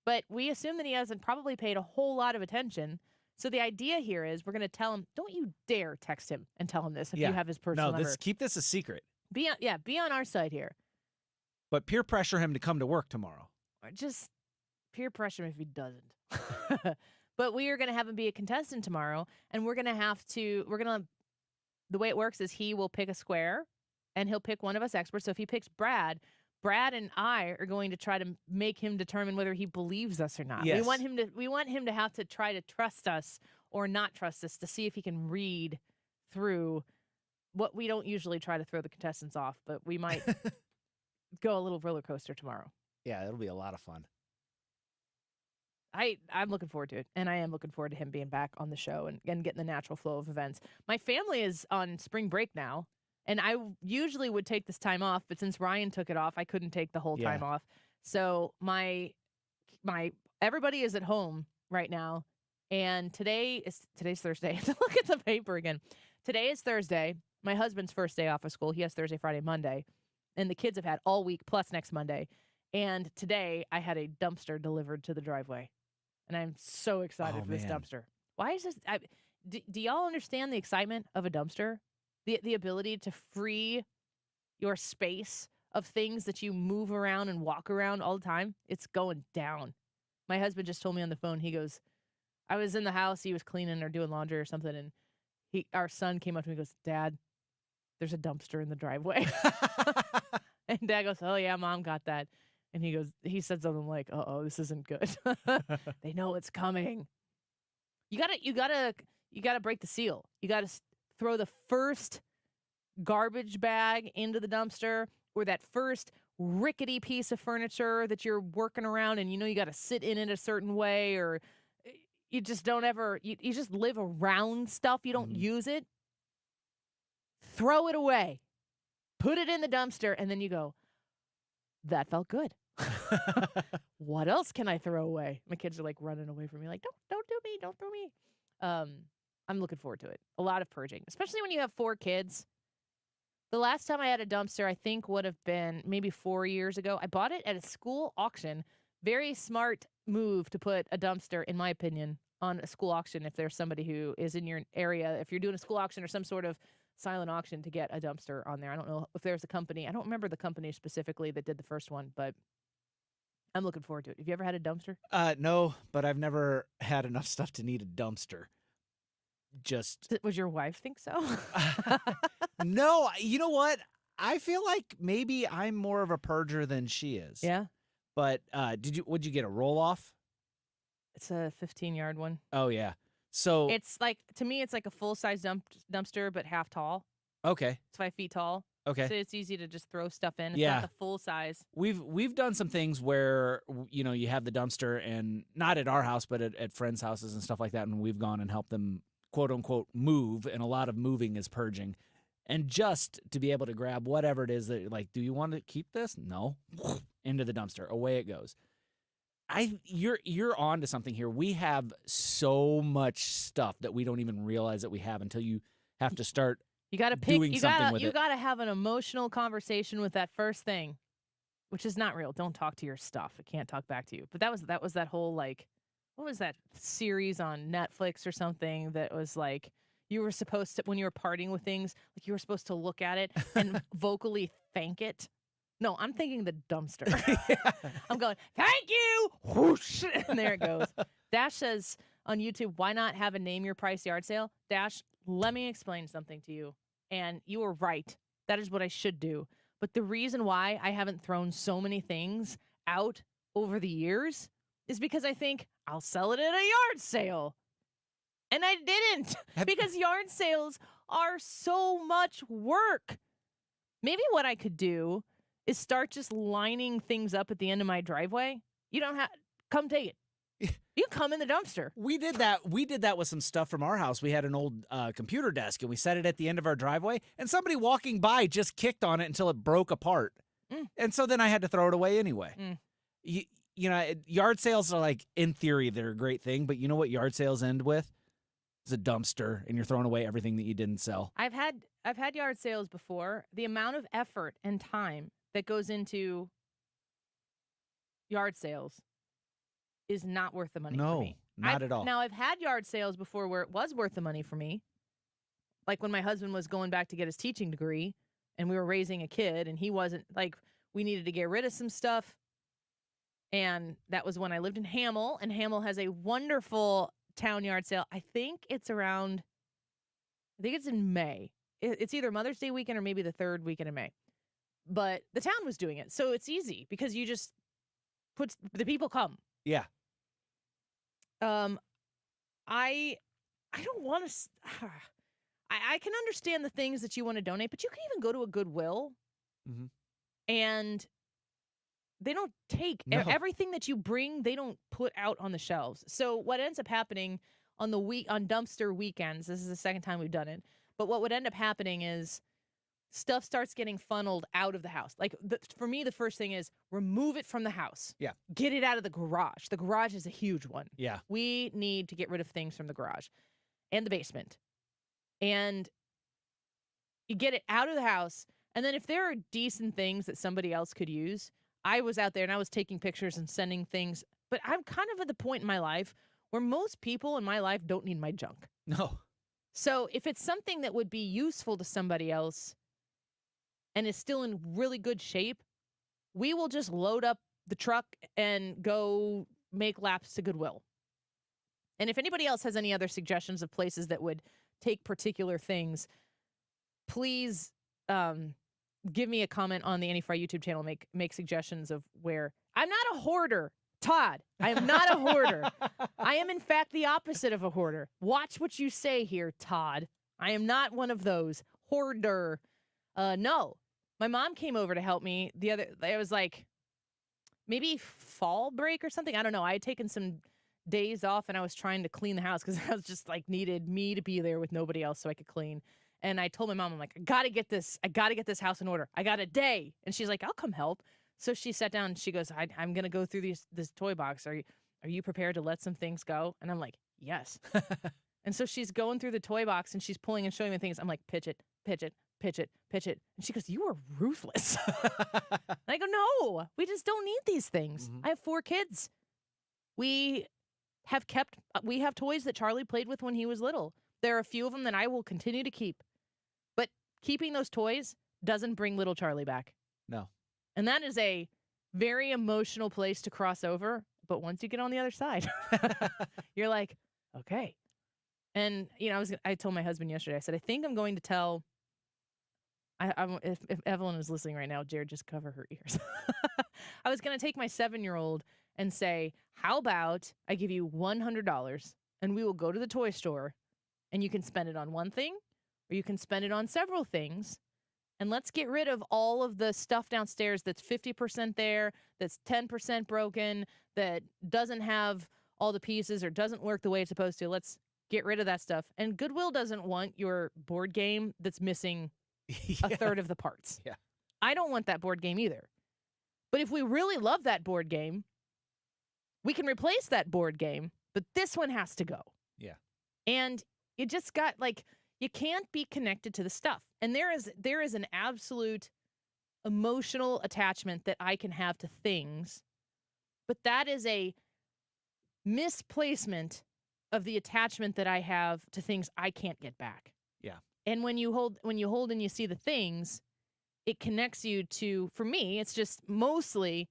But we assume that he hasn't probably paid a whole lot of attention. So the idea here is we're going to tell him, don't you dare text him and tell him this if you have his personal number. Keep this a secret. Be on our side here. But peer pressure him to come to work tomorrow. Or just peer pressure him if he doesn't. But we are going to have him be a contestant tomorrow, and the way it works is he will pick a square, and he'll pick one of us experts. So if he picks Brad and I are going to try to make him determine whether he believes us or not. Yes. We want him to have to try to trust us or not trust us to see if he can read through what we don't usually try to throw the contestants off, but we might go a little roller coaster tomorrow. Yeah, it'll be a lot of fun. I'm looking forward to it, and I am looking forward to him being back on the show and getting the natural flow of events. My family is on spring break now, and I usually would take this time off, but since Ryan took it off, I couldn't take the whole time off. So my everybody is at home right now, and today's Thursday. To look at the paper again. Today is Thursday. My husband's first day off of school. He has Thursday, Friday, Monday, and the kids have had all week plus next Monday. And today I had a dumpster delivered to the driveway. And I'm so excited for this dumpster. Why is this? Do y'all understand the excitement of a dumpster? The ability to free your space of things that you move around and walk around all the time. It's going down. My husband just told me on the phone, he goes, I was in the house, he was cleaning or doing laundry or something, and our son came up to me and goes, Dad, there's a dumpster in the driveway. And Dad goes, oh yeah, Mom got that. And he said something like, uh-oh, this isn't good. They know it's coming. You gotta break the seal. You gotta throw the first garbage bag into the dumpster, or that first rickety piece of furniture that you're working around and you gotta sit in it a certain way, or you just don't ever, you just live around stuff. You don't use it. Throw it away. Put it in the dumpster, and then you go, that felt good. What else can I throw away? My kids are like running away from me, like, don't throw me. I'm looking forward to it. A lot of purging, especially when you have 4 kids. The last time I had a dumpster, I think would have been maybe 4 years ago. I bought it at a school auction. Very smart move to put a dumpster, in my opinion, on a school auction. If there's somebody who is in your area, if you're doing a school auction or some sort of silent auction, to get a dumpster on there. I don't know if there's a company. I don't remember the company specifically that did the first one, but I'm looking forward to it. Have you ever had a dumpster? No, but I've never had enough stuff to need a dumpster. Would your wife think so? No, you know what? I feel like maybe I'm more of a purger than she is. Yeah. But would you get a roll off? It's a 15-yard one. Oh yeah. So it's like, to me, it's like a full-size dumpster, but half tall. Okay. It's 5 feet tall. Okay. So it's easy to just throw stuff in. It's not the full size. We've done some things where, you have the dumpster, and not at our house, but at friends' houses and stuff like that, and we've gone and helped them, quote unquote, move, and a lot of moving is purging. And just to be able to grab whatever it is that, like, do you want to keep this? No. Into the dumpster. Away it goes. You're on to something here. We have so much stuff that we don't even realize that we have until you have to start You got to doing something with you it. got to have an emotional conversation with that first thing, which is not real. Don't talk to your stuff. It can't talk back to you. But that was that whole like, what was that series on Netflix or something that was like you were supposed to, when you were parting with things, like you were supposed to look at it and vocally thank it. No, I'm thinking the dumpster. I'm going, thank you. Whoosh, and there it goes. Dash says on YouTube, why not have a name your price yard sale? Dash, let me explain something to you. And you were right. That is what I should do. But the reason why I haven't thrown so many things out over the years is because I think I'll sell it at a yard sale. And I didn't, because yard sales are so much work. Maybe what I could do is start just lining things up at the end of my driveway. You don't have, come take it. You come in the dumpster. We did that. We did that with some stuff from our house. We had an old computer desk, and we set it at the end of our driveway. And somebody walking by just kicked on it until it broke apart. And so then I had to throw it away anyway. You know, yard sales are like, in theory, they're a great thing. But you know what yard sales end with? It's a dumpster, and you're throwing away everything that you didn't sell. I've had yard sales before. The amount of effort and time that goes into yard sales is not worth the money for me. Not at all. Now, I've had yard sales before where it was worth the money for me. Like when my husband was going back to get his teaching degree and we were raising a kid and he wasn't, like, we needed to get rid of some stuff. And that was when I lived in Hamel, and Hamel has a wonderful town yard sale. I think it's in May. It's either Mother's Day weekend or maybe the third weekend in May. But the town was doing it. So it's easy because you just put, the people come. Yeah. I don't want to. I can understand the things that you want to donate, but you can even go to a Goodwill, and they don't take everything that you bring. They don't put out on the shelves. So what ends up happening on dumpster weekends? This is the second time we've done it. But what would end up happening is stuff starts getting funneled out of the house. Like for me, the first thing is remove it from the house. Yeah. Get it out of the garage. The garage is a huge one. Yeah. We need to get rid of things from the garage and the basement. And you get it out of the house. And then if there are decent things that somebody else could use, I was out there and I was taking pictures and sending things. But I'm kind of at the point in my life where most people in my life don't need my junk. No. So if it's something that would be useful to somebody else and is still in really good shape, we will just load up the truck and go make laps to Goodwill. And if anybody else has any other suggestions of places that would take particular things, please give me a comment on the Annie Fry YouTube channel. Make suggestions of where. I'm not a hoarder, Todd. I am not a hoarder. I am, in fact, the opposite of a hoarder. Watch what you say here, Todd. I am not one of those. Hoarder. No. My mom came over to help me it was like maybe fall break or something. I don't know. I had taken some days off and I was trying to clean the house because I was just like needed me to be there with nobody else so I could clean. And I told my mom, I'm like, I got to get this house in order. I got a day. And she's like, I'll come help. So she sat down and she goes, I'm going to go through this toy box. Are you prepared to let some things go? And I'm like, yes. And so she's going through the toy box and she's pulling and showing me things. I'm like, pitch it, pitch it, pitch it, pitch it. And she goes, you are ruthless. And I go, no, we just don't need these things. I have 4 kids. We have toys that Charlie played with when he was little. There are a few of them that I will continue to keep. But keeping those toys doesn't bring little Charlie back. No. And that is a very emotional place to cross over. But once you get on the other side, you're like, okay. And, you know, I told my husband yesterday, I said, I think I'm going to tell, if Evelyn is listening right now, Jared, just cover her ears. I was going to take my 7-year-old and say, how about I give you $100 and we will go to the toy store and you can spend it on one thing or you can spend it on several things. And let's get rid of all of the stuff downstairs that's 50% there, that's 10% broken, that doesn't have all the pieces or doesn't work the way it's supposed to. Let's get rid of that stuff. And Goodwill doesn't want your board game that's missing a third of the parts. Yeah. I don't want that board game either. But if we really love that board game, we can replace that board game, but this one has to go. Yeah. And you just got, like, you can't be connected to the stuff. And there is an absolute emotional attachment that I can have to things, but that is a misplacement of the attachment that I have to things I can't get back. Yeah. And when you hold and you see the things, it connects you to, for me, it's just mostly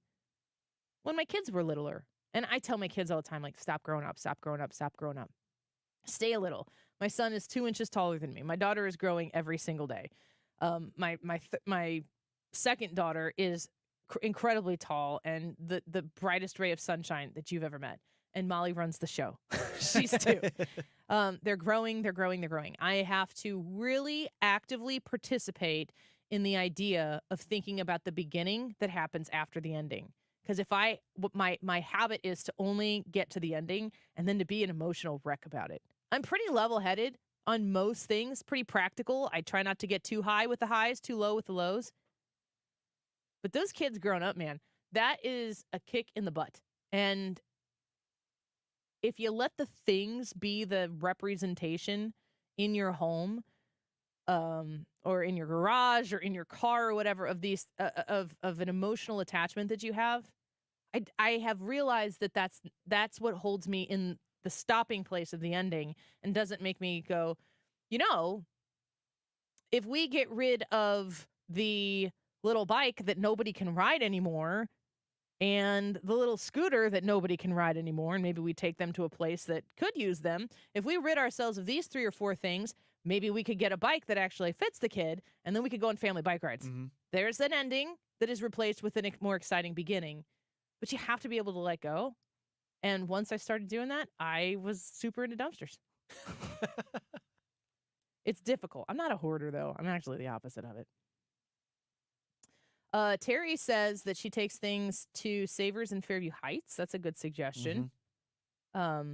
when my kids were littler. And I tell my kids all the time, like, stop growing up, stop growing up, stop growing up. Stay a little. My son is 2 inches taller than me. My daughter is growing every single day. My second daughter is incredibly tall and the brightest ray of sunshine that you've ever met. And Molly runs the show. She's 2. They're growing. I have to really actively participate in the idea of thinking about the beginning that happens after the ending. Because if my habit is to only get to the ending and then to be an emotional wreck about it. I'm pretty level-headed on most things, pretty practical. I try not to get too high with the highs, too low with the lows. But those kids growing up, man, that is a kick in the butt. And if you let the things be the representation in your home, or in your garage or in your car or whatever of these of an emotional attachment that you have, I have realized that that's what holds me in the stopping place of the ending and doesn't make me go, if we get rid of the little bike that nobody can ride anymore and the little scooter that nobody can ride anymore, and maybe we take them to a place that could use them, if we rid ourselves of these 3 or 4 things, maybe we could get a bike that actually fits the kid, and then we could go on family bike rides. Mm-hmm. There's an ending that is replaced with a more exciting beginning, but you have to be able to let go. And once I started doing that, I was super into dumpsters. It's difficult. I'm not a hoarder, though. I'm actually the opposite of it. Terry says that she takes things to Savers in Fairview Heights. That's a good suggestion. Mm-hmm.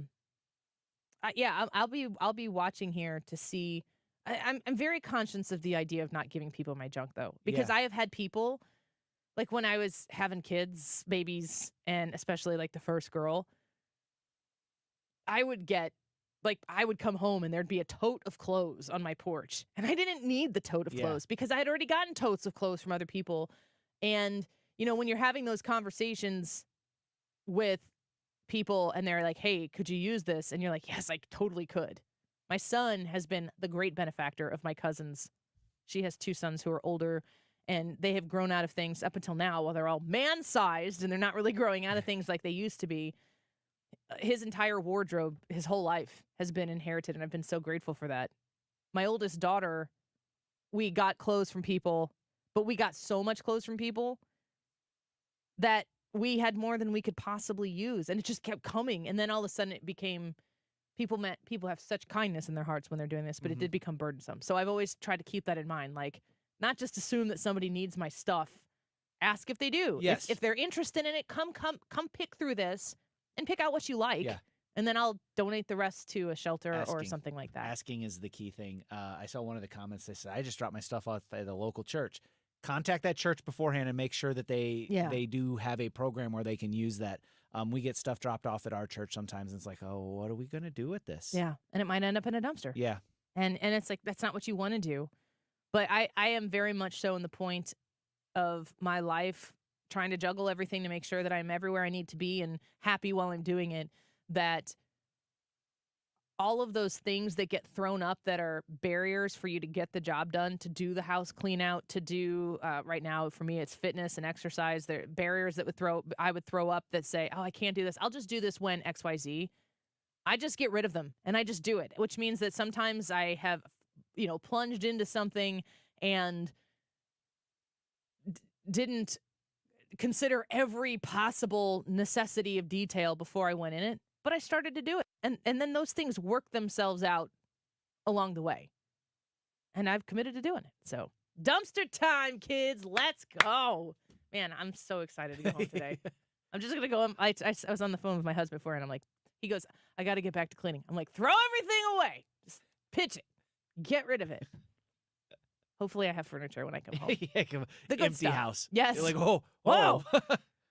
I'll be watching here to see. I'm very conscious of the idea of not giving people my junk, though, because I have had people, like when I was having kids, babies, and especially like the first girl, I would come home and there'd be a tote of clothes on my porch, and I didn't need the tote of clothes because I had already gotten totes of clothes from other people. And when you're having those conversations with people and they're like, hey, could you use this? And you're like, yes, I totally could. My son has been the great benefactor of my cousins. She has 2 sons who are older, and they have grown out of things up until now while they're all man-sized and they're not really growing out of things like they used to be. His entire wardrobe, his whole life has been inherited, and I've been so grateful for that. My oldest daughter, we got clothes from people, but we got so much clothes from people that we had more than we could possibly use, and it just kept coming. And then all of a sudden it became, people have such kindness in their hearts when they're doing this, but it did become burdensome. So I've always tried to keep that in mind, like not just assume that somebody needs my stuff. Ask if they do. Yes. If they're interested in it, come pick through this and pick out what you like. Yeah. And then I'll donate the rest to a shelter or something like that. Asking is the key thing. I saw one of the comments. They said, I just dropped my stuff off at the local church. Contact that church beforehand and make sure that they do have a program where they can use that. We get stuff dropped off at our church sometimes, and it's like, oh, what are we going to do with this? Yeah, and it might end up in a dumpster. Yeah. And it's like, that's not what you want to do. But I am very much so in the point of my life trying to juggle everything to make sure that I'm everywhere I need to be and happy while I'm doing it, that all of those things that get thrown up that are barriers for you to get the job done, to do the house clean out, to do, right now, for me, it's fitness and exercise. There are barriers that I would throw up that say, oh, I can't do this. I'll just do this when XYZ. I just get rid of them and I just do it, which means that sometimes I have, plunged into something and didn't consider every possible necessity of detail before I went in it, but I started to do it. And then those things work themselves out along the way. And I've committed to doing it. So dumpster time, kids. Let's go. Man, I'm so excited to go home today. I'm just going to go. I was on the phone with my husband before, and I'm like, he goes, I got to get back to cleaning. I'm like, throw everything away. Just pitch it. Get rid of it. Hopefully I have furniture when I come home. The good empty stuff. house. Yes. You're like, whoa. Whoa.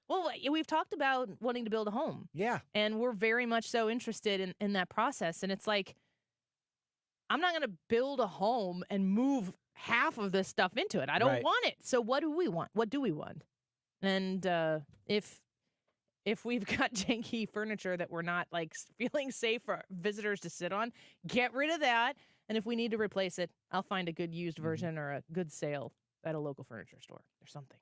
Well, we've talked about wanting to build a home. Yeah. And we're very much so interested in that process. And it's like, I'm not going to build a home and move half of this stuff into it. I don't want it. So what do we want? What do we want? And if we've got janky furniture that we're not like feeling safe for visitors to sit on, get rid of that. And if we need to replace it, I'll find a good used version or a good sale at a local furniture store or something.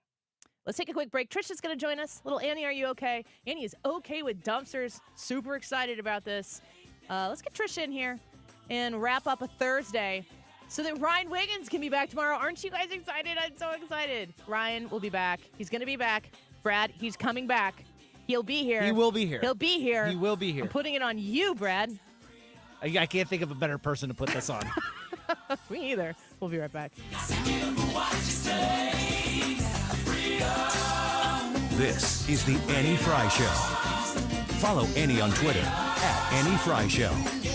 Let's take a quick break. Trisha's going to join us. Little Annie, are you okay? Annie is okay with dumpsters. Super excited about this. Let's get Trisha in here and wrap up a Thursday so that Ryan Wiggins can be back tomorrow. Aren't you guys excited? I'm so excited. Ryan will be back. He's going to be back. Brad, he's coming back. He'll be here. He will be here. He'll be here. He will be here. I'm putting it on you, Brad. I can't think of a better person to put this on. Me either. We'll be right back. This is the Annie Fry Show. Follow Annie on Twitter @AnnieFryShow.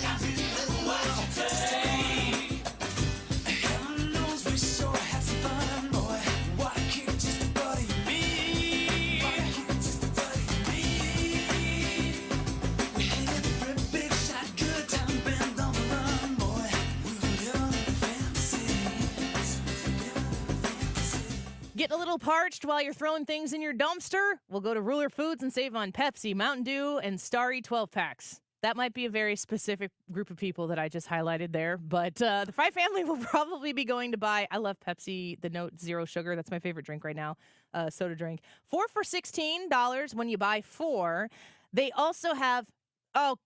Getting a little parched while you're throwing things in your dumpster? We'll go to Ruler Foods and save on Pepsi, Mountain Dew, and Starry 12-packs. That might be a very specific group of people that I just highlighted there, but the Fry family will probably be going to buy, I love Pepsi, the Note Zero Sugar. That's my favorite drink right now, soda drink. 4 for $16 when you buy 4. They also have,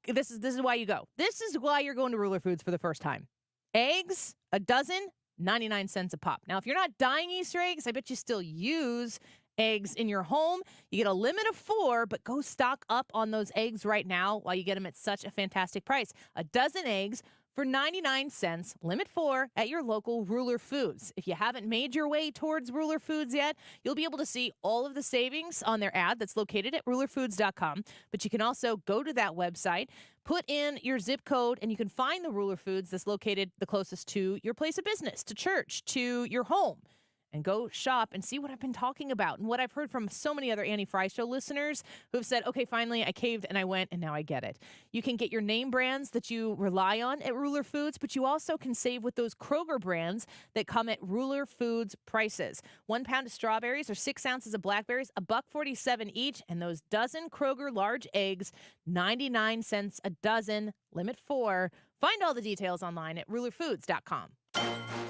this is why you go. This is why you're going to Ruler Foods for the first time. Eggs, a dozen, 99 cents a pop. Now, if you're not dyeing Easter eggs, I bet you still use eggs in your home. You get a limit of 4, but go stock up on those eggs right now while you get them at such a fantastic price. A dozen eggs for 99 cents, limit 4 at your local Ruler Foods. If you haven't made your way towards Ruler Foods yet, you'll be able to see all of the savings on their ad that's located at rulerfoods.com. But you can also go to that website, put in your zip code, and you can find the Ruler Foods that's located the closest to your place of business, to church, to your home. And go shop and see what I've been talking about and what I've heard from so many other Annie Fry Show listeners who have said, okay, finally, I caved and I went and now I get it. You can get your name brands that you rely on at Ruler Foods, but you also can save with those Kroger brands that come at Ruler Foods prices. 1 pound of strawberries or 6 ounces of blackberries, $1.47 each, and those dozen Kroger large eggs, 99 cents a dozen, limit 4. Find all the details online at rulerfoods.com.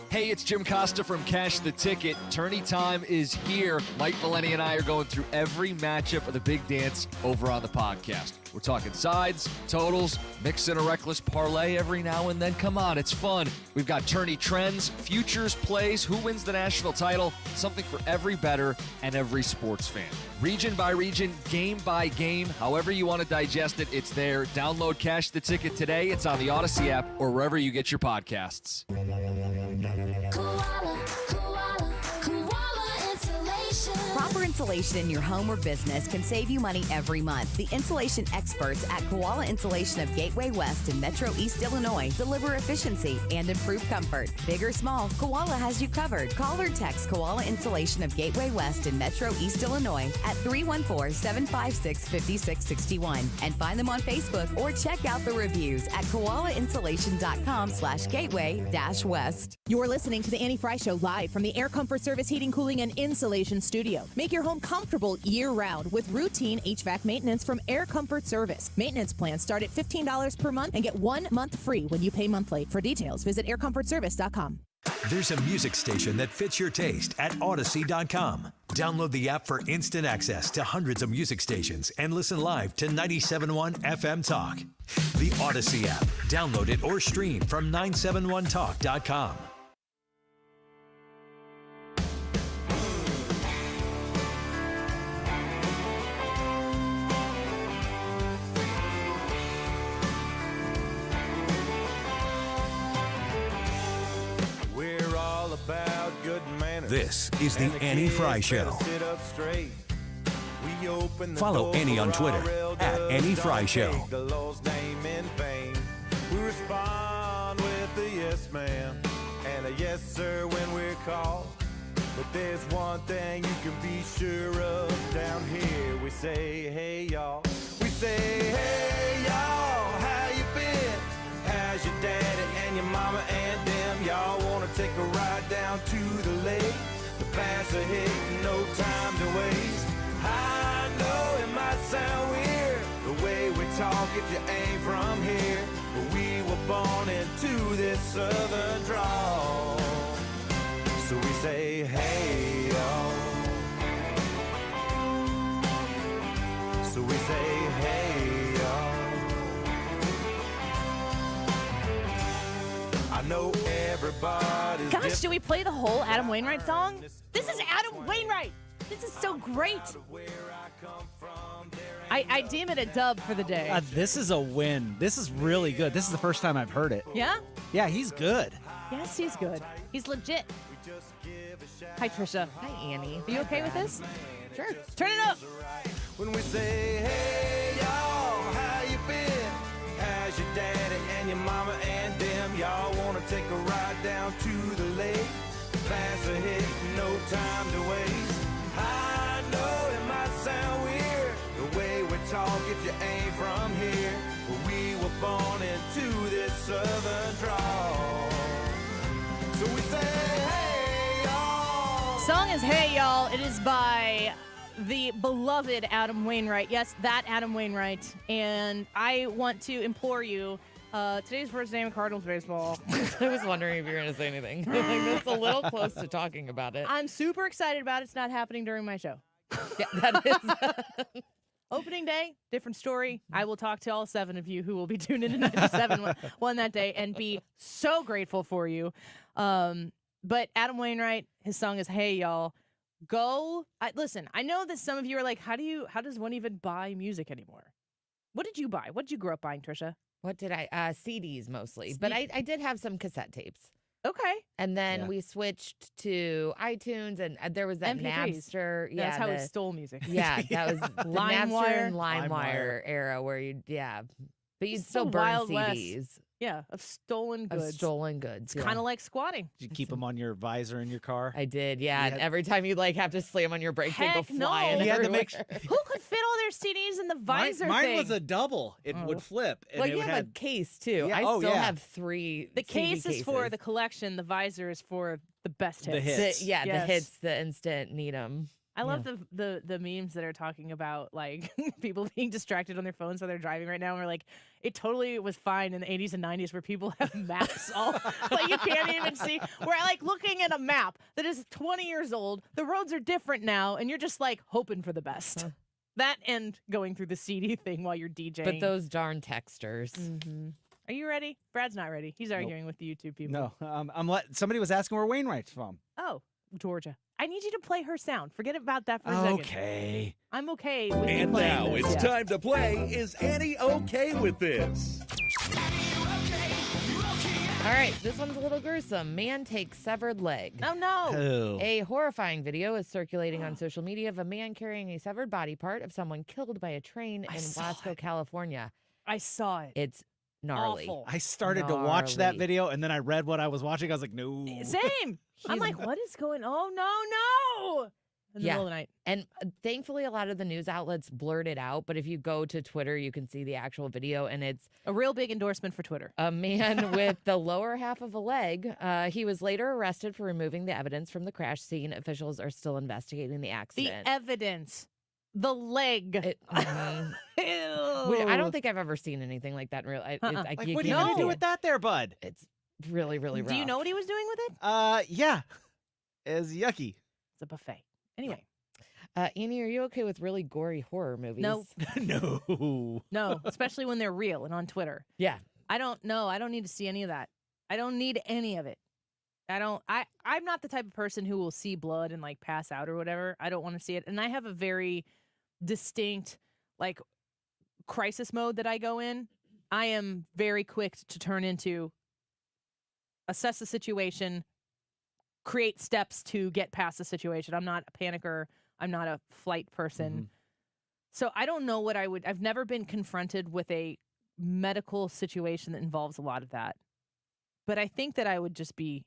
Hey, it's Jim Costa from Cash the Ticket. Tourney time is here. Mike Valeni and I are going through every matchup of the big dance over on the podcast. We're talking sides, totals, mix in a reckless parlay every now and then. Come on, it's fun. We've got tourney trends, futures plays, who wins the national title, something for every bettor and every sports fan. Region by region, game by game, however you want to digest it, it's there. Download Cash the Ticket today. It's on the Odyssey app or wherever you get your podcasts. Proper insulation in your home or business can save you money every month. The insulation experts at Koala Insulation of Gateway West in Metro East Illinois deliver efficiency and improve comfort. Big or small, Koala has you covered. Call or text Koala Insulation of Gateway West in Metro East Illinois at 314-756-5661 and find them on Facebook or check out the reviews at koalainsulation.com/gateway-west. You're listening to the Annie Fry Show live from the Air Comfort Service Heating, Cooling, and Insulation Studio. Make your home comfortable year-round with routine HVAC maintenance from Air Comfort Service. Maintenance plans start at $15 per month and get 1 month free when you pay monthly. For details, visit aircomfortservice.com. There's a music station that fits your taste at Odyssey.com. Download the app for instant access to hundreds of music stations and listen live to 97.1 FM Talk. The Odyssey app. Download it or stream from 971talk.com. This is the Annie Fry Show. Follow Annie on Twitter @AnnieFryShow. We respond with a yes ma'am and a yes sir when we're called. But there's one thing you can be sure of down here. We say, hey y'all. We say, hey y'all, how you been? How's your daddy and your mama y'all wanna take a ride down to the lake? The pass ahead, no time to waste. I know it might sound weird, the way we talk if you ain't from here. But we were born into this southern drawl. So we say, hey, y'all. So we say, hey, y'all. I know everybody's Gosh, do we play the whole Adam Wainwright song? This is Adam Wainwright. This is so great. I deem it a dub for the day. This is a win. This is really good. This is the first time I've heard it. Yeah? Yeah, he's good. Yes, he's good. He's legit. Hi, Trisha. Hi, Annie. Are you okay with this? Sure. Turn it up. When we say, hey, y'all, how you been? How's your daddy and your mama and them? Y'all wanna take a ride down to the lake? Pass ahead, no time to waste. I know it might sound weird, the way we talk if you ain't from here. But we were born into this southern drawl. So we say, hey, y'all. Song is Hey Y'all. It is by the beloved Adam Wainwright. Yes, that Adam Wainwright. And I want to implore you, today's first day of Cardinals baseball. I was wondering if you were going to say anything. That's a little close to talking about it. I'm super excited about it. It's not happening during my show. Yeah, that is. Opening day, different story. I will talk to all 7 of you who will be tuned into 97.1 that day and be so grateful for you. But Adam Wainwright, his song is Hey Y'all. Go. Listen, I know that some of you are like, how does one even buy music anymore? What did you buy? What did you grow up buying, Trisha? What did I? CDs mostly. But I did have some cassette tapes. Okay. And then we switched to iTunes, and there was that MP3s. Napster. Yeah, that's how we stole music. Yeah, that was the Napster and LimeWire era where but you'd still burn Wild CDs. West. Yeah, of stolen goods. It's kind of like squatting. Did you keep them on your visor in your car? I did, yeah. And every time you have to slam on your brakes, they go flying You had to everywhere. make sure. Who could fit all their CDs in the visor Mine thing? was a double. It would flip. And Well, it you would have a case, too. Yeah, I oh, still yeah. have 3 The CD case is for the collection. The visor is for the best hits. The hits. The Yes. hits, the instant need 'em. I love the memes that are talking about like people being distracted on their phones while they're driving right now. And we're like, it totally was fine in the 80s and 90s where people have maps all like you can't even see. We're like looking at a map that is 20 years old. The roads are different now, and you're just like hoping for the best. Huh. That and going through the CD thing while you're DJing. But those darn texters. Mm-hmm. Are you ready? Brad's not ready. He's arguing with the YouTube people. No, somebody was asking where Wainwright's from. Oh, Georgia. I need you to play her sound. Forget about that for a second. Okay. I'm okay with you And playing now this. it's time to play Is Annie Okay With This? All right, this one's a little gruesome. Man takes severed leg. Oh, no. A horrifying video is circulating on social media of a man carrying a severed body part of someone killed by a train in Wasco, California. I saw it. It's gnarly. Awful. I started to watch that video, and then I read what I was watching. I was like, no. Same. I'm like, what is going on? Oh, no. In the middle of the night. And thankfully, a lot of the news outlets blurred it out. But if you go to Twitter, you can see the actual video. And it's a real big endorsement for Twitter. A man with the lower half of a leg. He was later arrested for removing the evidence from the crash scene. Officials are still investigating the accident. The evidence. The leg. I don't think I've ever seen anything like that in real life. What are you going to do with that there, bud? It's really, really rough. Do you know what he was doing with it? Yeah. It's yucky. It's a buffet. Anyway. Annie, are you okay with really gory horror movies? No. No. No, especially when they're real and on Twitter. Yeah. I don't know. I don't need to see any of that. I don't need any of it. I'm not the type of person who will see blood and like pass out or whatever. I don't want to see it. And I have a very distinct like crisis mode that I go in. I am very quick to turn into assess the situation, create steps to get past the situation. I'm not a panicker. I'm not a flight person. Mm-hmm. So I don't know what I've never been confronted with a medical situation that involves a lot of that. But I think that I would just be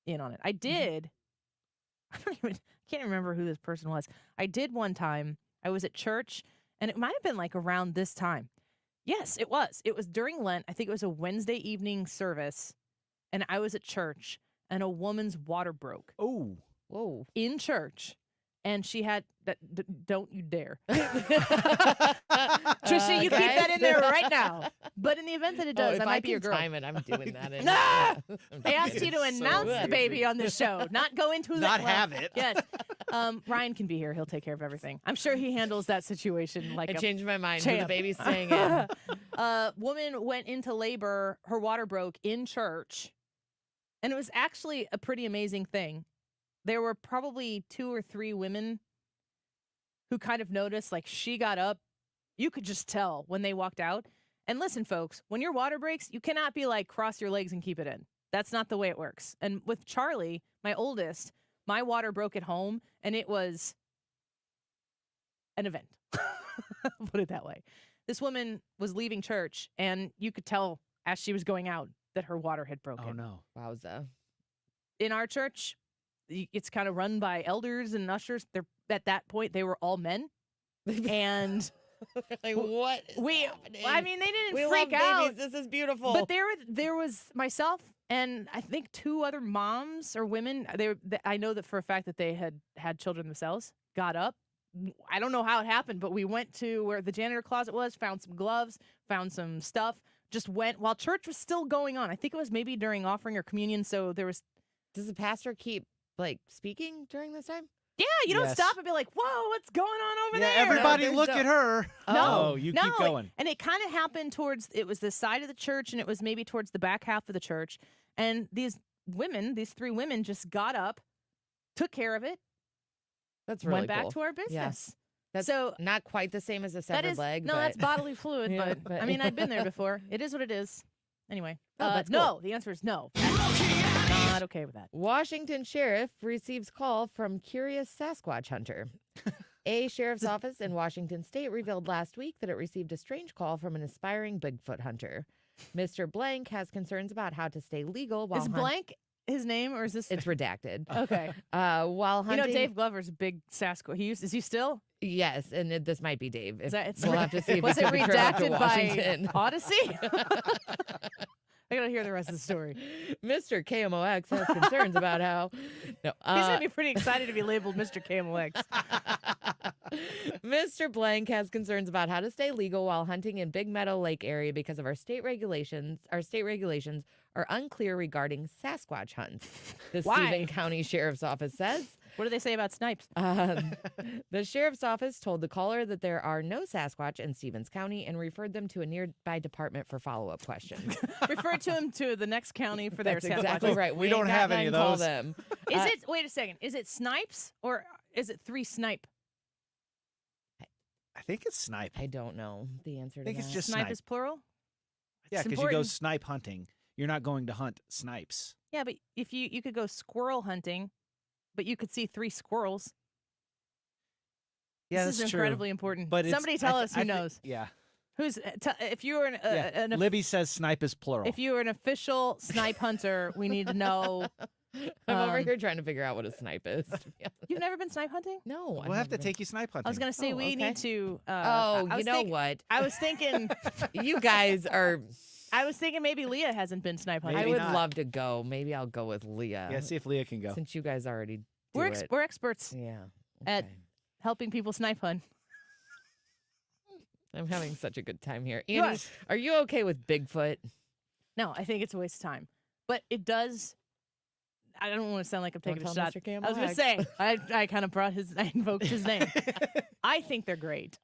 in on it. I did. I can't remember who this person was. I did one time. I was at church, and it might have been like around this time. Yes, it was. It was during Lent. I think it was a Wednesday evening service. and I was at church, and a woman's water broke. Oh. Whoa. In church. And she had that. Don't you dare, Trisha! You keep that in there right now. But in the event that it does, if I might be your girl. time it, I'm doing that. I asked you to announce the baby on this show, not go into the Not have it. Yes. Ryan can be here. He'll take care of everything. I'm sure he handles that situation like I changed my mind. champ. The baby's staying in. Woman went into labor. Her water broke in church, and it was actually a pretty amazing thing. There were probably 2 or 3 women who kind of noticed, like, she got up. You could just tell when they walked out. And listen, folks, when your water breaks, you cannot be like, cross your legs and keep it in. That's not the way it works. And with Charlie, my oldest, my water broke at home, and it was an event. Put it that way. This woman was leaving church, and you could tell as she was going out that her water had broken. Oh, no. Wowza. In our church, it's kind of run by elders and ushers. They're at that point they were all men, and like what? I mean, they didn't we freak love out. babies. This is beautiful. But there was myself and I think 2 other moms or women. I know that for a fact that they had children themselves. Got up. I don't know how it happened, but we went to where the janitor closet was, found some gloves, found some stuff. Just went while church was still going on. I think it was maybe during offering or communion. So there was. Does the pastor keep speaking during this time? Yeah, you don't stop and be like, "Whoa, what's going on over there?" Everybody look at her. No, you no, keep going. And it kind of happened it was the side of the church, and it was maybe towards the back half of the church. And these 3 women just got up, took care of it. That's really went back cool. to our business. Yeah. That's so not quite the same as a severed leg. No, but... that's bodily fluid. Yeah, but I mean, I've been there before. It is what it is. Anyway, that's no. cool. The answer is no. Not okay with that. Washington sheriff receives call from curious Sasquatch hunter. A sheriff's office in Washington state revealed last week that it received a strange call from an aspiring Bigfoot hunter. Mr. Blank has concerns about how to stay legal while Is Blank his name, or is this? It's redacted. Okay. While hunting, Dave Glover's a big Sasquatch. Is he still? Yes, and this might be Dave. We'll have to see. If was it redacted by Washington. Odyssey? I gotta hear the rest of the story. Mr. KMOX has concerns about how. No, he's gonna be pretty excited to be labeled Mr. KMOX. Mr. Blank has concerns about how to stay legal while hunting in Big Meadow Lake area because of our state regulations. Our state regulations are unclear regarding Sasquatch hunts. The Stephen County Sheriff's Office says. What do they say about snipes? The sheriff's office told the caller that there are no Sasquatch in Stevens County and referred them to a nearby department for follow-up questions. Referred to him to the next county for their That's Sasquatch. exactly right. We don't have any of call those. Them. Is it? Wait a second. Is it snipes or is it 3 snipe? I think it's snipe. I don't know the answer to I think that. it's just Snipe snipe. is plural. Yeah, It's because you go important. snipe hunting. You're not going to hunt snipes. Yeah, but if you could go squirrel hunting, but you could see 3 squirrels. Yeah, this that's is true. incredibly important. But somebody tell us who knows. Yeah. Who's if you were an Libby says snipe is plural. if you were an official snipe hunter, we need to know. I'm over here trying to figure out what a snipe is. You've never been snipe hunting? No. We'll have to take you snipe hunting. I was gonna say we okay. need to. You know what? I was thinking. You guys are. I was thinking maybe Leah hasn't been snipe hunting. I would not. love to go. Maybe I'll go with Leah. Yeah, see if Leah can go. Since you guys already do We're it. we're experts Yeah. at helping people snipe hunt. I'm having such a good time here. You Annie, are you okay with Bigfoot? No, I think it's a waste of time. But it does. I don't want to sound like I'm taking Don't a tell shot. Mr. Campbell I was going to say, I kind of I invoked his name. I think they're great.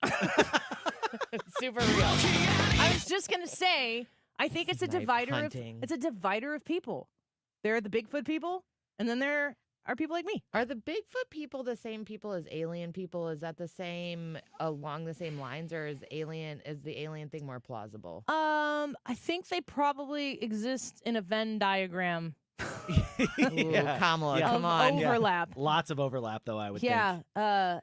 Super real. I was just going to say, I think it's a Snipe divider hunting. it's a divider of people. There are the Bigfoot people, and then there are people like me. Are the Bigfoot people the same people as alien people? Is that the same along the same lines, or is the alien thing more plausible? I think they probably exist in a Venn diagram. Ooh, Kamala, come on. Overlap. Lots of overlap, though, I would think. Yeah.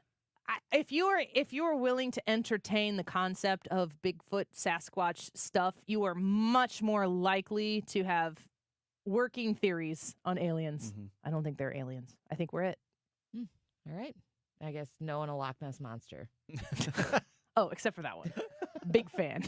If you are willing to entertain the concept of Bigfoot, Sasquatch stuff, you are much more likely to have working theories on aliens. Mm-hmm. I don't think they're aliens. I think we're it. All right. I guess no one a Loch Ness monster. Oh, except for that one. Big fan.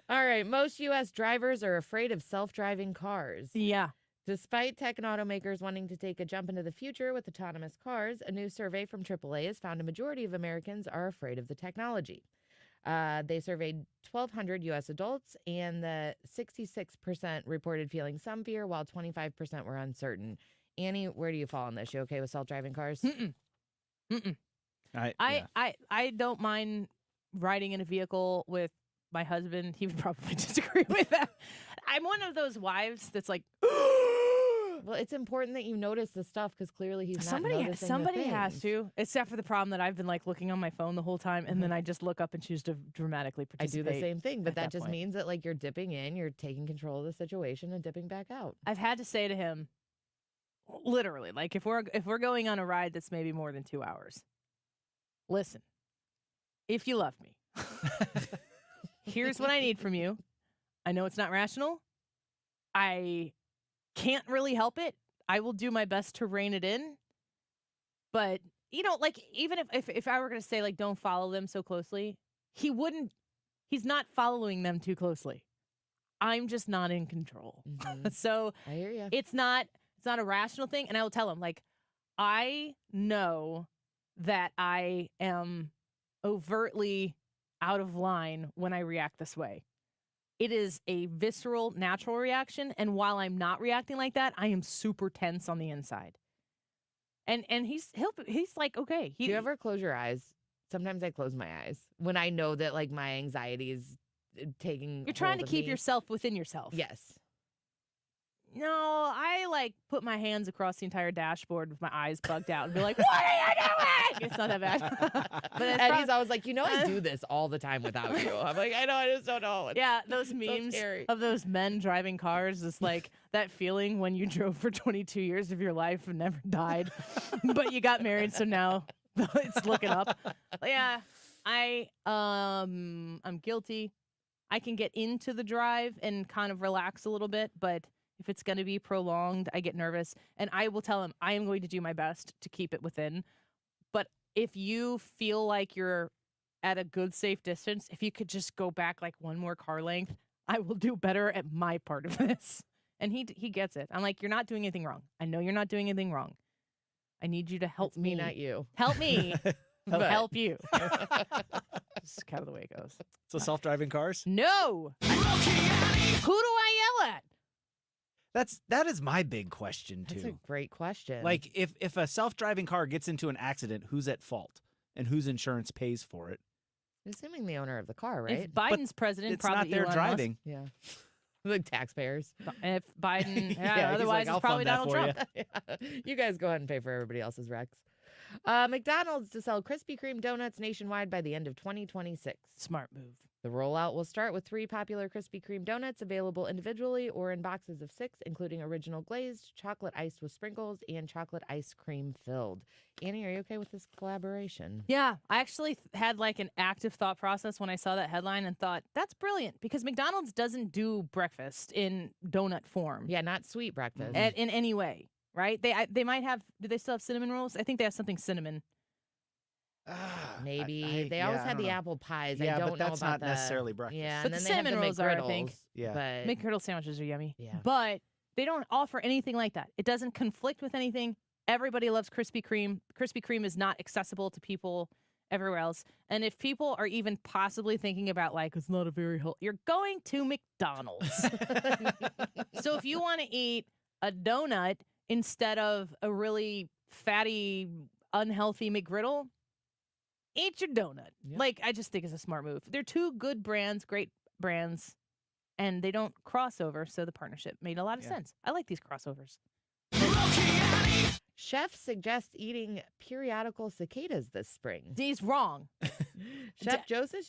All right. Most U.S. drivers are afraid of self-driving cars. Yeah. Despite tech and automakers wanting to take a jump into the future with autonomous cars, a new survey from AAA has found a majority of Americans are afraid of the technology. They surveyed 1,200 U.S. adults, and the 66% reported feeling some fear, while 25% were uncertain. Annie, where do you fall on this? You okay with self-driving cars? Mm-mm. Yeah. I don't mind riding in a vehicle with my husband. He would probably disagree with that. I'm one of those wives that's like, well, it's important that you notice the stuff because clearly he's not noticing somebody the has things. to, except for the problem that I've been like looking on my phone the whole time, and then I just look up and choose to dramatically I do participate. the same thing, but at that just point. means that like you're dipping in, you're taking control of the situation and dipping back out. I've had to say to him, literally, like if we're going on a ride that's maybe more than 2 hours, listen, if you love me, here's what I need from you. I know it's not rational. I can't really help it. I will do my best to rein it in. But, you know, like, even if I were going to say, like, don't follow them so closely, he's not following them too closely. I'm just not in control. Mm-hmm. So I hear you. it's not a rational thing. And I will tell him, like, I know that I am overtly out of line when I react this way. It is a visceral, natural reaction. And while I'm not reacting like that, I am super tense on the inside. And he's like, okay. Do you ever close your eyes? Sometimes I close my eyes when I know that like my anxiety is taking. You're trying hold to of keep me. yourself within yourself. Yes. No, I like put my hands across the entire dashboard with my eyes bugged out and be like, "What are you doing?" It's not that bad. But Eddie's always like, I do this all the time without you. I'm like, I know, I just don't know. Yeah, those memes of those men driving cars is like that feeling when you drove for 22 years of your life and never died, but you got married, so now it's looking up. Yeah, I'm guilty. I can get into the drive and kind of relax a little bit, but if it's going to be prolonged, I get nervous. And I will tell him I am going to do my best to keep it within. But if you feel like you're at a good, safe distance, if you could just go back like one more car length, I will do better at my part of this. And he gets it. I'm like, you're not doing anything wrong. I know you're not doing anything wrong. I need you to help me. Not you. Help me. Help you. Just kind of the way it goes. So self-driving cars? No. Who do I yell at? That is my big question too. That's a great question. Like if a self-driving car gets into an accident, who's at fault and whose insurance pays for it? Assuming the owner of the car, right? If Biden's president, it's probably not their Elon driving. Musk. Yeah. Like taxpayers. If Biden, Yeah, he's otherwise like, it's probably "I'll Donald fund Trump. that for you." You guys go ahead and pay for everybody else's wrecks. McDonald's to sell Krispy Kreme donuts nationwide by the end of 2026. Smart move. The rollout will start with 3 popular Krispy Kreme donuts available individually or in boxes of 6, including original glazed, chocolate iced with sprinkles, and chocolate ice cream filled. Annie, are you okay with this collaboration? Yeah, I actually had like an active thought process when I saw that headline and thought, that's brilliant because McDonald's doesn't do breakfast in donut form. Yeah, not sweet breakfast. In any way, right? They might have, do they still have cinnamon rolls? I think they have something cinnamon. Maybe. They always had the apple pies. Yeah, I don't but know that's about not necessarily breakfast. Yeah, But and the then they have cinnamon rolls are, I think. McGriddles, Yeah. but McGriddle sandwiches are yummy. Yeah. But they don't offer anything like that. It doesn't conflict with anything. Everybody loves Krispy Kreme. Krispy Kreme is not accessible to people everywhere else. And if people are even possibly thinking about like, it's not a very healthy, you're going to McDonald's. So if you want to eat a donut instead of a really fatty, unhealthy McGriddle, eat your donut. Yeah. Like, I just think it's a smart move. They're two good brands, great brands, and they don't cross over, so the partnership made a lot of sense. I like these crossovers. Chefs suggest eating periodical cicadas this spring. He's wrong. Chef Joseph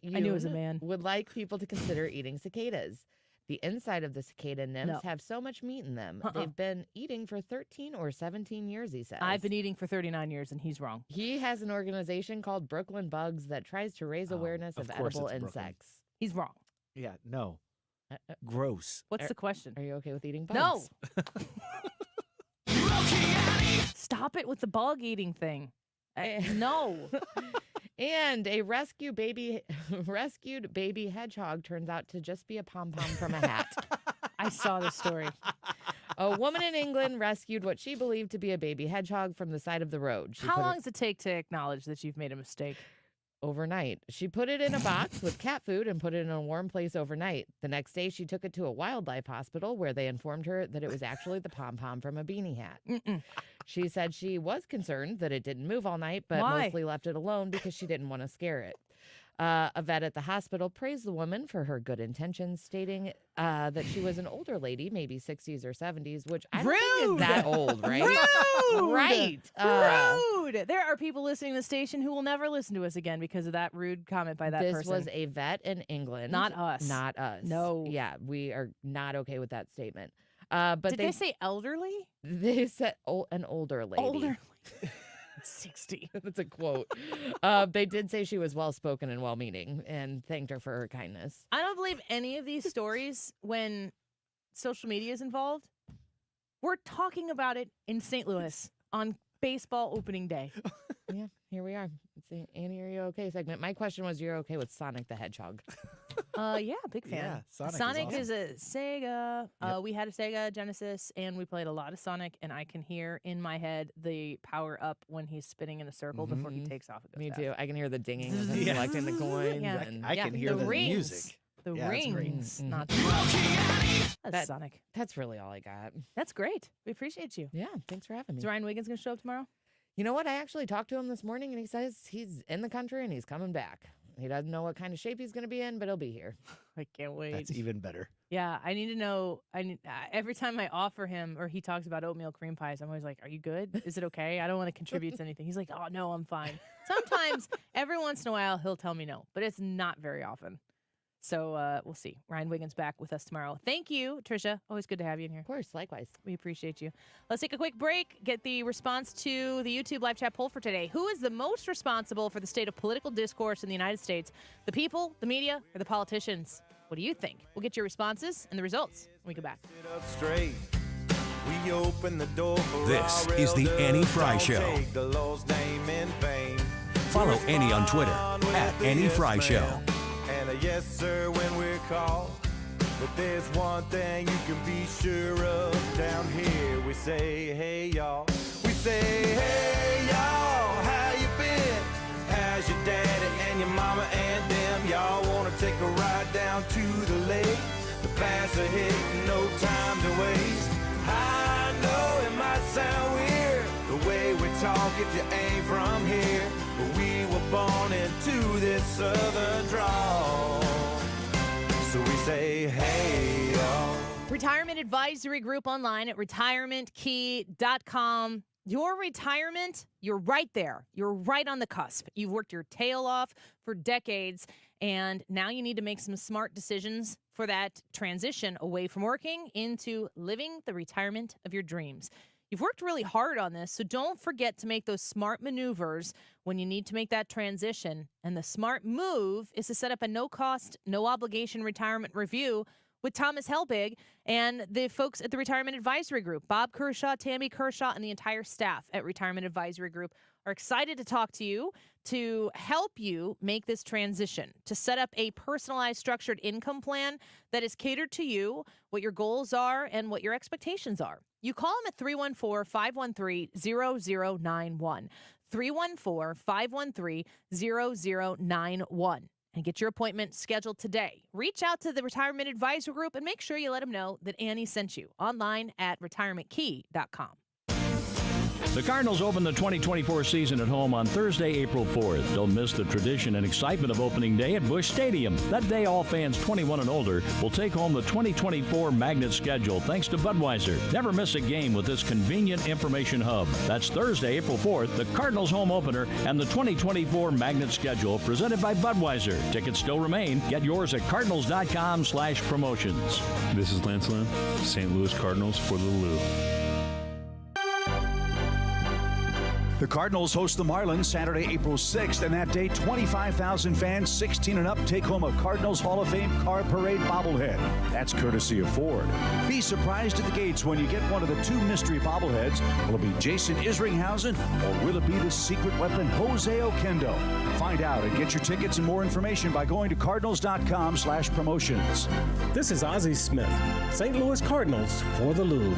I knew it was a Yoon man. would like people to consider eating cicadas. The inside of the cicada nymphs have so much meat in them. They've been eating for 13 or 17 years, he says. I've been eating for 39 years, and he's wrong. He has an organization called Brooklyn Bugs that tries to raise awareness of edible insects. He's wrong. Yeah, no. Gross. What's the question? Are you okay with eating bugs? No. Stop it with the bug eating thing. No. And a rescued baby hedgehog turns out to just be a pom-pom from a hat. I saw the story. A woman in England rescued what she believed to be a baby hedgehog from the side of the road. How long does it take to acknowledge that you've made a mistake? Overnight. She put it in a box with cat food and put it in a warm place overnight. The next day, she took it to a wildlife hospital where they informed her that it was actually the pom-pom from a beanie hat. She said she was concerned that it didn't move all night, but mostly left it alone because she didn't want to scare it. A vet at the hospital praised the woman for her good intentions, stating that she was an older lady, maybe 60s or 70s, which I don't think is that old, right? Rude! Right. Rude! There are people listening to the station who will never listen to us again because of that rude comment by that person. This was a vet in England. Not us. Not us. No. Yeah, we are not okay with that statement. But Did they say elderly? They said an older lady. Older 60. That's a quote. They did say she was well-spoken and well-meaning and thanked her for her kindness. I don't believe any of these stories when social media is involved. We're talking about it in St. Louis on baseball opening day. Yeah, here we are. It's the Annie, are you okay segment. My question was, you're okay with Sonic the Hedgehog? Yeah, big fan. Yeah, Sonic is a Sega. We had a Sega Genesis, and we played a lot of Sonic, and I can hear in my head the power up when he's spinning in a circle before he takes off. Me too. I can hear the dinging of him collecting the coins. Yeah. And I can hear the music. The Yeah, it's great. rings, not that's Sonic. That's really all I got. That's great. We appreciate you. Yeah, thanks for having me. Is Ryan Wiggins going to show up tomorrow? You know what? I actually talked to him this morning, and he says he's in the country and he's coming back. He doesn't know what kind of shape he's going to be in, but he'll be here. I can't wait. That's even better. Yeah, I need to know. Every time I offer him or he talks about oatmeal cream pies, I'm always like, "Are you good? Is it okay? I don't want to contribute to anything." He's like, "Oh no, I'm fine." Sometimes, every once in a while, he'll tell me no, but it's not very often. So we'll see. Ryan Wiggins back with us tomorrow. Thank you, Trisha. Always good to have you in here. Of course, likewise. We appreciate you. Let's take a quick break. Get the response to the YouTube live chat poll for today. Who is the most responsible for the state of political discourse in the United States? The people, the media, or the politicians? What do you think? We'll get your responses and the results when we come back. We open the door for This is the Annie Fry Show. Follow Annie on Twitter @AnnieFryShow. And a yes, sir, when we're called. But there's one thing you can be sure of down here. We say, hey, y'all. We say, hey, y'all, how you been? How's your daddy and your mama and them? Y'all want to take a ride down to the lake? The pass ahead, no time to waste. I know it might sound weird, the way we talk if you ain't from here. But we were born into this southern drawl. So we say, hey, y'all. Retirement Advisory Group online at retirementkey.com. Your retirement, you're right there. You're right on the cusp. You've worked your tail off for decades, and now you need to make some smart decisions for that transition away from working into living the retirement of your dreams. You've worked really hard on this, so don't forget to make those smart maneuvers when you need to make that transition. And the smart move is to set up a no-cost, no-obligation retirement review with Thomas Helbig and the folks at the Retirement Advisory Group. Bob Kershaw, Tammy Kershaw, and the entire staff at Retirement Advisory Group are excited to talk to you to help you make this transition, to set up a personalized structured income plan that is catered to you, what your goals are, and what your expectations are. You call them at 314-513-0091, 314-513-0091, and get your appointment scheduled today. Reach out to the Retirement Advisory Group and make sure you let them know that Annie sent you online at retirementkey.com. The Cardinals open the 2024 season at home on Thursday, April 4th. Don't miss the tradition and excitement of opening day at Busch Stadium. That day, all fans 21 and older will take home the 2024 Magnet schedule thanks to Budweiser. Never miss a game with this convenient information hub. That's Thursday, April 4th, the Cardinals home opener and the 2024 Magnet schedule presented by Budweiser. Tickets still remain. Get yours at cardinals.com/promotions. This is Lance Lynn, St. Louis Cardinals for the Lou. The Cardinals host the Marlins Saturday, April 6th, and that day, 25,000 fans, 16 and up, take home a Cardinals Hall of Fame Car Parade bobblehead. That's courtesy of Ford. Be surprised at the gates when you get one of the 2 mystery bobbleheads. Will it be Jason Isringhausen, or will it be the secret weapon Jose Oquendo? Find out and get your tickets and more information by going to cardinals.com/promotions. This is Ozzie Smith, St. Louis Cardinals for the Lube.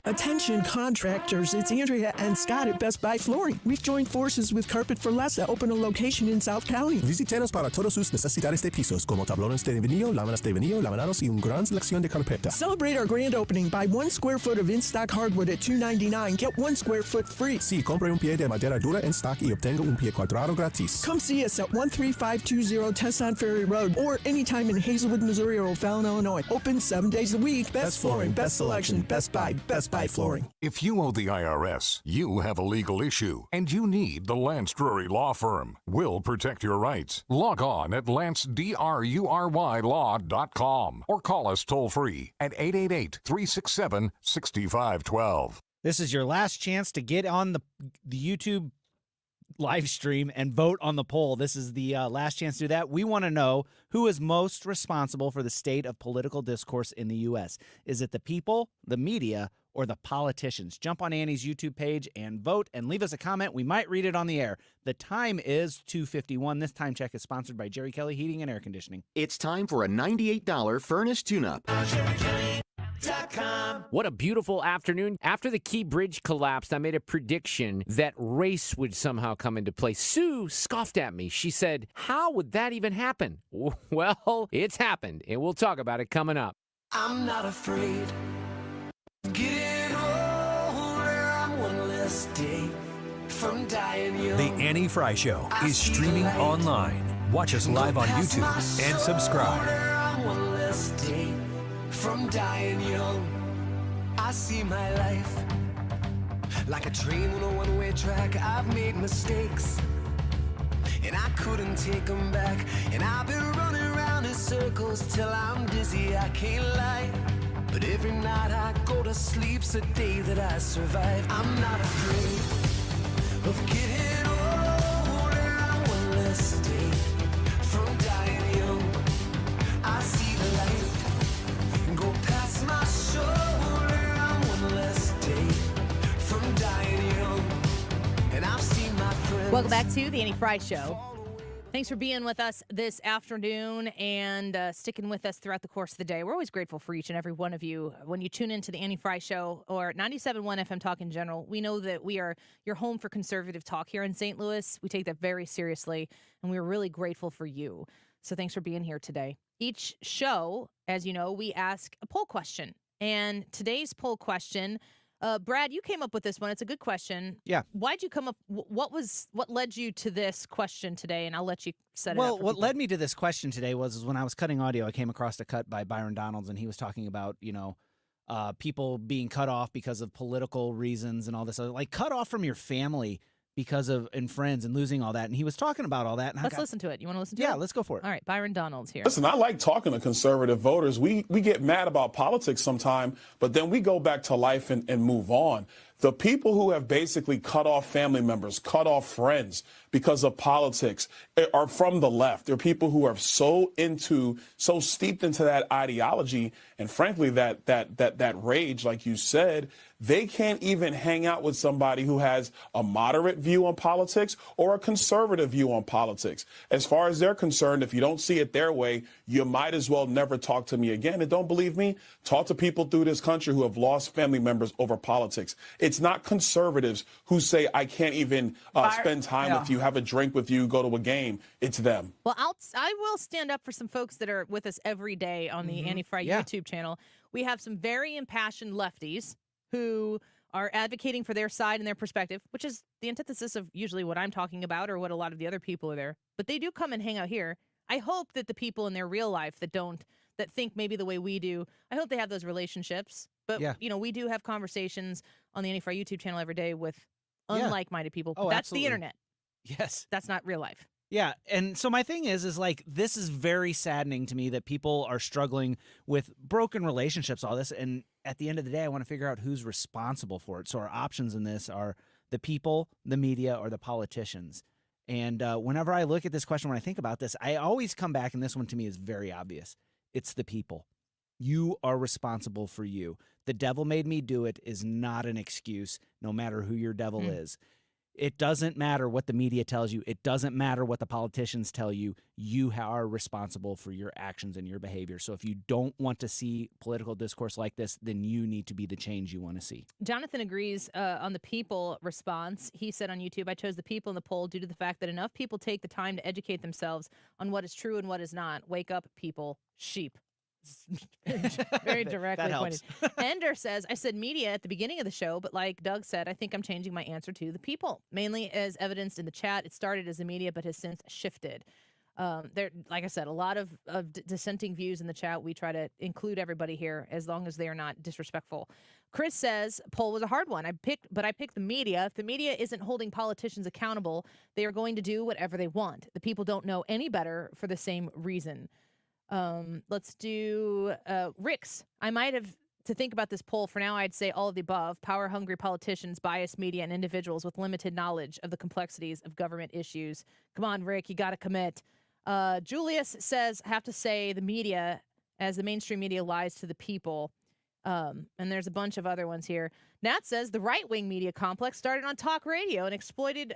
Attention contractors, it's Andrea and Scott at Best Buy Flooring. We've joined forces with Carpet for Less to open a location in South County. Visítenos para todas sus necesidades de pisos, como tablones de vinilo, láminas de vinilo, laminados y una gran selección de carpeta. Celebrate our grand opening. Buy 1 square foot of in-stock hardwood at $2.99. Get 1 square foot free. Sí, compre un pie de madera dura en stock y obtenga un pie cuadrado gratis. Come see us at 13520 Tesson Ferry Road or anytime in Hazelwood, Missouri or O'Fallon, Illinois. Open 7 days a week. Best flooring, best selection, Best Buy Flooring. If you owe the IRS, you have a legal issue, and you need the Lance Drury Law Firm. We'll protect your rights. Log on at lancedrurylaw.com or call us toll-free at 888-367-6512. This is your last chance to get on the YouTube live stream and vote on the poll. This is the last chance to do that. We want to know who is most responsible for the state of political discourse in the U.S. Is it the people, the media, or the politicians? Jump on Annie's YouTube page and vote and leave us a comment. We might read it on the air. The time is 2:51. This time check is sponsored by Jerry Kelly Heating and Air Conditioning. It's time for a $98 furnace tune-up. What a beautiful afternoon. After the Key Bridge collapsed, I made a prediction that race would somehow come into play. Sue scoffed at me. She said, "How would that even happen?" Well, it's happened, and we'll talk about it coming up. I'm not afraid. Getting older, I'm one less day from dying young. The Annie Fry Show is streaming online. Watch us live on YouTube and subscribe. I'm one less day from dying young. I see my life like a train on a one-way track. I've made mistakes and I couldn't take them back. And I've been running around in circles till I'm dizzy, I can't lie. But every night I go to sleep's a day that I survive. I'm not afraid of getting older. I'm one less day from dying young. I see the light go past my shoulder. I'm one less day from dying young. And I've seen my friends. Welcome back to the Annie Fry Show. Thanks for being with us this afternoon and sticking with us throughout the course of the day. We're always grateful for each and every one of you. When you tune into the Annie Fry Show or 97.1 FM Talk in general, we know that we are your home for conservative talk here in St. Louis. We take that very seriously, and we're really grateful for you. So thanks for being here today. Each show, as you know, we ask a poll question. And today's poll question, Brad, you came up with this one. It's a good question. Yeah. Why'd you come up? What led you to this question today? And I'll let you set it up. Well, for what people. led me to this question today was when I was cutting audio, I came across a cut by Byron Donalds, and he was talking about, people being cut off because of political reasons and all this. Like, cut off from your family because of and friends and losing all that. And he was talking about all that. And Let's listen to it. You want to listen to it? Yeah, let's go for it. All right, Byron Donalds here. Listen, I like talking to conservative voters. We get mad about politics sometime, but then we go back to life and move on. The people who have basically cut off family members, cut off friends because of politics are from the left. They're people who are so steeped into that ideology and frankly that rage, like you said, they can't even hang out with somebody who has a moderate view on politics or a conservative view on politics. As far as they're concerned, if you don't see it their way, you might as well never talk to me again. And don't believe me? Talk to people through this country who have lost family members over politics. It's not conservatives who say, I can't even spend time with you, have a drink with you, go to a game. It's them. Well, I will stand up for some folks that are with us every day on the Annie Fry YouTube channel. We have some very impassioned lefties who are advocating for their side and their perspective, which is the antithesis of usually what I'm talking about or what a lot of the other people are there. But they do come and hang out here. I hope that the people in their real life that think maybe the way we do, I hope they have those relationships. But, we do have conversations on the Annie Fry YouTube channel every day with unlike-minded people. But that's the internet. Yes. That's not real life. Yeah, and so my thing is like, this is very saddening to me that people are struggling with broken relationships, all this, and at the end of the day, I want to figure out who's responsible for it. So our options in this are the people, the media, or the politicians? And whenever I look at this question, when I think about this, I always come back, and this one to me is very obvious. It's the people. You are responsible for you. The devil made me do it is not an excuse, no matter who your devil is. It doesn't matter what the media tells you. It doesn't matter what the politicians tell you. You are responsible for your actions and your behavior. So if you don't want to see political discourse like this, then you need to be the change you want to see. Jonathan agrees on the people response. He said on YouTube, I chose the people in the poll due to the fact that enough people take the time to educate themselves on what is true and what is not. Wake up, people. Sheep. Very directly that pointed. Ender says, I said media at the beginning of the show, but like Doug said, I think I'm changing my answer to the people. Mainly as evidenced in the chat, it started as the media, but has since shifted. There, like I said, a lot of dissenting views in the chat. We try to include everybody here as long as they are not disrespectful. Chris says, poll was a hard one. I picked the media. If the media isn't holding politicians accountable, they are going to do whatever they want. The people don't know any better for the same reason. Let's do Rick's. I might have to think about this poll. For now, I'd say all of the above. Power-hungry politicians, biased media, and individuals with limited knowledge of the complexities of government issues. Come on, Rick, you got to commit. Julius says, have to say the media, as the mainstream media lies to the people. And there's a bunch of other ones here. Nat says the right-wing media complex started on talk radio and exploded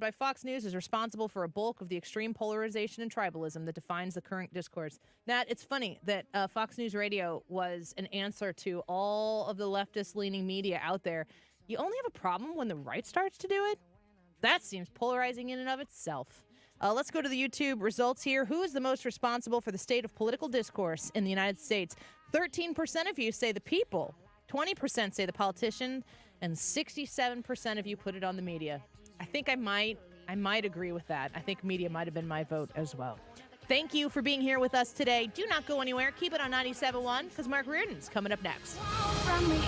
by Fox News is responsible for a bulk of the extreme polarization and tribalism that defines the current discourse. Nat, it's funny that Fox News Radio was an answer to all of the leftist-leaning media out there. You only have a problem when the right starts to do it? That seems polarizing in and of itself. Let's go to the YouTube results here. Who is the most responsible for the state of political discourse in the United States? 13% of you say the people, 20% say the politician, and 67% of you put it on the media. I think I might agree with that. I think media might have been my vote as well. Thank you for being here with us today. Do not go anywhere. Keep it on 97.1 because Mark Reardon's coming up next. From me,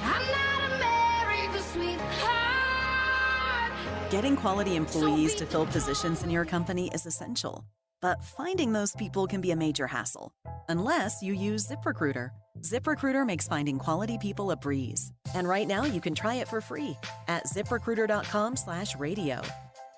I'm not America's sweetheart. Getting quality employees to fill positions in your company is essential, but finding those people can be a major hassle, unless you use ZipRecruiter. ZipRecruiter makes finding quality people a breeze. And right now you can try it for free at ZipRecruiter.com/radio.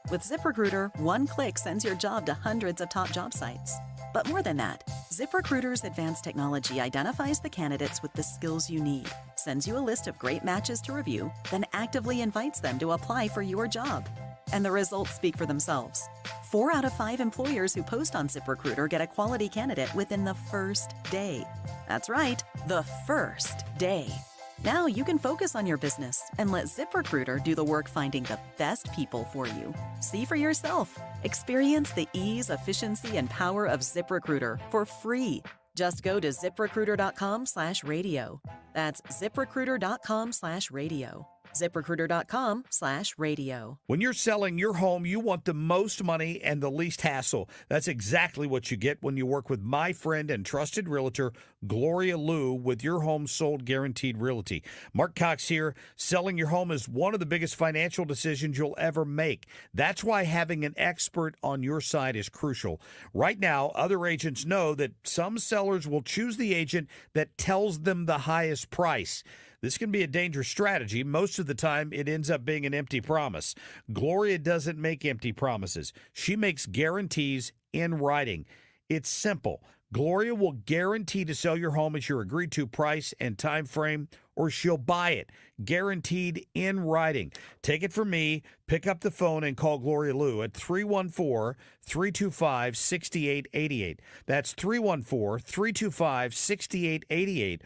With ZipRecruiter, one click sends your job to hundreds of top job sites. But more than that, ZipRecruiter's advanced technology identifies the candidates with the skills you need, sends you a list of great matches to review, then actively invites them to apply for your job. And the results speak for themselves. 4 out of 5 employers who post on ZipRecruiter get a quality candidate within the first day. That's right, the first day. Now you can focus on your business and let ZipRecruiter do the work finding the best people for you. See for yourself. Experience the ease, efficiency, and power of ZipRecruiter for free. Just go to ZipRecruiter.com/radio. That's ZipRecruiter.com/radio. ZipRecruiter.com/radio. When you're selling your home, you want the most money and the least hassle. That's exactly what you get when you work with my friend and trusted realtor, Gloria Liu, with Your Home Sold Guaranteed Realty. Mark Cox here. Selling your home is one of the biggest financial decisions you'll ever make. That's why having an expert on your side is crucial. Right now, other agents know that some sellers will choose the agent that tells them the highest price. This can be a dangerous strategy. Most of the time, it ends up being an empty promise. Gloria doesn't make empty promises. She makes guarantees in writing. It's simple. Gloria will guarantee to sell your home at your agreed-to price and time frame, or she'll buy it, guaranteed in writing. Take it from me. Pick up the phone and call Gloria Liu at 314-325-6888. That's 314-325-6888. Or